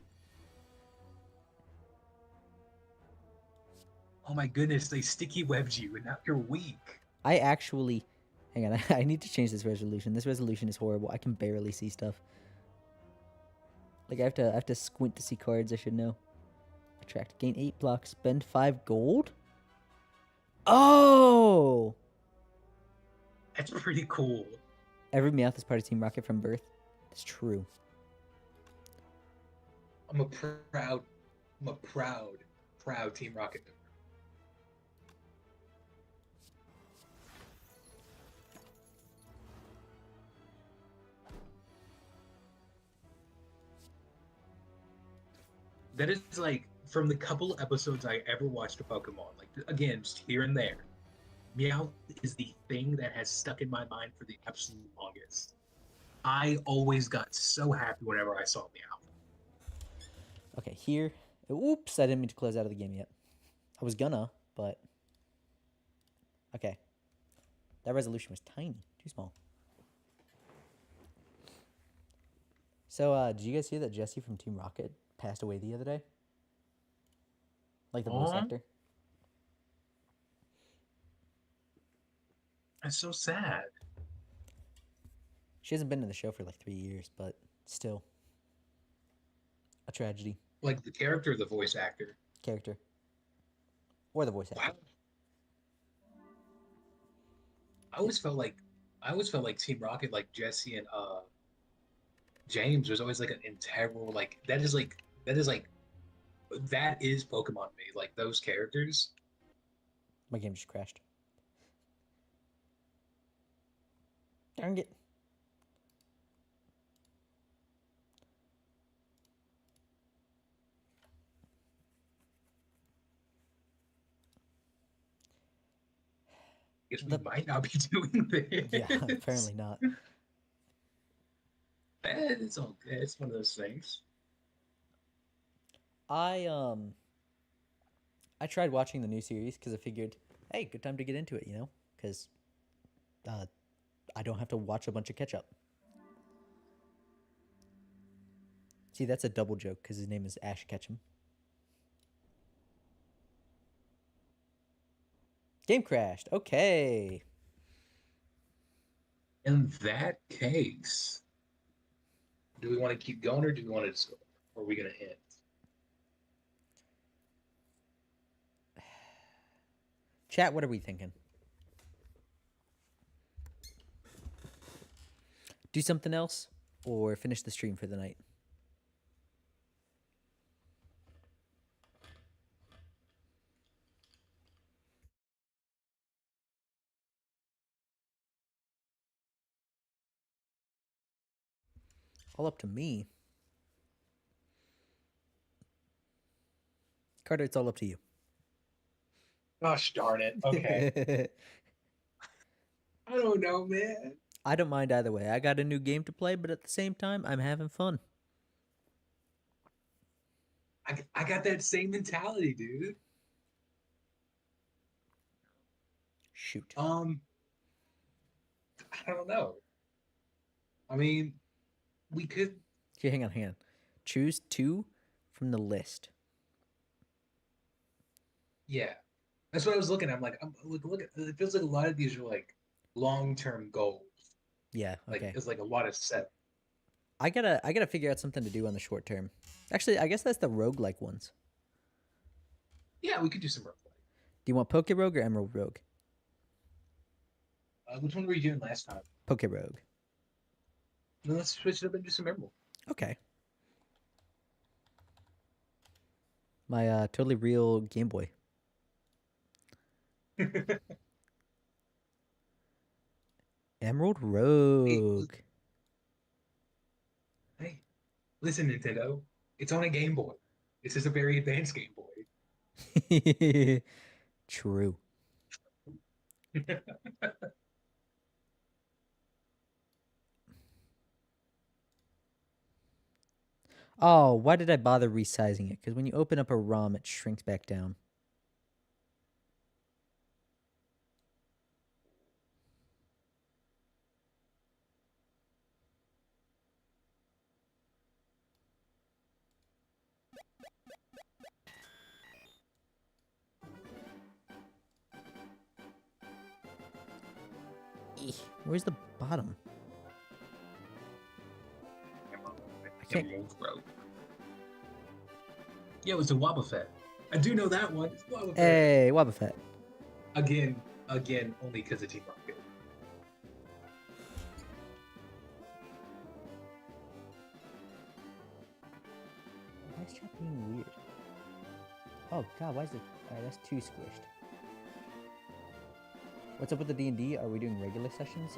Oh my goodness, they sticky webbed you, and now you're weak. I actually, hang on, I need to change this resolution. This resolution is horrible. I can barely see stuff. Like I have to squint to see cards. I should know. Attract. Gain 8 blocks. Spend 5 gold. Oh! That's pretty cool. Every Meowth is part of Team Rocket from birth. That's true. I'm a proud Team Rocket member. That is like from the couple episodes I ever watched of Pokemon. Like again, just here and there. Meowth is the thing that has stuck in my mind for the absolute longest. I always got so happy whenever I saw Meowth. Okay, here. Oops, I didn't mean to close out of the game yet. I was gonna, but okay. That resolution was tiny, too small. So, did you guys hear that Jesse from Team Rocket passed away the other day? Like the voice Aw. actor? That's so sad. She hasn't been in the show for like 3 years, but still. A tragedy. Like the character, or the voice actor. Character. Or the voice actor. Wow. I always felt like Team Rocket, like Jesse and James was always like an integral, like that is Pokemon to me. Like those characters. My game just crashed. Darn it. Guess we The- might not be doing this. Yeah, apparently not. It's all good. It's one of those things. I I tried watching the new series because I figured, hey, good time to get into it, you know, because I don't have to watch a bunch of catch up. See, that's a double joke because his name is Ash Ketchum. Game crashed. Okay. In that case, do we want to keep going, or do we want to, or are we going to hit? Chat, what are we thinking? Do something else or finish the stream for the night? All up to me. Carter, it's all up to you. Gosh darn it. Okay. I don't know, man. I don't mind either way. I got a new game to play, but at the same time, I'm having fun. I got that same mentality, dude. Shoot. I don't know. I mean, we could. Here, hang on. Choose 2 from the list. Yeah, that's what I was looking at. I'm like, look at. It feels like a lot of these are like long-term goals. Yeah, Like okay. it's like a lot of set. I gotta figure out something to do on the short term. Actually, I guess that's the roguelike ones. Yeah, we could do some roleplay. Do you want Poke Rogue or Emerald Rogue? Which one were you doing last time? Poke Rogue. Then let's switch it up and do some Emerald. Okay. My totally real Game Boy. Emerald Rogue. Listen, Nintendo, it's on a Game Boy. This is a very advanced Game Boy. True. Oh, why did I bother resizing it? Because when you open up a ROM, it shrinks back down. Where's the bottom? I can't. Yeah, it was a Wobbuffet. I do know that one. It's Wobbuffet. Hey, Wobbuffet. Again, only because of Team Rocket. Why is chat being weird? Oh god, why is it? Alright, that's too squished. What's up with the D&D? Are we doing regular sessions?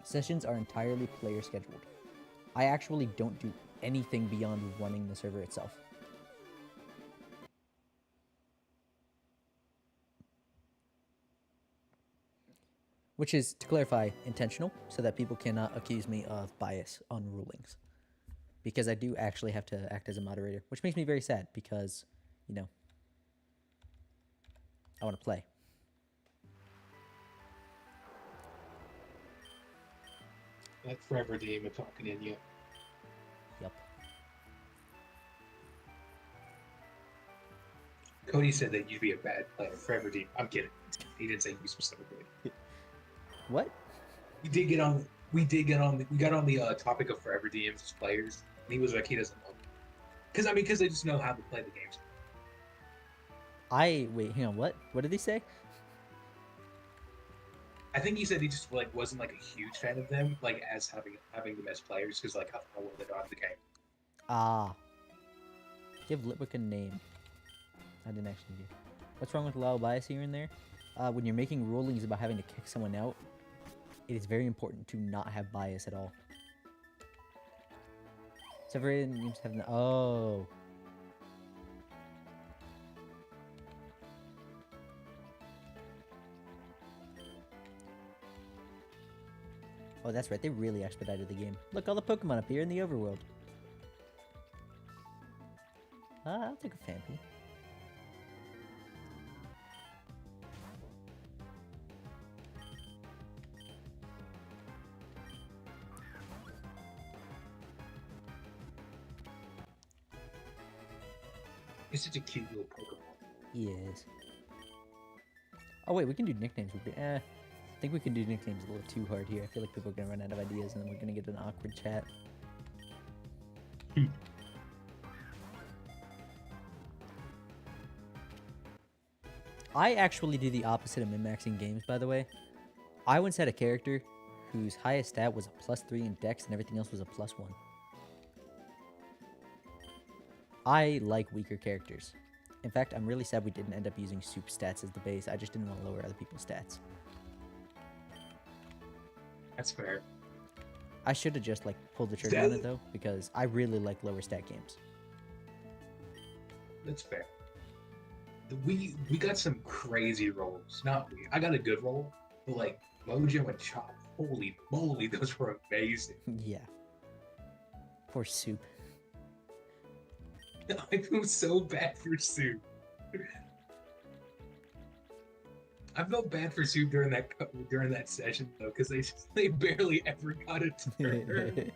Sessions are entirely player scheduled. I actually don't do anything beyond running the server itself. Which is, to clarify, intentional, so that people cannot accuse me of bias on rulings. Because I do actually have to act as a moderator, which makes me very sad because, you know, I want to play. That's Forever Demon talking in you. Yep. Cody said that you'd be a bad player. Forever Demon. I'm kidding. He didn't say you specifically. What? We got on the topic of Forever DMs as players, and he was like, he doesn't know. Because they just know how to play the games. Wait, hang on, what? What did he say? I think he said he just like wasn't like a huge fan of them, like as having them as players, because like how well they know how to game. Ah. Give Litwick a name. I didn't actually do. What's wrong with low bias here and there? When you're making rulings about having to kick someone out, it is very important to not have bias at all. Several names have no. Oh. Oh, that's right. They really expedited the game. Look, all the Pokemon appear in the overworld. I'll take a Phanpy. He's such a cute little Pokemon. He is. Oh wait, we can do nicknames. I think we can do nicknames a little too hard here. I feel like people are gonna run out of ideas, and then we're gonna get an awkward chat. I actually do the opposite of min-maxing games, by the way. I once had a character whose highest stat was a +3 in Dex, and everything else was a +1. I like weaker characters. In fact, I'm really sad we didn't end up using soup stats as the base. I just didn't want to lower other people's stats. That's fair. I should have just like pulled the trigger on it though, because I really like lower stat games. That's fair. We got some crazy rolls. Not we. I got a good roll, but like Mojo and Chop, holy moly, those were amazing. Yeah. Poor soup. I feel so bad for Soup. I felt bad for Soup during that session though, because they barely ever got a turn.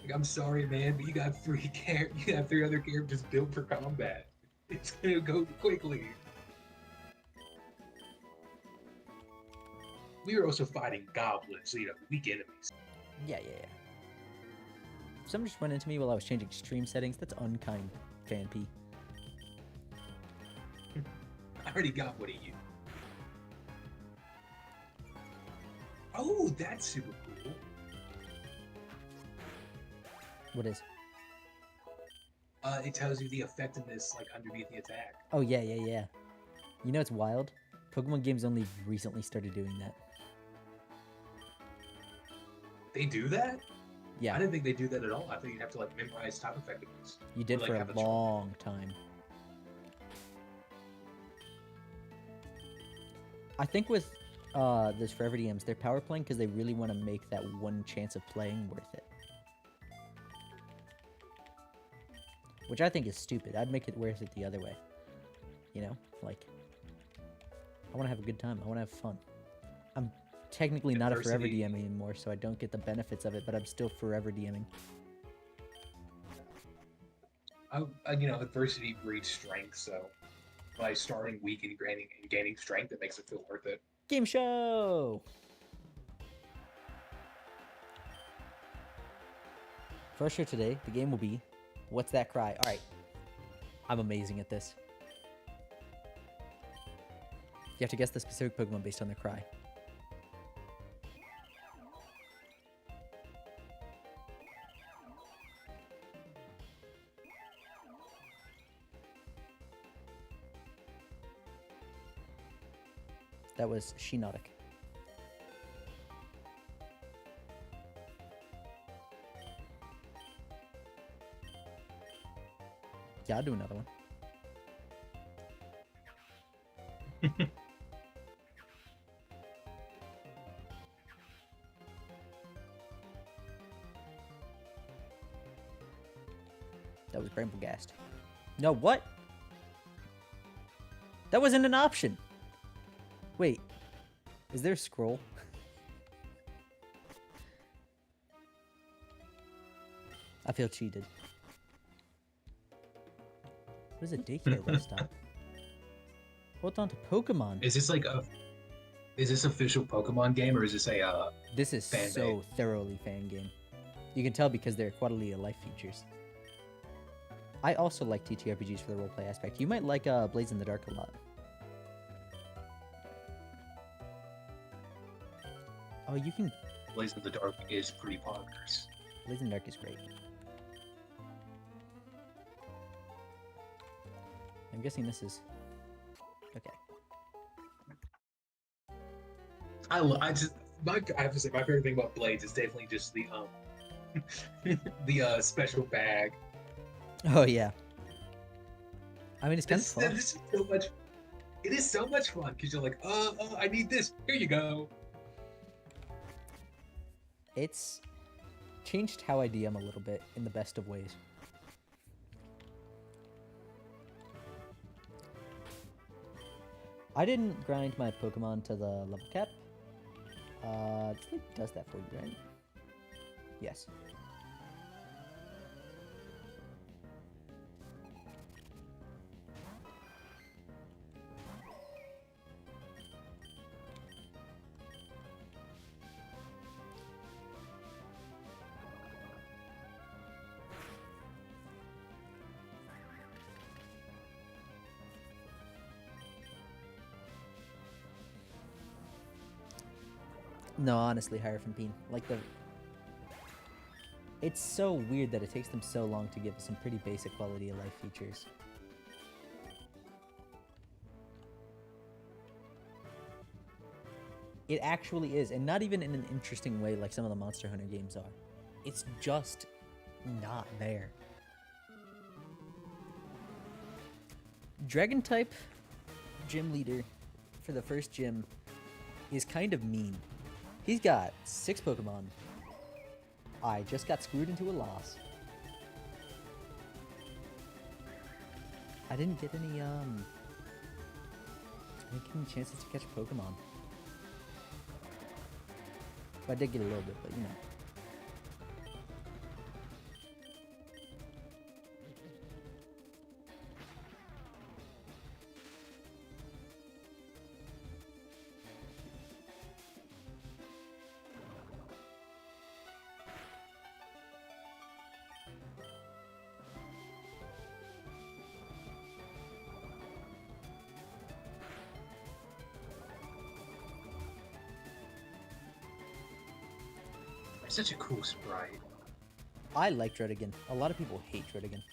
Like, I'm sorry, man, but you got three other characters built for combat. It's gonna go quickly. We were also fighting goblins, so weak enemies. Yeah. Someone just run into me while I was changing stream settings. That's unkind, Phanpy. I already got one of you. Oh, that's super cool. What is? It tells you the effectiveness like underneath the attack. Oh yeah. You know it's wild? Pokemon games only recently started doing that. They do that? I Yeah, didn't think they do that at all. I think you have to like memorize top effectiveness. you did Or, like, for have a a chart. long time. I think with those Forever DMs, they're power playing because they really want to make that one chance of playing worth it. Which I think is stupid. I'd make it worth it the other way. You know? Like, I want to have a good time. I want to have fun. I'm technically not a Forever Adversity. DM anymore, so I don't get the benefits of it, but I'm still Forever DMing. Adversity breeds strength. So by starting weak and gaining strength, it makes it feel worth it. Game show! For sure today, the game will be What's That Cry? Alright. I'm amazing at this. You have to guess the specific Pokemon based on their cry. That was Shiinotic. Yeah, I'll do another one. That was Bramblegast. No, what? That wasn't an option. Wait. Is there a scroll? I feel cheated. What is a daycare bus stop? Hold on to Pokemon. Is this official Pokemon game or is this a This is fan so game? thoroughly fan game. You can tell because they're quality of life features. I also like TTRPGs for the roleplay aspect. You might like Blades in the Dark a lot. Oh, you can... Blaze in the Dark is pretty bonkers. Blades in the Dark is great. I'm guessing this is... Okay. I have to say my favorite thing about Blades is definitely just the the special bag. Oh, yeah. I mean, it's kind of fun. This is so much. It is so much fun because you're like, I need this. Here you go. It's changed how I DM a little bit in the best of ways. I didn't grind my Pokemon to the level cap. It does that for you, right? Yes. No, honestly, Hierophant Bean. Like the... It's so weird that it takes them so long to give us some pretty basic quality of life features. It actually is, and not even in an interesting way like some of the Monster Hunter games are. It's just not there. Dragon type gym leader for the first gym is kind of mean. He's got 6 Pokemon. I just got screwed into a loss. I didn't get any chances to catch Pokemon. Well, I did get a little bit, but you know. It's such a cool sprite. I like Dredigan. A lot of people hate Dredigan.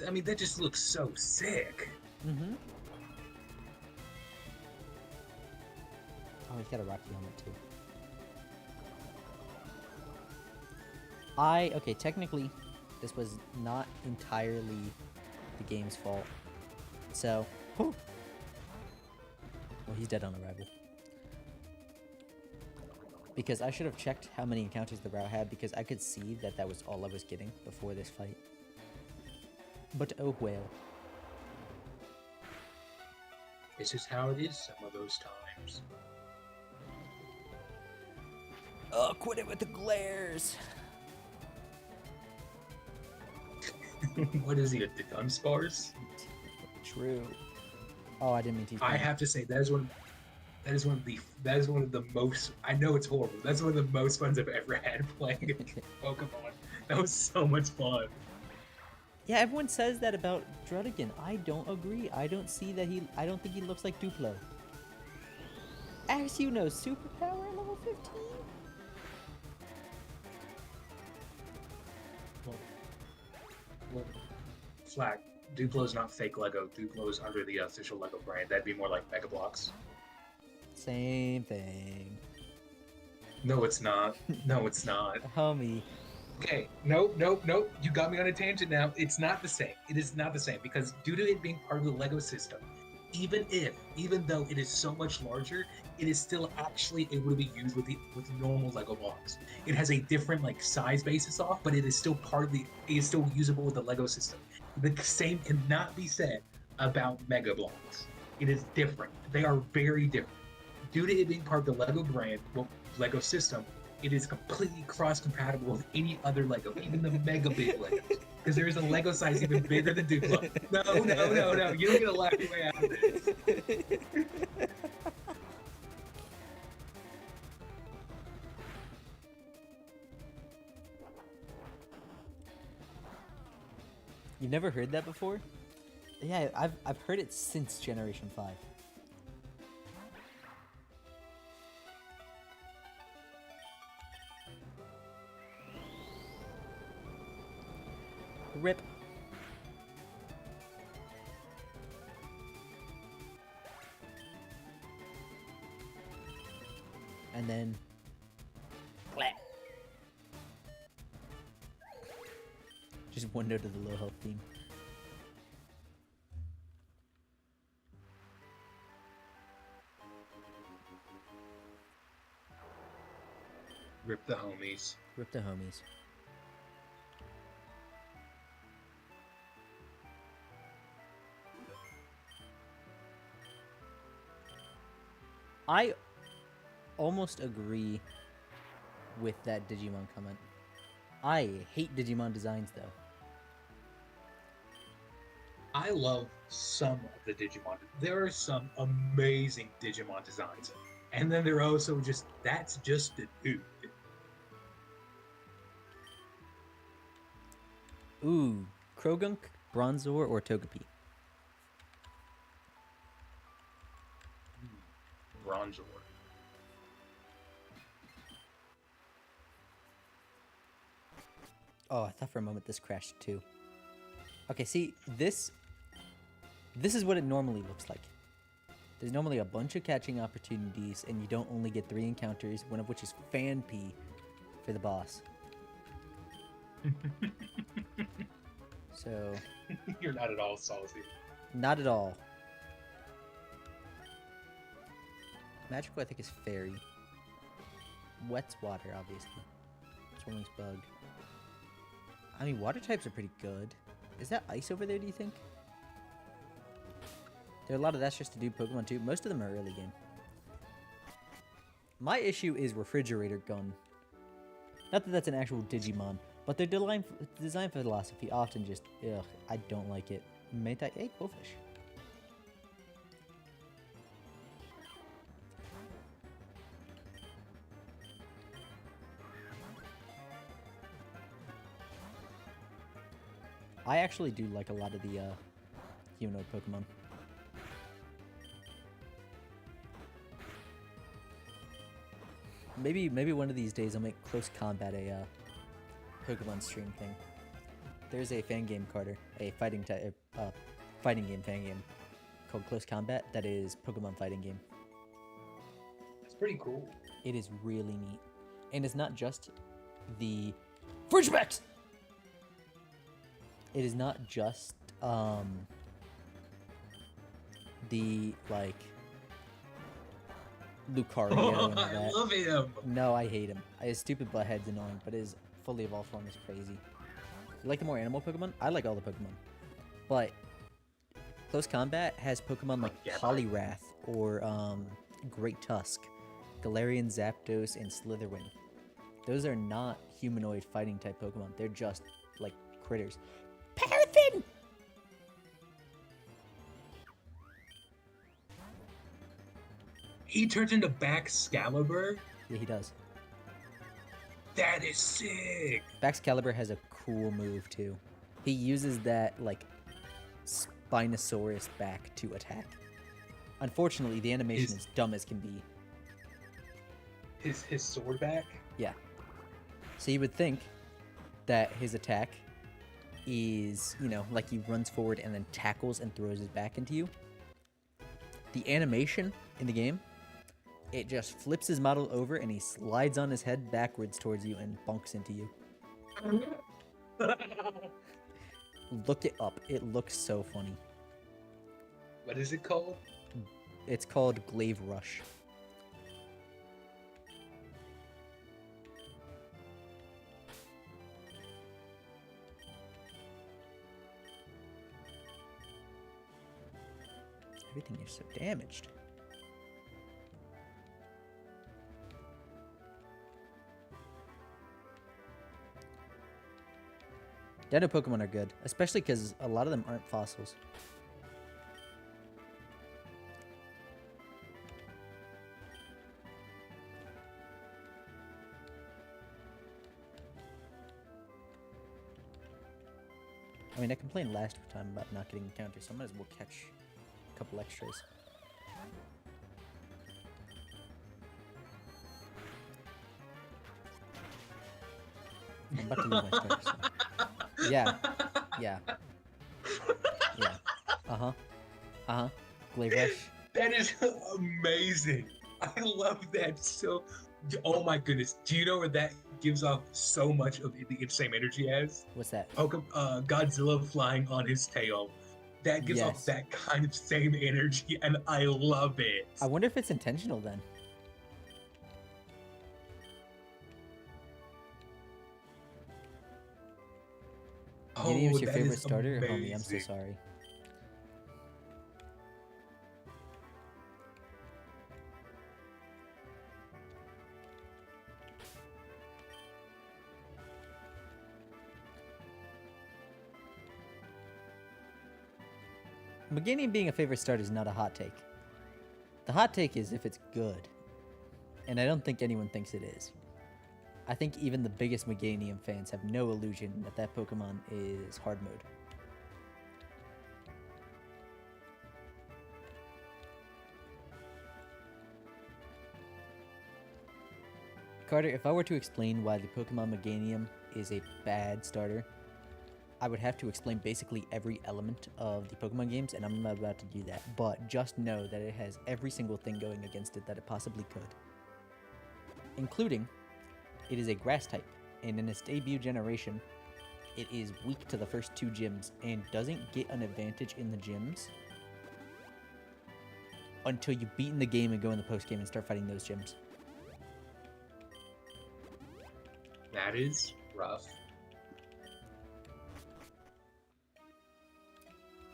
I mean, that just looks so sick. Mm-hmm. Oh, he's got a Rocky helmet too. Okay, technically, this was not entirely the game's fault. So, well, he's dead on arrival. Because I should have checked how many encounters the route had, because I could see that that was all I was getting before this fight. But oh well. This is how it is some of those times. Oh, quit it with the glares! What is he, a Dunsparce? True. Oh, I didn't mean to use I my- have to say that is one of the most, I know it's horrible, that's one of the most funs I've ever had playing Pokemon. That was so much fun. Yeah, everyone says that about Drudigan. I don't agree. I don't think he looks like Duplo. As you know, superpower at level 15? Well, Flack, Duplo's not fake Lego. Duplo's under the official Lego brand. That'd be more like Mega Bloks. Same thing. No, it's not. No, it's not. Homie. Okay, nope. You got me on a tangent now. It's not the same. It is not the same because due to it being part of the Lego system, even though it is so much larger, it is still actually able to be used with normal Lego blocks. It has a different like size basis off, but it is still it is still usable with the Lego system. The same cannot be said about Mega Blocks. It is different. They are very different. Due to it being part of the Lego brand, Lego system, it is completely cross-compatible with any other Lego, even the mega big Legos. Because there is a Lego size even bigger than Duplo. No. You don't get to laugh your way out of this. You've never heard that before? Yeah, I've heard it since Generation 5. Rip. And then... Blah. Just one note of the low health theme. Rip the homies. Rip the homies. I almost agree with that Digimon comment. I hate Digimon designs though. I love some of the Digimon. There are some amazing Digimon designs. And then there are also that's just a dude. Ooh, Krogunk, Bronzor, or Togepi? Bronzor. Oh, I thought for a moment this crashed too. Okay, see, this is what it normally looks like. There's normally a bunch of catching opportunities, and you don't only get 3 encounters, one of which is Fan P for the boss. So... You're not at all salty. Not at all. Magical, I think, is Fairy. Wet's Water, obviously. Swimming's Bug. I mean, water types are pretty good. Is that ice over there, do you think? There are a lot of that's just to do Pokemon too. Most of them are early game. My issue is Refrigerator Gun. Not that that's an actual Digimon, but their design philosophy often just, ugh, I don't like it. Maytai, hey, Quillfish. I actually do like a lot of the humanoid Pokemon. Maybe one of these days I'll make Close Combat a Pokemon stream thing. There's a fan game, Carter, a fighting game fan game called Close Combat that is Pokemon fighting game. It's pretty cool. It is really neat, and it's not just the Fridgebacks! It is not just the like Lucario and all I that. love him. No, I hate him. His stupid butt head's annoying, but his fully evolved form is crazy. You like the more animal Pokemon? I like all the Pokemon. But Close Combat has Pokemon like Yeah, Poliwrath or Great Tusk, Galarian Zapdos, and Slitherwing. Those are not humanoid fighting type Pokemon. They're just like critters. Paraffin! He turns into Baxcalibur. Yeah, he does. That is sick. Baxcalibur has a cool move too. He uses that like Spinosaurus back to attack. Unfortunately, the animation is dumb as can be. His sword back. Yeah. So you would think that his attack is, you know, like he runs forward and then tackles and throws his back into you. The animation in the game, it just flips his model over and he slides on his head backwards towards you and bonks into you. Look it up. It looks so funny. What is it called? It's called Glaive Rush. Everything is so damaged. Dino Pokemon are good, especially because a lot of them aren't fossils. I mean, I complained last time about not getting encounters, so I might as well catch a couple extras. I'm about to lose my starter soon. Yeah. Yeah. Yeah. Uh-huh. Uh-huh. Glaive Rush. That is amazing. I love that so. Oh my goodness. Do you know where that gives off so much of the same energy as? What's that? Godzilla flying on his tail. That gives off Yes. that kind of same energy, and I love it. I wonder if it's intentional then. Gideon's your that favorite is starter? Homie, I'm so amazing. sorry. Meganium being a favorite starter is not a hot take. The hot take is if it's good. And I don't think anyone thinks it is. I think even the biggest Meganium fans have no illusion that that Pokemon is hard mode. Carter, if I were to explain why the Pokemon Meganium is a bad starter, I would have to explain basically every element of the Pokemon games, and I'm not about to do that. But just know that it has every single thing going against it that it possibly could. Including, it is a grass type, and in its debut generation, it is weak to the first two gyms, and doesn't get an advantage in the gyms until you beat in the game and go in the post game and start fighting those gyms. That is rough.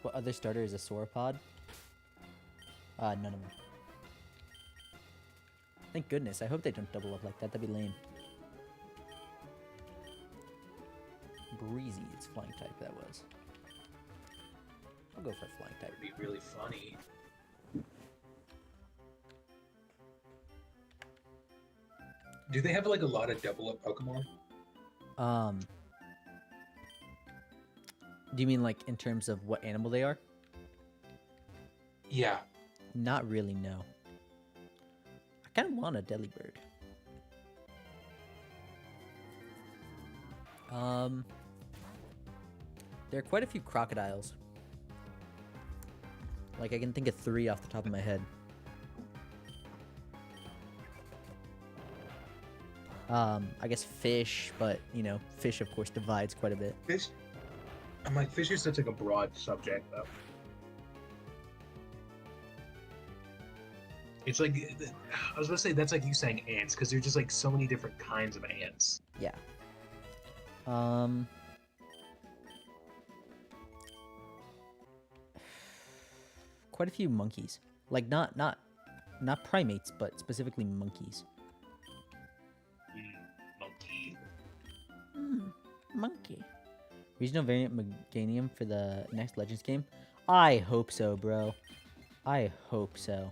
What other starter is a sauropod? None of them. Thank goodness. I hope they don't double up like that. That'd be lame. Breezy, it's flying type, that was. I'll go for flying type. That'd be really funny. Do they have like a lot of double up Pokemon? Do you mean like in terms of what animal they are? Yeah. Not really, no. I kind of want a Delibird. There are quite a few crocodiles. Like, I can think of 3 off the top of my head. I guess fish, but you know, fish of course divides quite a bit. Fish. I'm like, fish is such like a broad subject, though. It's like I was gonna say that's like you saying ants because there's just like so many different kinds of ants. Yeah. Quite a few monkeys. Like not primates, but specifically monkeys. Monkey. Monkey. Regional variant Meganium for the next Legends game? I hope so, bro. I hope so.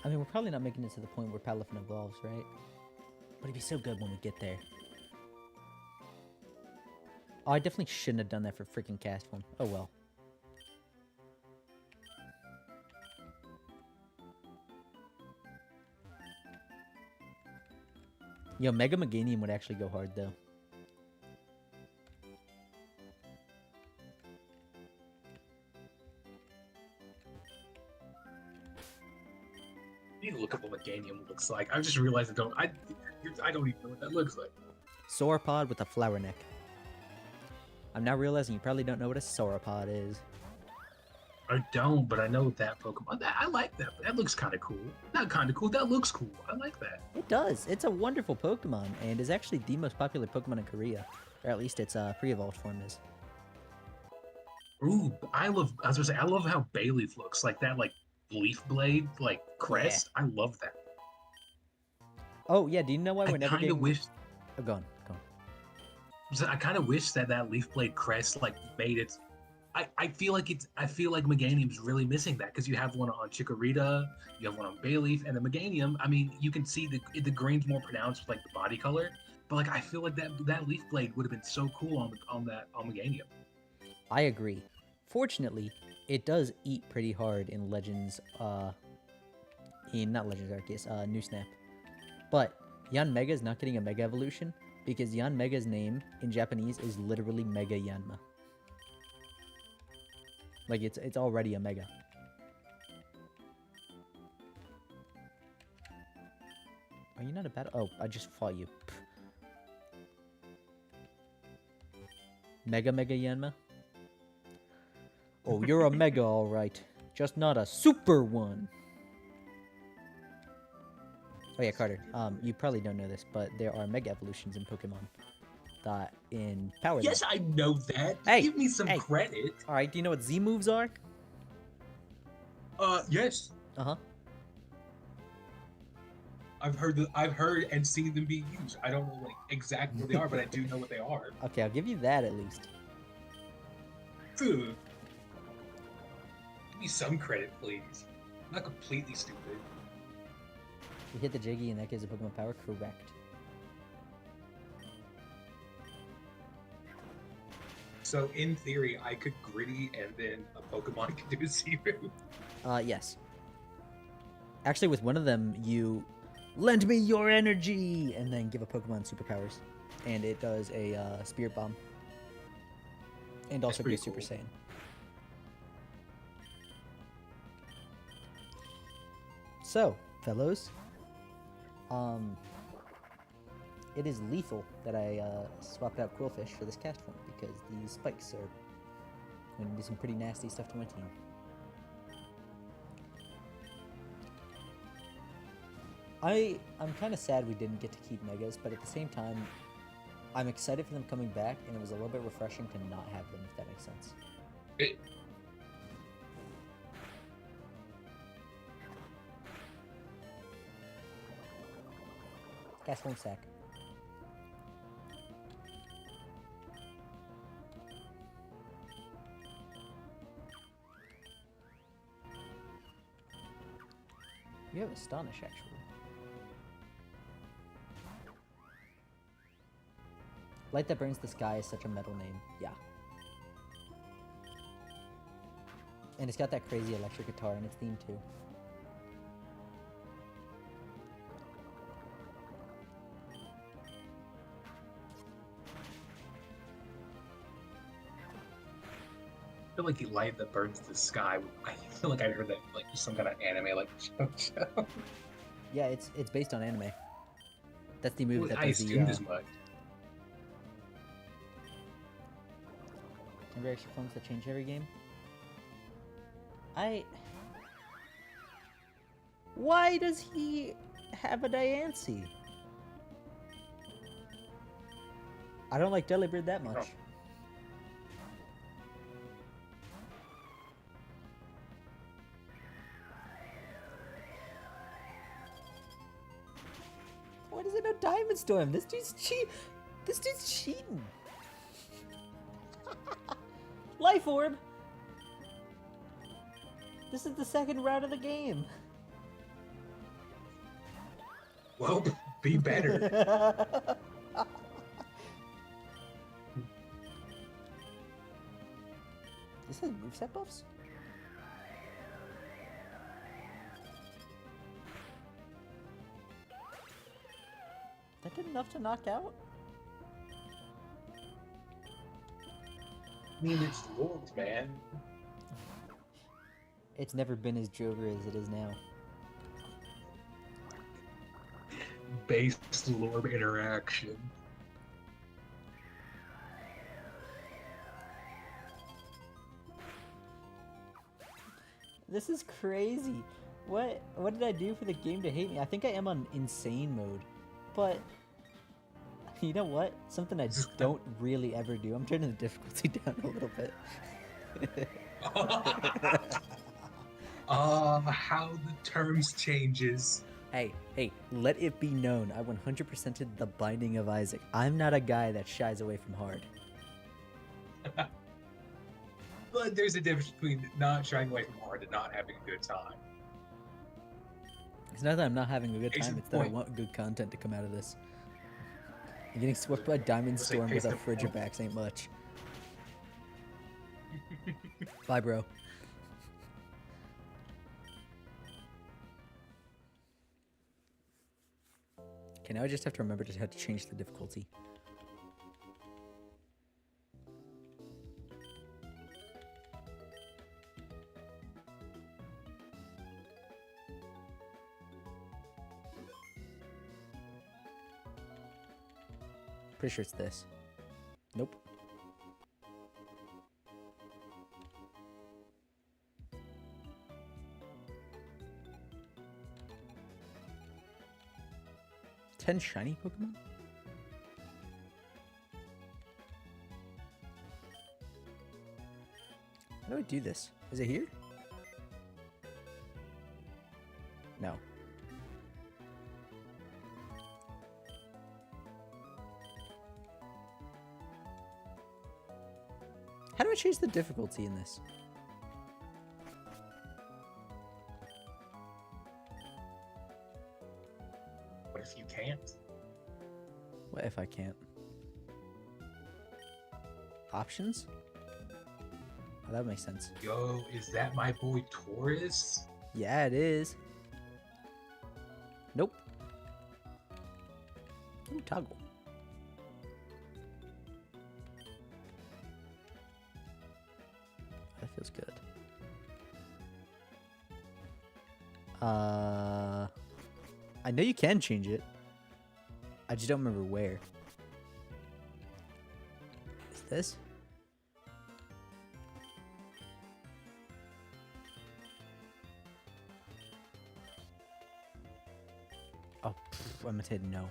I mean, we're probably not making it to the point where Palafin evolves, right? But it'd be so good when we get there. Oh, I definitely shouldn't have done that for freaking cast form. Oh well. Yo, Mega Meganium would actually go hard, though. I need to look up what Meganium looks like. I just realized I don't even know what that looks like. Sauropod with a flower neck. I'm now realizing you probably don't know what a sauropod is. I don't, but I know that Pokemon. I like that. That looks kind of cool. Not kind of cool. That looks cool. I like that. It does. It's a wonderful Pokemon, and is actually the most popular Pokemon in Korea. Or at least its pre-evolved form is. Ooh, I was gonna say, I love how Bayleaf looks. Like that, like leaf blade, like crest. I love that. Oh, yeah, do you know why we're I never kind of getting... wish. Oh, go on, go on. I kind of wish that leaf blade crest like made it. I feel like Meganium's really missing that because you have one on Chikorita, you have one on Bayleaf, and the Meganium. I mean, you can see the green's more pronounced with like the body color, but like I feel like that leaf blade would have been so cool on Meganium. I agree. Fortunately, it does eat pretty hard in Legends, not Legends Arceus, New Snap. But Yanmega is not getting a Mega Evolution because Yanmega's name in Japanese is literally Mega Yanma. Like, it's already a Mega. Are you not a battle? Oh, I just fought you. Pff. Mega Yanma? Oh, you're a Mega, alright. Just not a Super one. Oh yeah, Carter. You probably don't know this, but there are Mega Evolutions in Pokemon. That in Power. Yes, I know that. Hey, give me some hey. credit. All right. Do you know what Z moves are? Yes. Uh-huh. I've heard and seen them be used. I don't know like exactly what they are, but I do know what they are. Okay, I'll give you that at least. Ugh. Give me some credit, please. I'm not completely stupid. You hit the Jiggy and that gives a Pokemon power? Correct. So in theory, I could Gritty and then a Pokemon could do a Z-move. Yes. Actually, with one of them, you lend me your energy and then give a Pokemon superpowers. And it does a Spirit Bomb. And also be a Super Saiyan. So, fellows, it is lethal that I swapped out Quillfish for this cast form because these spikes are going to do some pretty nasty stuff to my team. I'm kind of sad we didn't get to keep Megas, but at the same time, I'm excited for them coming back, and it was a little bit refreshing to not have them, if that makes sense. Cast form sack. You have Astonish, actually. Light That Burns the Sky is such a metal name. Yeah. And it's got that crazy electric guitar in its theme too. I feel like light that burns the sky. I feel like I heard that like some kind of anime like show. Yeah, it's based on anime. That's the movie that I does the. assumed as much. Temporary extra phones that change every game. Why does he have a Diancie? I don't like Delibird that much. Oh. Why does it know Diamond Storm? This dude's cheating. Life Orb. This is the second round of the game. Well, be better. This has moveset buffs? That did enough to knock out? I mean, it's Lords, man. It's never been as Jover as it is now. Base Lorb interaction. This is crazy. What did I do for the game to hate me? I think I am on insane mode. But you know what? Something I don't really ever do. I'm turning the difficulty down a little bit. How the terms changes. Hey, let it be known. I 100%ed the Binding of Isaac. I'm not a guy that shies away from hard. But there's a difference between not shying away from hard and not having a good time. It's not that I'm not having a good Case time, in it's that I point. want good content to come out of this. And getting swept by Diamond It's like Storm case without in point. Frigibacks ain't much. Bye, bro. Okay, now I just have to remember to have to change the difficulty. Pretty sure it's this. Nope. Ten shiny Pokemon? How do I do this? Is it here? No. How do I change the difficulty in this? What if you can't? What if I can't? Options? Oh, that makes sense. Yo, is that my boy Taurus? Yeah, it is. Nope. Ooh, toggle. That feels good. I know you can change it. I just don't remember where. Is this? Oh, I'm gonna say no.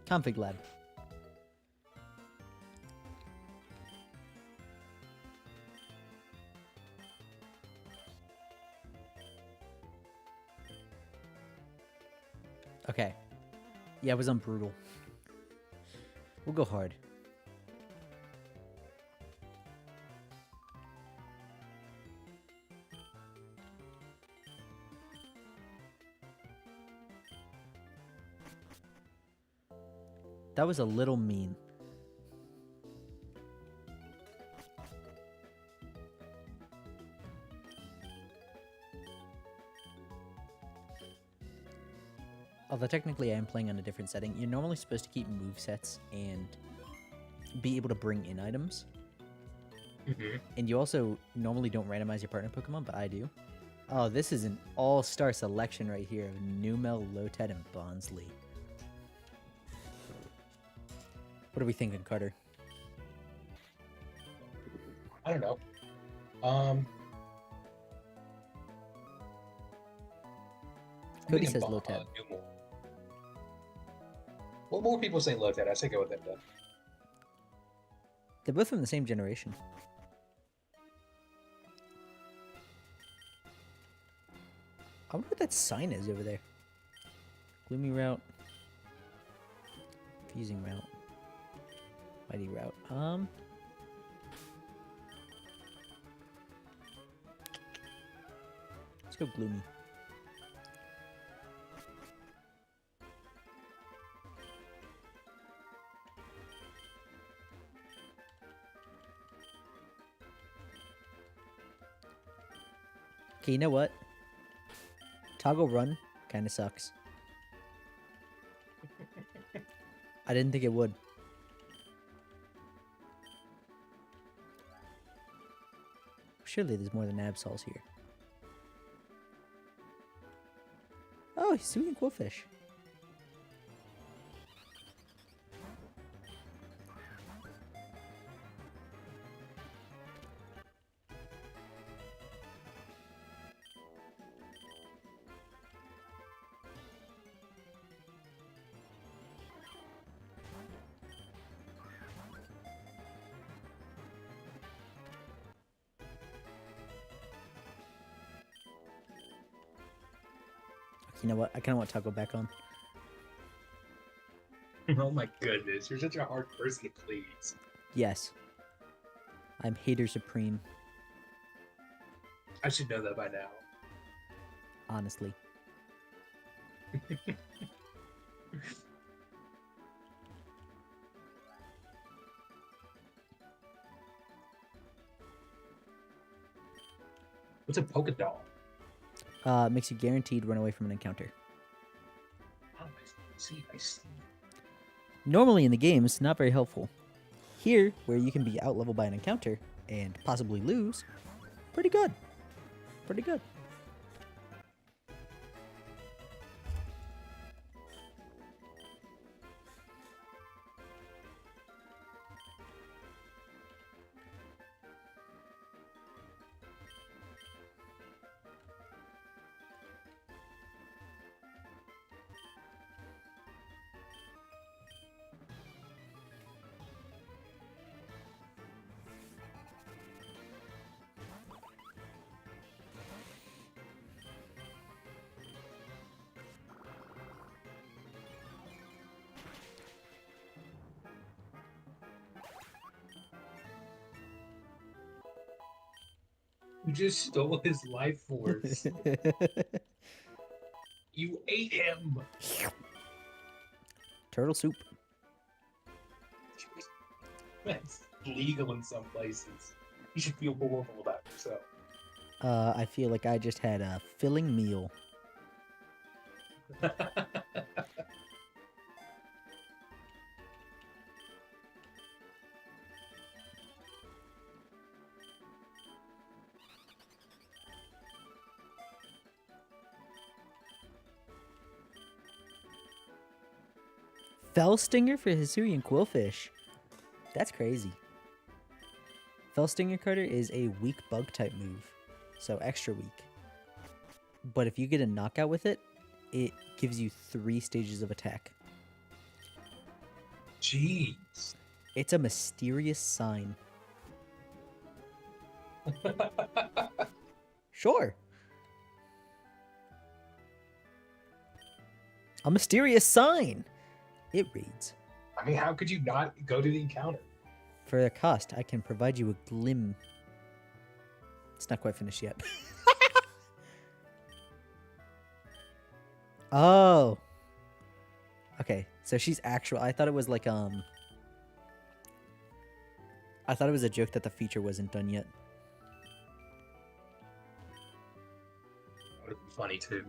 Config lab. Okay. Yeah, it was on brutal. We'll go hard. That was a little mean. Although technically I am playing on a different setting, you're normally supposed to keep movesets and be able to bring in items. Mm-hmm. And you also normally don't randomize your partner Pokemon, but I do. Oh, this is an all-star selection right here of Numel, Lotad, and Bonsly. What are we thinking, Carter? I don't know. Cody I'm says thinking Lotad. Numel. What more people say Lotad? I say go with them then. They're both from the same generation. I wonder what that sign is over there. Gloomy route. Confusing route. Mighty route. Let's go gloomy. Okay, you know what? Toggle run kind of sucks. I didn't think it would. Surely there's more than Absols here. Oh, he's doing Quillfish. You know what? I kind of want Taco back on. Oh my goodness, you're such a hard person to please. Yes. I'm hater supreme, I should know that by now. honestly. What's a Pokedoll? Makes you guaranteed run away from an encounter. Oh, I see. Normally in the game, it's not very helpful. Here, where you can be out-leveled by an encounter and possibly lose, pretty good. Pretty good. You just stole his life force. You ate him. Turtle soup. That's legal in some places. You should feel horrible about yourself. I feel like I just had a filling meal. Fell Stinger for Hisuian Quillfish. That's crazy. Fell Stinger, Carter, is a weak bug type move, so extra weak. But if you get a knockout with it, it gives you 3 stages of attack. Jeez. It's a mysterious sign. Sure. A mysterious sign. It reads, I mean, how could you not go to the encounter? for a cost, I can provide you a glim. It's not quite finished yet. Oh. Okay, so she's actual. I thought it was like I thought it was a joke that the feature wasn't done yet. That would have been funny too.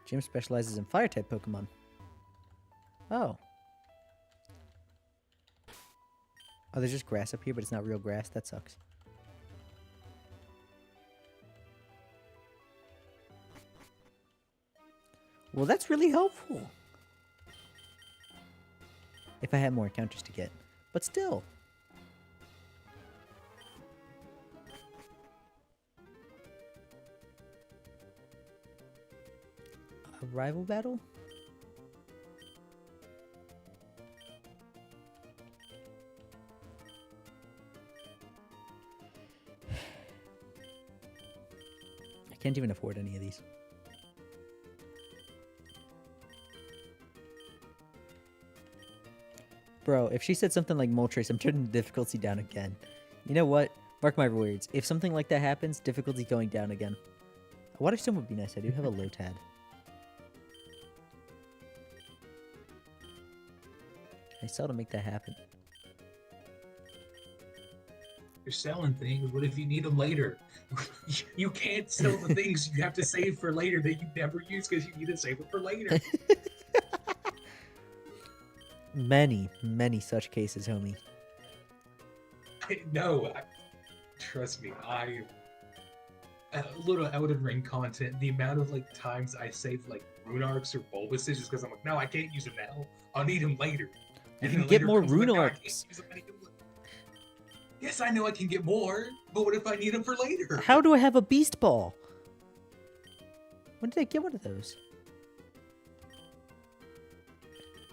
Jim specializes in fire type Pokemon. Oh. Oh, there's just grass up here, but it's not real grass. That sucks. Well, that's really helpful. If I had more encounters to get. But still. A rival battle? I can't even afford any of these. Bro, if she said something like Moltres, I'm turning the difficulty down again. You know what? Mark my words. If something like that happens, difficulty going down again. A Water Stone would be nice. I do have a Lotad. I still to make that happen. You're selling things. What if you need them later? You can't sell the things you have to save for later that you never use because you need to save it for later. Many, many such cases, homie. No, trust me. A little Elden Ring content. The amount of like times I save like Rune Arcs or Bulbasaur just because I'm like, no, I can't use them now. I'll need them later. You And can then get later more comes, like, Rune "No, I can't Arcs. use them anymore." Yes, I know I can get more, but what if I need them for later? How do I have a Beast Ball? When did I get one of those?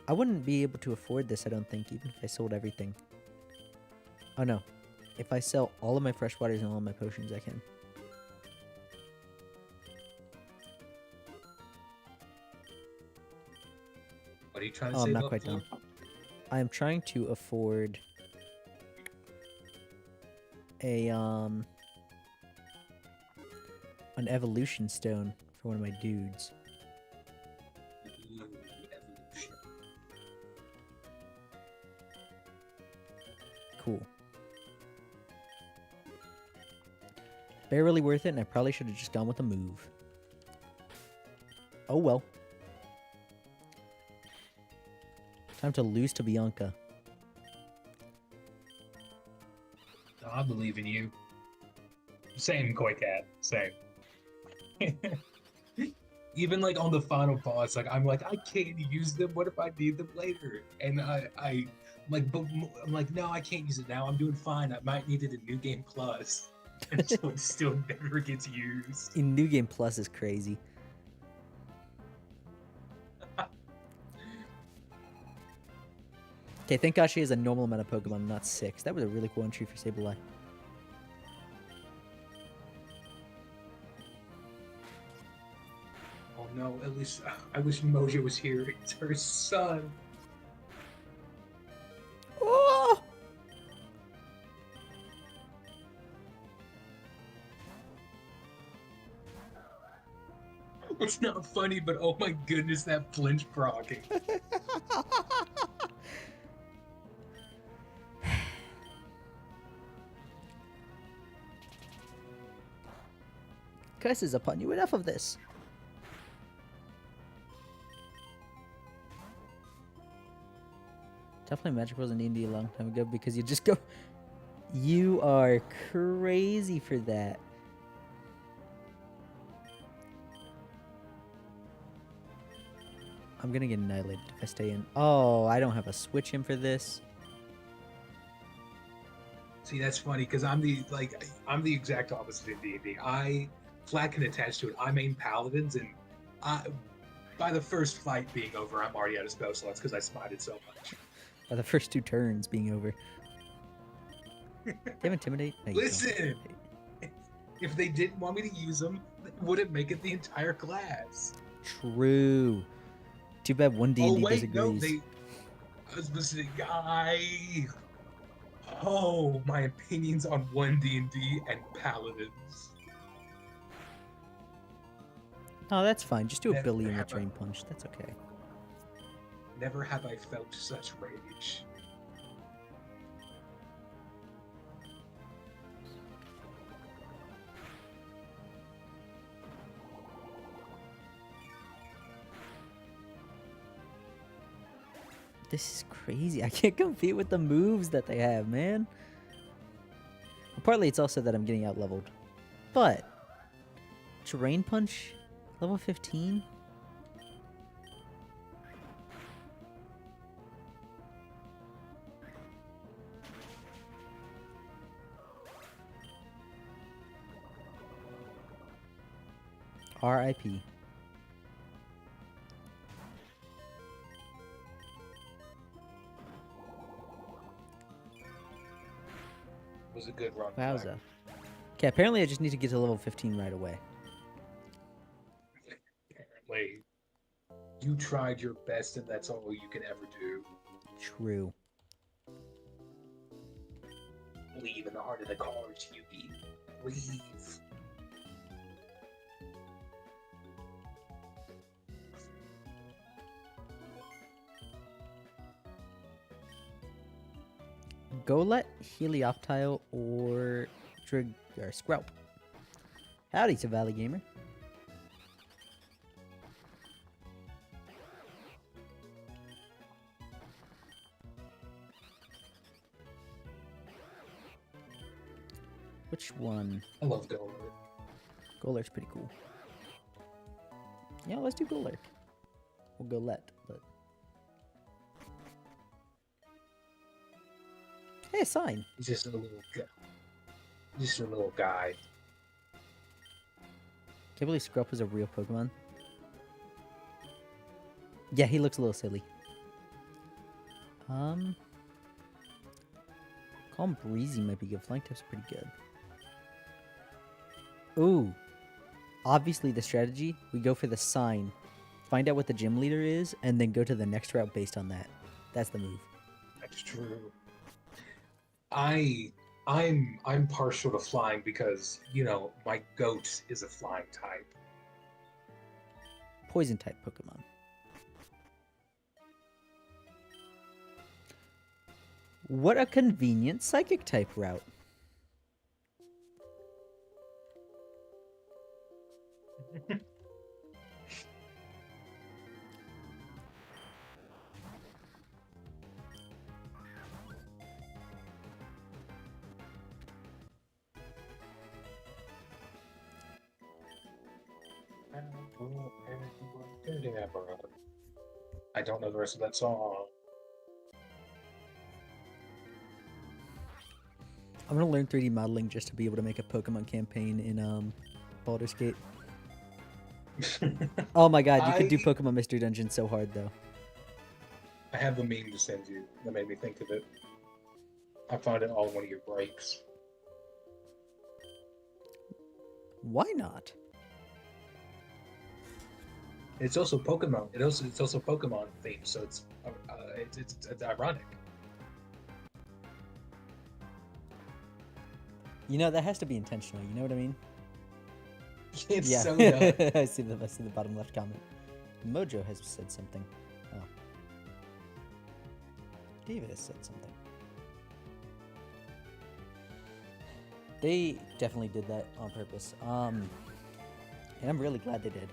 I wouldn't be able to afford this, I don't think, even if I sold everything. Oh no. If I sell all of my freshwaters and all of my potions, I can. What are you trying to Oh, I'm save not up quite for? done. I am trying to afford a an evolution stone for one of my dudes. Ooh, evolution. Cool. Barely worth it, and I probably should have just gone with a move. Oh well. Time to lose to Bianca. I believe in you. Same, Koi Cat. Same. Even like on the final boss, like I'm like, I can't use them. What if I need them later? And I like, but I'm like, no, I can't use it now. I'm doing fine. I might need it in New Game Plus, and so it still never gets used. In New Game Plus is crazy. Okay, thank God she has a normal amount of Pokemon, not 6. That was a really cool entry for Sableye. Oh no, at least I wish Mojo was here. It's her son. Oh! It's not funny, but oh my goodness, that flinch proccing. Curses upon you, enough of this. Definitely Magic wasn't D&D a long time ago because you just go... You are crazy for that. I'm gonna get annihilated if I stay in. Oh, I don't have a switch in for this. See, that's funny because I'm the exact opposite in D&D. Flat can attach to it. I main paladins, and by the first fight being over, I'm already out of spell slots because I smited so much. By the first 2 turns being over. Do you have Intimidate? No, you don't. Listen! If they didn't want me to use them, wouldn't make it the entire class. True. Too bad one Oh D&D wait, no, disagrees. I was listening. Oh, my opinions on one D&D and Paladins. No, that's fine. Just do a Never Billy and the have I- Drain Punch. That's okay. Never have I felt such rage. This is crazy. I can't compete with the moves that they have, man. Partly it's also that I'm getting out leveled. But Drain Punch, level 15? R.I.P. It was a good run. Wowza. Okay, apparently I just need to get to level 15 right away. Apparently, you tried your best, and that's all you can ever do. True. Leave in the heart of the cards, Yugi. Leave. Golett, Helioptile, or Sprout. Howdy to Valley Gamer. Which one? I love Golett. Golert's pretty cool. Yeah, let's do Golert. Or Golett, but... Hey, a sign. He's just a little guy. Just a little guy. Can't believe Scrub is a real Pokemon. Yeah, he looks a little silly. Calm Breezy might be good. Flying type's pretty good. Ooh. Obviously the strategy, we go for the sign, find out what the gym leader is, and then go to the next route based on that. That's the move. That's true. I'm partial to flying because, you know, my goat is a flying type. Poison type Pokemon. What a convenient psychic type route. I don't know the rest of that song. I'm gonna learn 3D modeling just to be able to make a Pokemon campaign in Baldur's Gate. Oh my god, you could do Pokemon Mystery Dungeon so hard though. I have the meme to send you that made me think of it. I found it all in one of your breaks. Why not? It's also Pokemon. It's also Pokemon themed, so it's ironic. You know, that has to be intentional, you know what I mean? It's Yeah. so dumb. I see the bottom left comment. Mojo has said something. Oh. David has said something. They definitely did that on purpose. And I'm really glad they did.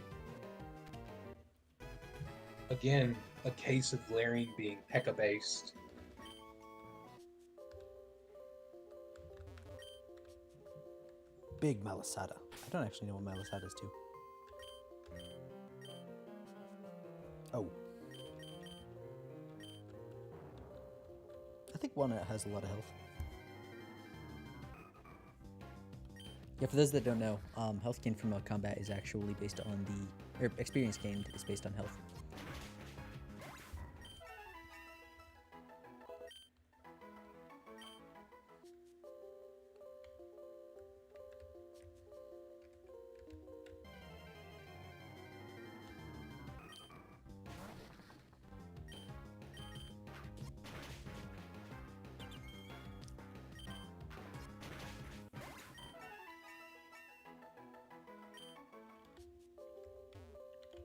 Again, a case of Larian being P.E.K.K.A based. Big Malasada. I don't actually know what Malasada's do. Oh. I think Walnut has a lot of health. Yeah, for those that don't know, health gained from combat is actually based on the... or experience gained is based on health.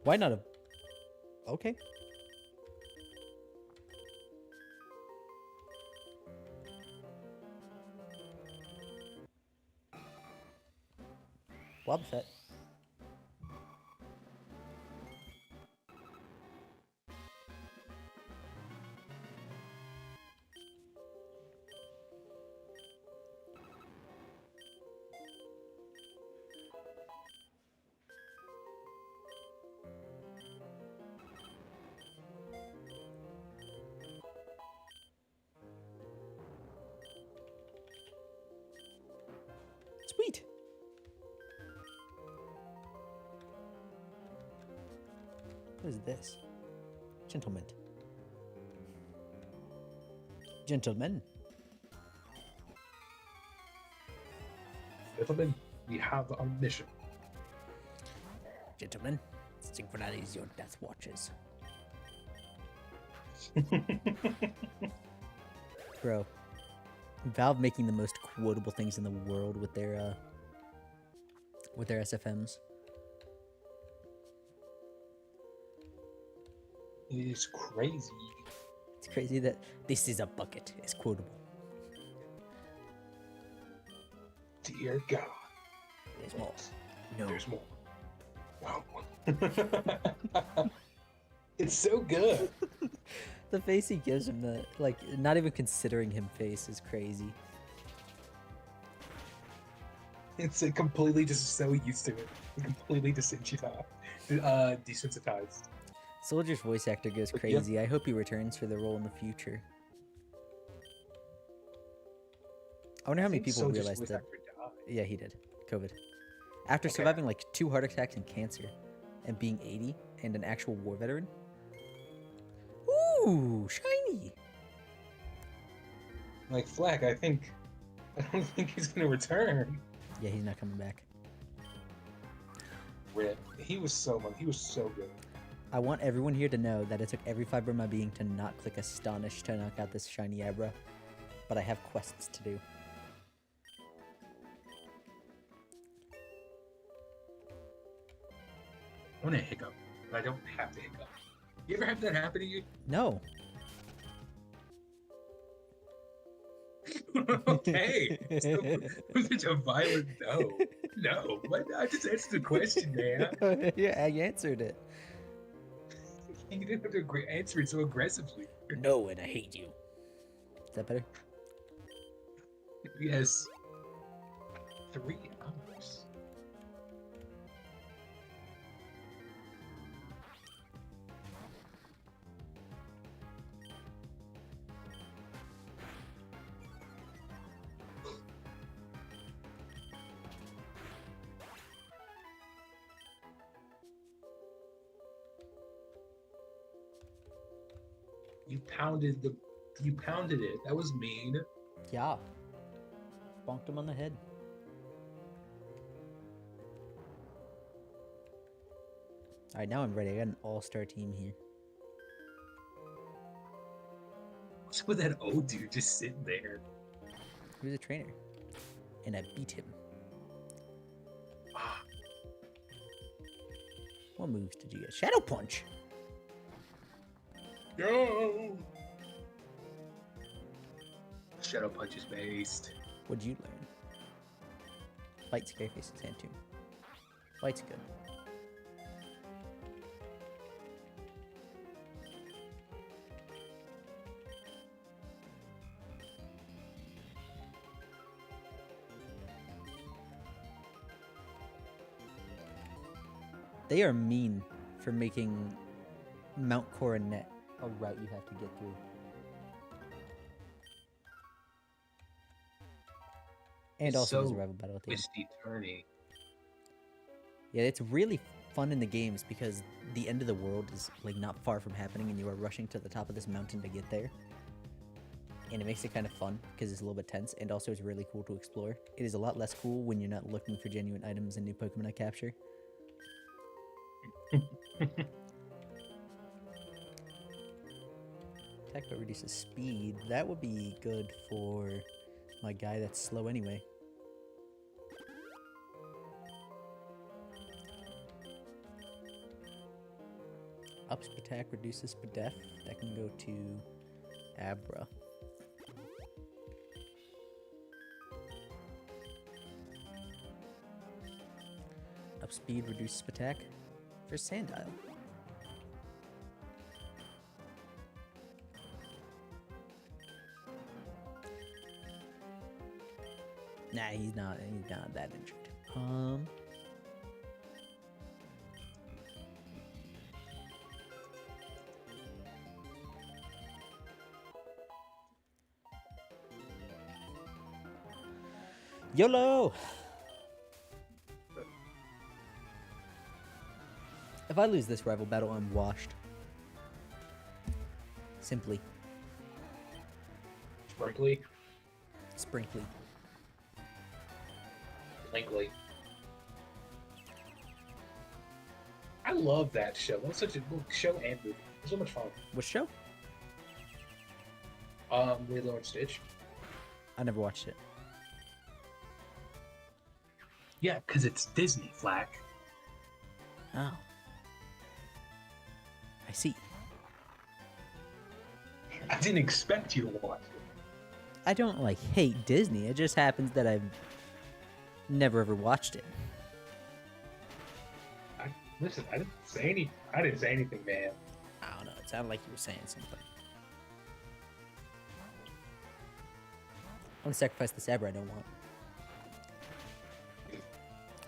Why not a... Okay. Wobbuffet. Sweet. What is this? Gentlemen. Gentlemen. Gentlemen, we have our mission. Gentlemen, synchronize your death watches. Bro, Valve making the most quotable things in the world with their SFMs. It is crazy. It's crazy that this is a bucket is quotable. Dear God. There's more. No. There's more. Wow. It's so good. The face he gives him, the like, not even considering him face is crazy. It's completely just so used to it. Completely desensitized. Desensitized. Soldier's voice actor goes But crazy. I hope he returns for the role in the future. I wonder how many people realized that. Yeah, he did. COVID. After Okay. surviving like 2 heart attacks and cancer, and being 80 and an actual war veteran. Ooh, shiny. Like Flack, I don't think he's gonna return. Yeah, he's not coming back. Rip. He was so good. I want everyone here to know that it took every fiber of my being to not click Astonish to knock out this shiny Abra. But I have quests to do. I want to hiccup, but I don't have to hiccup. You ever have that happen to you? No. Okay. So, such a violent no. No. What? I just answered the question, man. Yeah, I answered it. You didn't have to answer it so aggressively. No, and I hate you. Is that better? Yes. 3 hours. You pounded it. That was mean. Yeah. Bonked him on the head. Alright, now I'm ready. I got an all-star team here. What's with that old dude just sitting there? He was a trainer. And I beat him. Ah, What moves did you get? Shadow Punch! no! Shadow Punch is based. What'd you learn? Fight Scareface's hand too. Fight's good. They are mean for making Mount Coronet a route you have to get through. And It's also there's a so rival battle at the end. Twisty turny. Yeah, it's really fun in the games because the end of the world is like not far from happening and you are rushing to the top of this mountain to get there. And it makes it kind of fun because it's a little bit tense and also it's really cool to explore. It is a lot less cool when you're not looking for genuine items and new Pokemon to capture. Attack but reduces speed. That would be good for my guy that's slow anyway. Ups attack, reduces def. That can go to Abra. Up speed, reduces attack for Sandile. Nah, he's not that injured. YOLO! If I lose this rival battle, I'm washed. Simply. Sprinkly, Sprinkly. Langley. I love that show. That's such a good show and movie. It's so much fun. What show? Lilo and Stitch. I never watched it. Yeah, because it's Disney, Flack. Oh. I see. I didn't expect you to watch it. I don't like hate Disney. It just happens that I've never ever watched it. Listen, I didn't say anything, man. I don't know. It sounded like you were saying something. I'm gonna sacrifice the saber I don't want.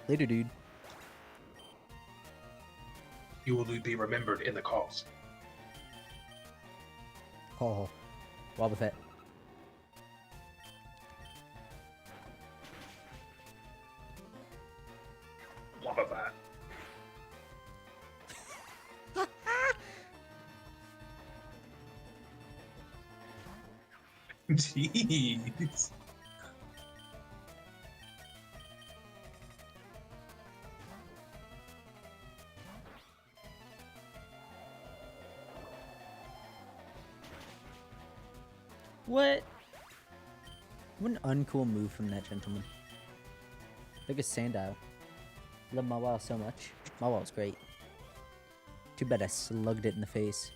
Later, dude. You will be remembered in the cause. Oh, Wobble Fett. Wobbuffet. Jeez. What? What an uncool move from that gentleman. Look at Sandile. Love Mawile so much. Mawile's great. Too bad I slugged it in the face.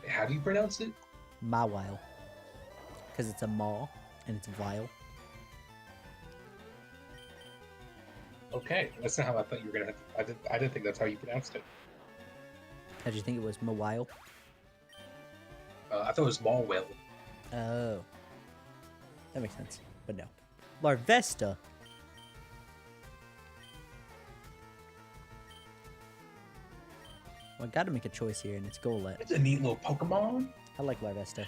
How do you pronounce it? Mawile. Because it's a maw and it's vile. Okay, that's not how I thought you were gonna. I didn't think that's how you pronounced it. How'd you think it was? Mawile? I thought it was Malwell. Oh. That makes sense. But no. Larvesta. Well, I gotta make a choice here, and it's Golett. It's a neat little Pokemon. I like Larvesta.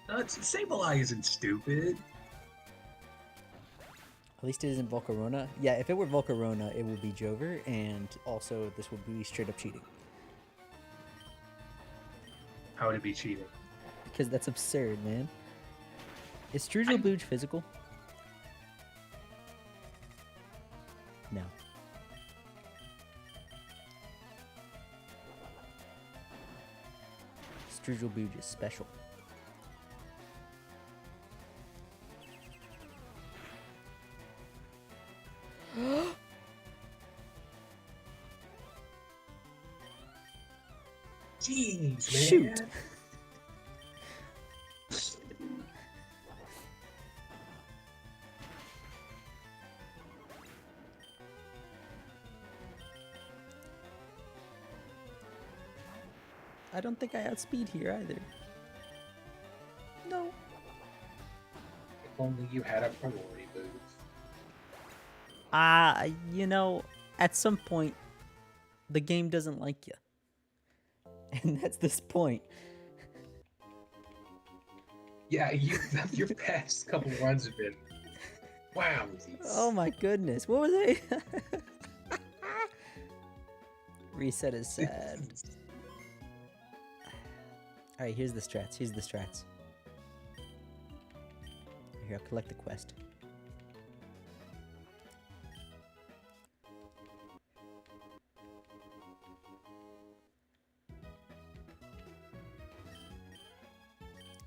No, Sableye isn't stupid. At least it isn't Volcarona. Yeah, if it were Volcarona, it would be Jover, and also this would be straight up cheating. How would it be cheating? Because that's absurd, man. Is Strugel Booge physical? No. Strugel Booge is special. Jeez, man. Shoot! I don't think I outspeed here either. No. If only you had a priority move. You know, at some point, the game doesn't like you. And that's this point. Yeah, your past couple runs have been wow. Oh my goodness. What was it? Reset is sad. Alright, here's the strats. Here's the strats. Here, I'll collect the quest.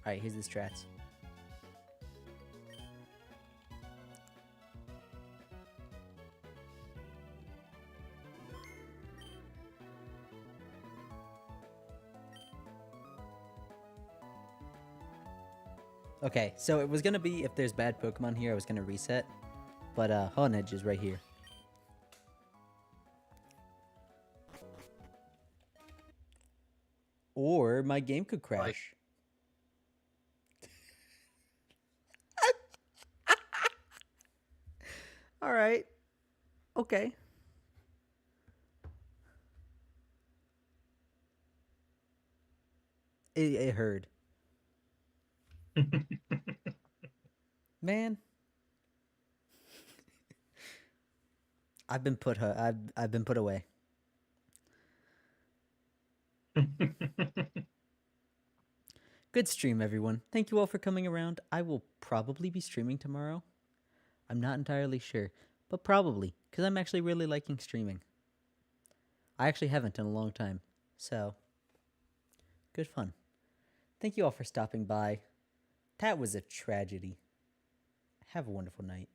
Alright, here's the strats. Okay, so it was gonna be if there's bad Pokemon here, I was gonna reset. But Honedge is right here. Or my game could crash. All right. Okay. It heard. Man. I've been put away. Good stream, everyone. Thank you all for coming around. I will probably be streaming tomorrow. I'm not entirely sure, but probably, because I'm actually really liking streaming. I actually haven't in a long time, so good fun. Thank you all for stopping by. That was a tragedy. Have a wonderful night.